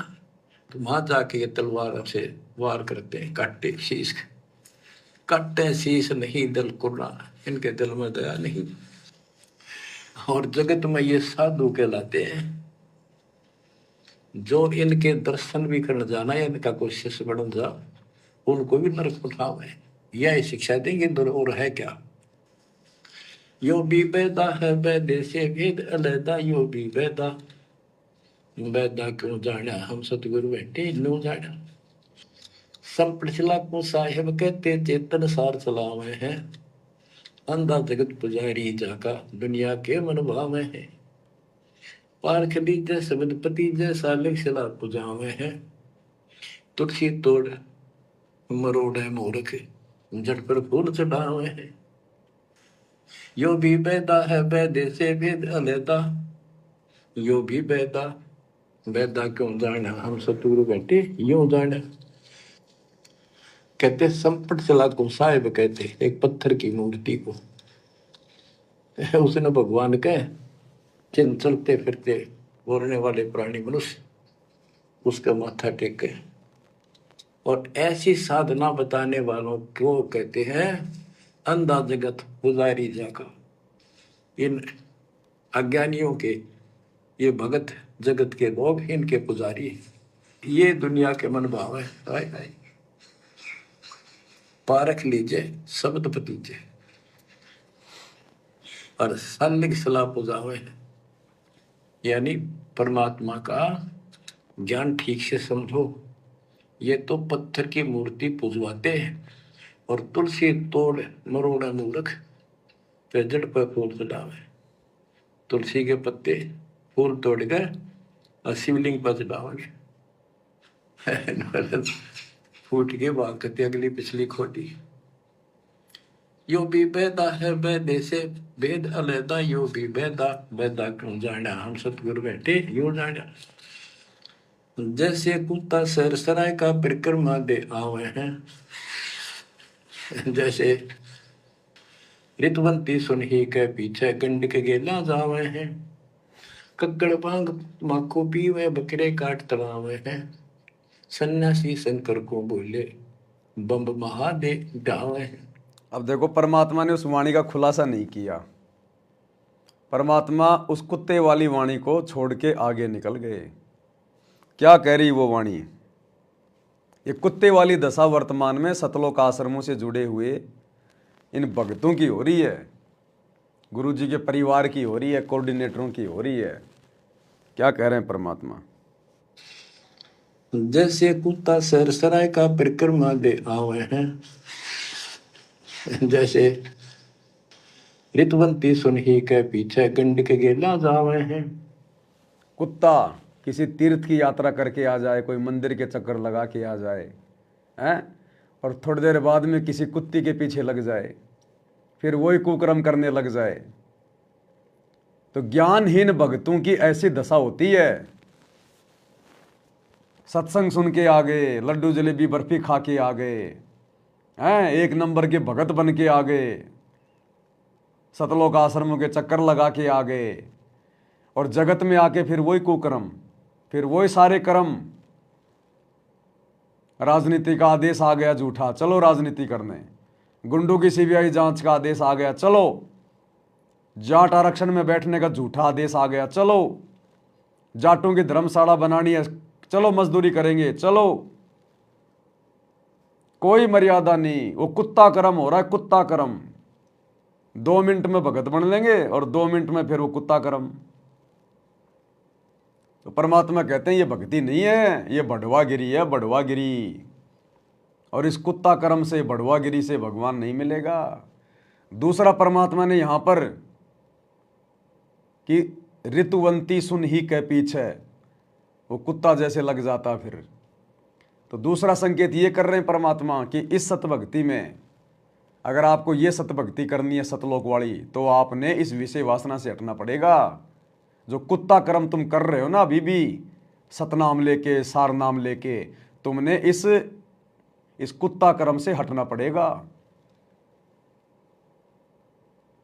Speaker 2: तो वहां जाके ये तलवार से वार करते हैं, काटे शीश, काटे शीश नहीं दल कुर्रा, इनके दिल में दया नहीं। और जगत में ये साधु कहलाते हैं, जो इनके दर्शन भी करने जाना या इनका कोई शिष्य बन जा, उनको भी नरक उठावे। यह शिक्षा देंगे और है क्या, यो भी बैदा है बैदे से भेद अलैदा, यो भी बैदा बैदा क्यों जाना हम सतगुरु बैठे नो जाना। संपड़िला को साहेब कहते चेतन सार चलावे हैं, अंधा जगत पुजारी जाका दुनिया के मन भावे हैं, पारख लीजे शब्द पति जैसा लिखला पुजावे हैं, तुलसी तोड़ मरोड़े मूर्ख जट पर फूल चढ़ावे हैं। यो भी बैदा है बैदे से भेद अलैदा, यो भी बैदा बैदा क्यों जाना हम सतगुरु बैठे यूं जाना। कहते संपट चला को साहेब कहते एक पत्थर की मूर्ति को, उसने भगवान के चिन्ह चलते फिरते बोलने वाले प्राणी मनुष्य उसका माथा टेके, और ऐसी साधना बताने वालों को कहते हैं अंधा जगत पुजारी जाका। इन अज्ञानियों के ये भगत जगत के लोग इनके पुजारी, ये दुनिया के मन भाव है। हाय हाय। पारख लीजिए शब्द पतीजे और सालिक सलाह पुजावे, यानी परमात्मा का ज्ञान ठीक से समझो। ये तो पत्थर की मूर्ति पुजवाते हैं और तुलसी तोड़ मरोड़ा मूर्ख पे जड़ पर फूल चढ़ावे, तुलसी के पत्ते फूल तोड़कर और शिवलिंग पर चढ़ावेंगे। फूट के बात करते अगली पिछली खोटी। यो भी बैदा है बैदे से भेद अलैदा, यो भी बैदा बैदा क्यों जाना हम सतगुरु बैठे यूं जाना। जैसे कुत्ता सर सराय का परिक्रमा दे आवे हैं, जैसे ऋतवंती सुनही के पीछे गंड के गेला जावे हैं, कक्कड़ भांग माखो पीवे बकरे काट तड़ावे हैं, सन्यासी शंकर को बोले बम्ब महादे डावे हैं।
Speaker 1: अब देखो परमात्मा ने उस वाणी का खुलासा नहीं किया, परमात्मा उस कुत्ते वाली वाणी को छोड़ के आगे निकल गए। क्या कह रही वो वाणी, ये कुत्ते वाली दशा वर्तमान में सतलोक आश्रमों से जुड़े हुए इन भक्तों की हो रही है, गुरु जी के परिवार की हो रही है, कोऑर्डिनेटरों की हो रही है। क्या कह रहे हैं परमात्मा,
Speaker 2: जैसे कुत्ता सर सराय का परिक्रमा दे आवे हैं, जैसे ऋतवंती सुनही के पीछे गंड के गेला जावे हैं।
Speaker 1: कुत्ता किसी तीर्थ की यात्रा करके आ जाए, कोई मंदिर के चक्कर लगा के आ जाए हैं, और थोड़ी देर बाद में किसी कुत्ती के पीछे लग जाए, फिर वही कुकर्म करने लग जाए, तो ज्ञानहीन भक्तों की ऐसी दशा होती है। सत्संग सुन के आ गए, लड्डू जलेबी बर्फी खा के आ गए हैं, एक नंबर के भगत बन के आ गए, सतलोक आश्रमों के चक्कर लगा के आ गए, और जगत में आके फिर वही कुकर्म, फिर वही सारे कर्म। राजनीति का आदेश आ गया झूठा, चलो राजनीति करने, गुंडों की सीबीआई जांच का आदेश आ गया, चलो जाट आरक्षण में बैठने का झूठा आदेश आ गया, चलो जाटों की धर्मशाला बनानी है, चलो मजदूरी करेंगे, चलो कोई मर्यादा नहीं, वो कुत्ता कर्म हो रहा है, कुत्ता कर्म। 2 मिनट में भगत बन लेंगे और 2 मिनट में फिर वो कुत्ता कर्म। तो परमात्मा कहते हैं ये भक्ति नहीं है, ये बढ़वागिरी है, बढ़वागिरी। और इस कुत्ता कर्म से, बड़वागिरी से भगवान नहीं मिलेगा। दूसरा परमात्मा ने यहाँ पर कि ऋतुवंती सुन ही के पीछे, वो कुत्ता जैसे लग जाता फिर। तो दूसरा संकेत ये कर रहे हैं परमात्मा कि इस सतभक्ति में अगर आपको ये सतभक्ति करनी है सतलोक वाली, तो आपने इस विषय वासना से हटना पड़ेगा। जो कुत्ता कर्म तुम कर रहे हो ना अभी भी, सतनाम लेके, सार नाम लेके, तुमने इस कुत्ता कर्म से हटना पड़ेगा।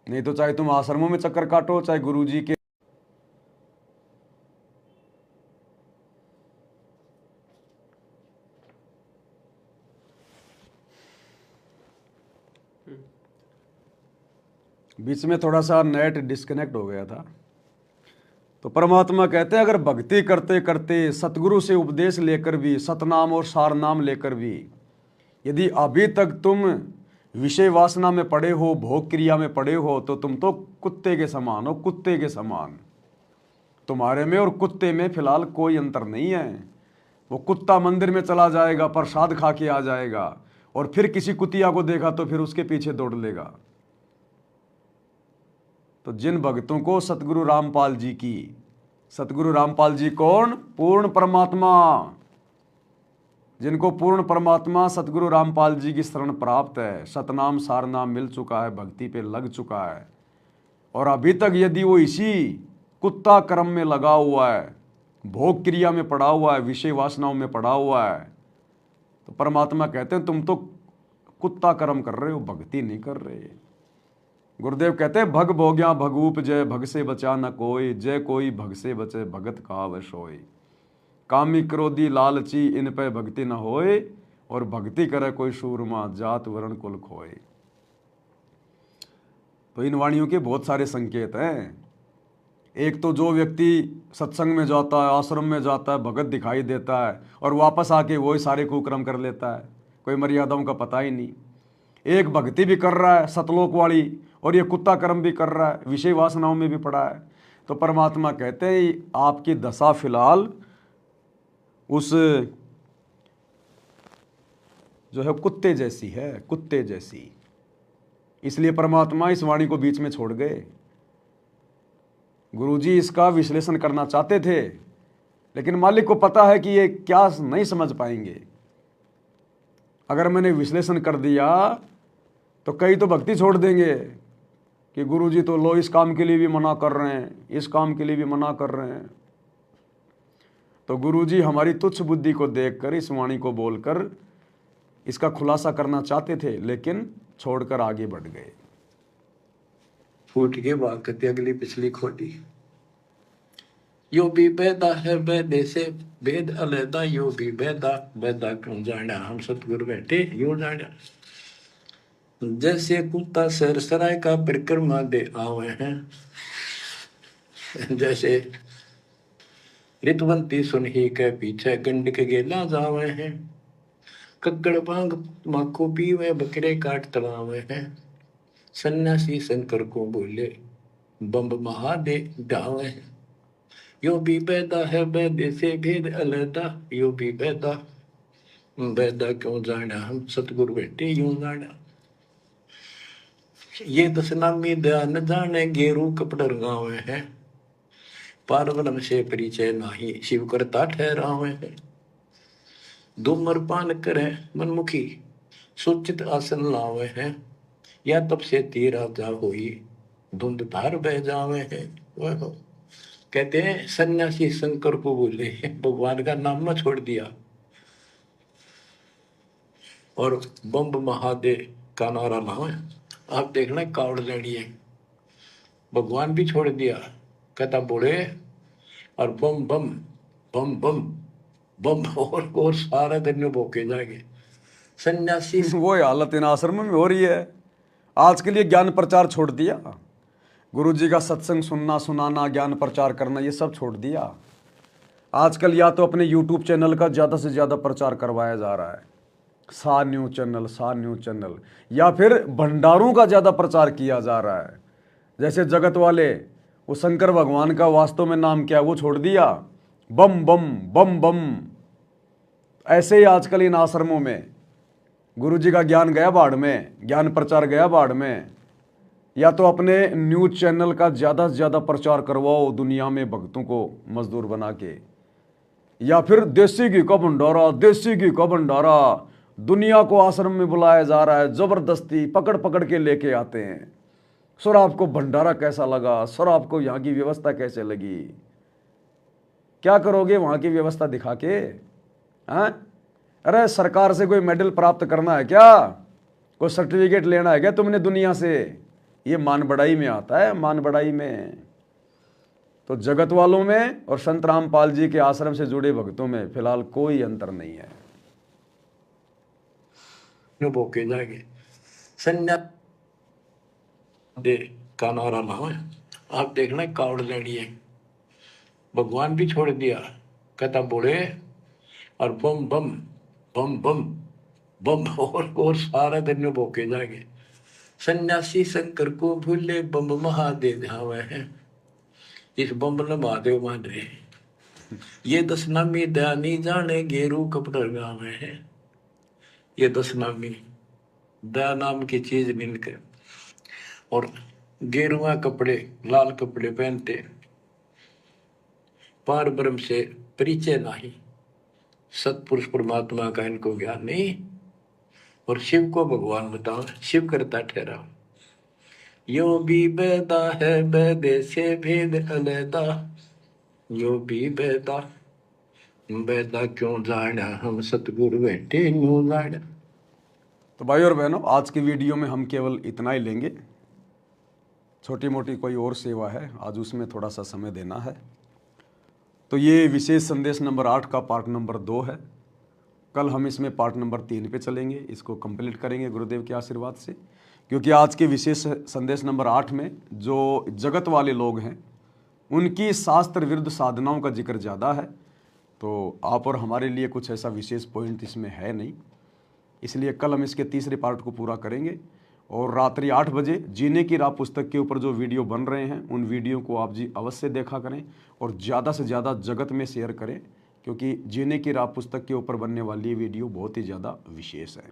Speaker 1: नहीं तो चाहे तुम आश्रमों में चक्कर काटो, चाहे गुरुजी के बीच में थोड़ा सा नेट डिस्कनेक्ट हो गया था। तो परमात्मा कहते हैं अगर भक्ति करते करते, सतगुरु से उपदेश लेकर भी, सतनाम और सार नाम लेकर भी, यदि अभी तक तुम विषय वासना में पड़े हो, भोग क्रिया में पड़े हो, तो तुम तो कुत्ते के समान हो, कुत्ते के समान। तुम्हारे में और कुत्ते में फिलहाल कोई अंतर नहीं है। वो कुत्ता मंदिर में चला जाएगा, प्रसाद खा के आ जाएगा, और फिर किसी कुतिया को देखा तो फिर उसके पीछे दौड़ लेगा। तो जिन भक्तों को सतगुरु रामपाल जी की, सतगुरु रामपाल जी कौन? पूर्ण परमात्मा। जिनको पूर्ण परमात्मा सतगुरु रामपाल जी की शरण प्राप्त है, सतनाम सारनाम मिल चुका है, भक्ति पे लग चुका है, और अभी तक यदि वो इसी कुत्ता कर्म में लगा हुआ है, भोग क्रिया में पड़ा हुआ है, विषय वासनाओं में पड़ा हुआ है, तो परमात्मा कहते हैं तुम तो कुत्ता कर्म कर रहे हो, भक्ति नहीं कर रहे। गुरुदेव कहते हैं भग भोग्या भगूप जय, भग से बचा न कोई, जय कोई भग से बचे भगत कहावत सोई। कामी क्रोधी लालची इन पे भक्ति न होए, और भक्ति करे कोई सूरमा, जात वर्ण कुल खोए। तो इन वाणियों के बहुत सारे संकेत हैं। एक तो जो व्यक्ति सत्संग में जाता है, आश्रम में जाता है, भगत दिखाई देता है, और वापस आके वही सारे कुकर्म कर लेता है, कोई मर्यादाओं का पता ही नहीं। एक भक्ति भी कर रहा है सतलोक वाली, और ये कुत्ता कर्म भी कर रहा है, विषय वासनाओं में भी पड़ा है। तो परमात्मा कहते हैं आपकी दशा फिलहाल उस जो है कुत्ते जैसी है, कुत्ते जैसी। इसलिए परमात्मा इस वाणी को बीच में छोड़ गए। गुरुजी इसका विश्लेषण करना चाहते थे, लेकिन मालिक को पता है कि ये क्या नहीं समझ पाएंगे। अगर मैंने विश्लेषण कर दिया तो कई तो भक्ति छोड़ देंगे कि गुरुजी तो लो इस काम के लिए भी मना कर रहे हैं, इस काम के लिए भी मना कर रहे हैं। तो गुरुजी हमारी तुच्छ बुद्धि को देखकर इस वाणी को बोलकर इसका खुलासा करना चाहते थे, लेकिन छोड़कर आगे बढ़ गए।
Speaker 2: फूट के बात करते अगली पिछली खोटी। यो भी बेदा है बेदे से भेद अलहदा, यो भी बेदा बेदा क्यों जाना, हम सतगुरु बैठे यूं जाना। जैसे कुत्ता सरसराय का परिक्रमा दे आवे हैं, जैसे ऋतुवंती सुन ही के पीछे गंड के गेला जावे हैं, कक्कड़ बांग माखो पीवे बकरे काट तलावे हैं, सन्यासी शंकर को बोले बम्ब महादे डावे हैं। यो भी बैदा है बैदे से भेद अलहदा, यो भी बैदा बैदा क्यों जाना, हम सतगुरु बैठे यूं जाना। ये दशनामी ध्यान जाने गेरू कपड़ रंगावे हैं, पारब्रह्म से परिचय नाही शिव करता ठहरावे हैं। धूम्रपान करे मनमुखी सूचित आसन लावे हैं, या तब से तेरा जा होई धुंध धार बह जावे हैं। वह कहते हैं सन्यासी शंकर को बोले भगवान का नाम न छोड़ दिया, और बम्ब महादेव का नारा लावे। आप देखना कावड़ लेनी है, भगवान भी छोड़ दिया, कहता बोले और बम बम बम बम बम, और सारा दिन भोके जाएंगे सन्यासी।
Speaker 1: वो हालत इन आश्रम में हो रही है। आज के लिए ज्ञान प्रचार छोड़ दिया, गुरु जी का सत्संग सुनना सुनाना, ज्ञान प्रचार करना, ये सब छोड़ दिया। आजकल या तो अपने YouTube चैनल का ज़्यादा से ज़्यादा प्रचार करवाया जा रहा है, सा न्यूज़ चैनल, या फिर भंडारों का ज़्यादा प्रचार किया जा रहा है। जैसे जगत वाले वो शंकर भगवान का वास्तव में नाम क्या है वो छोड़ दिया, बम बम बम बम। ऐसे ही आजकल इन आश्रमों में गुरु जी का ज्ञान गया बाढ़ में, ज्ञान प्रचार गया बाढ़ में। या तो अपने न्यूज चैनल का ज़्यादा से ज़्यादा प्रचार करवाओ दुनिया में भक्तों को मजदूर बना के, या फिर देसी घी का भंडारा, देसी घी का भंडारा दुनिया को आश्रम में बुलाया जा रहा है, जबरदस्ती पकड़ पकड़ के लेके आते हैं। सर आपको भंडारा कैसा लगा, सर आपको यहाँ की व्यवस्था कैसे लगी, क्या करोगे वहाँ की व्यवस्था दिखा के? हाँ, अरे सरकार से कोई मेडल प्राप्त करना है क्या, कोई सर्टिफिकेट लेना है क्या तुमने दुनिया से? ये मान बढ़ाई में आता है, मान बढ़ाई में। तो जगत वालों में और संत रामपाल जी के आश्रम से जुड़े भक्तों में फिलहाल कोई अंतर नहीं है।
Speaker 2: बोके जाएंगे संन्यास दे का नारा ना है। आप देखना कावड़ लेनी है, भगवान भी छोड़ दिया, कहता बोले और बम बम बम बम बम और सारा दिन में बोके जाएंगे। सन्यासी शंकर को भूले बम महादेव धावे हैं, इस बम ने महादेव मान रहे। ये दशनामी दयानी जाने गेरू कपड़े गावे हैं, ये दशनामी दया नाम की चीज मिलकर और गेरुआ कपड़े लाल कपड़े पहनते, पार ब्रह्म से परिचय नहीं, सतपुरुष परमात्मा का इनको ज्ञान नहीं, और शिव को भगवान बताओ, शिव करता ठहरा। यो भी बेदा है बेदे से भेद अलैदा, यो भी बेदा बेदा क्यों जाना, हम सतगुरु बैठे न्यू जाना।
Speaker 1: तो भाई और बहनों, आज की वीडियो में हम केवल इतना ही लेंगे। छोटी मोटी कोई और सेवा है, आज उसमें थोड़ा सा समय देना है। तो ये विशेष संदेश नंबर 8 का पार्ट नंबर 2 है। कल हम इसमें पार्ट नंबर 3 पे चलेंगे, इसको कंप्लीट करेंगे गुरुदेव के आशीर्वाद से। क्योंकि आज के विशेष संदेश नंबर 8 में जो जगत वाले लोग हैं उनकी शास्त्र विरुद्ध साधनाओं का जिक्र ज़्यादा है। तो आप और हमारे लिए कुछ ऐसा विशेष पॉइंट इसमें है नहीं, इसलिए कल हम इसके तीसरे पार्ट को पूरा करेंगे। और रात्रि 8 बजे जीने की राह पुस्तक के ऊपर जो वीडियो बन रहे हैं उन वीडियो को आप जी अवश्य देखा करें और ज़्यादा से ज़्यादा जगत में शेयर करें, क्योंकि जीने की राह पुस्तक के ऊपर बनने वाली वीडियो बहुत ही ज़्यादा विशेष है।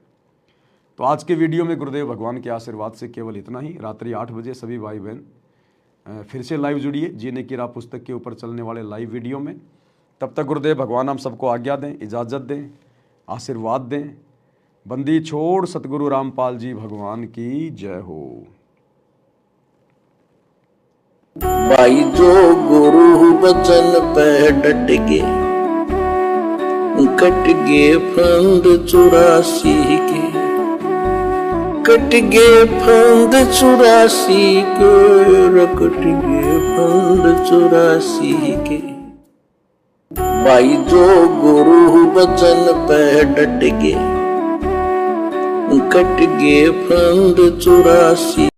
Speaker 1: तो आज के वीडियो में गुरुदेव भगवान के आशीर्वाद से केवल इतना ही। रात्रि 8 बजे सभी भाई बहन फिर से लाइव जुड़िए जीने की राह पुस्तक के ऊपर चलने वाले लाइव वीडियो में। तब तक गुरुदेव भगवान हम सबको आज्ञा दें, इजाज़त दें, आशीर्वाद दें। बंदी छोड़ सतगुरु रामपाल जी भगवान की जय हो।
Speaker 3: भाई जो गुरु बचन पे डट गे, कट गे फंद 84 के, कट गे फंद 84 के, कट गे फंद 84 के। भाई जो गुरु बचन पे डट गे, कट गे फंद 84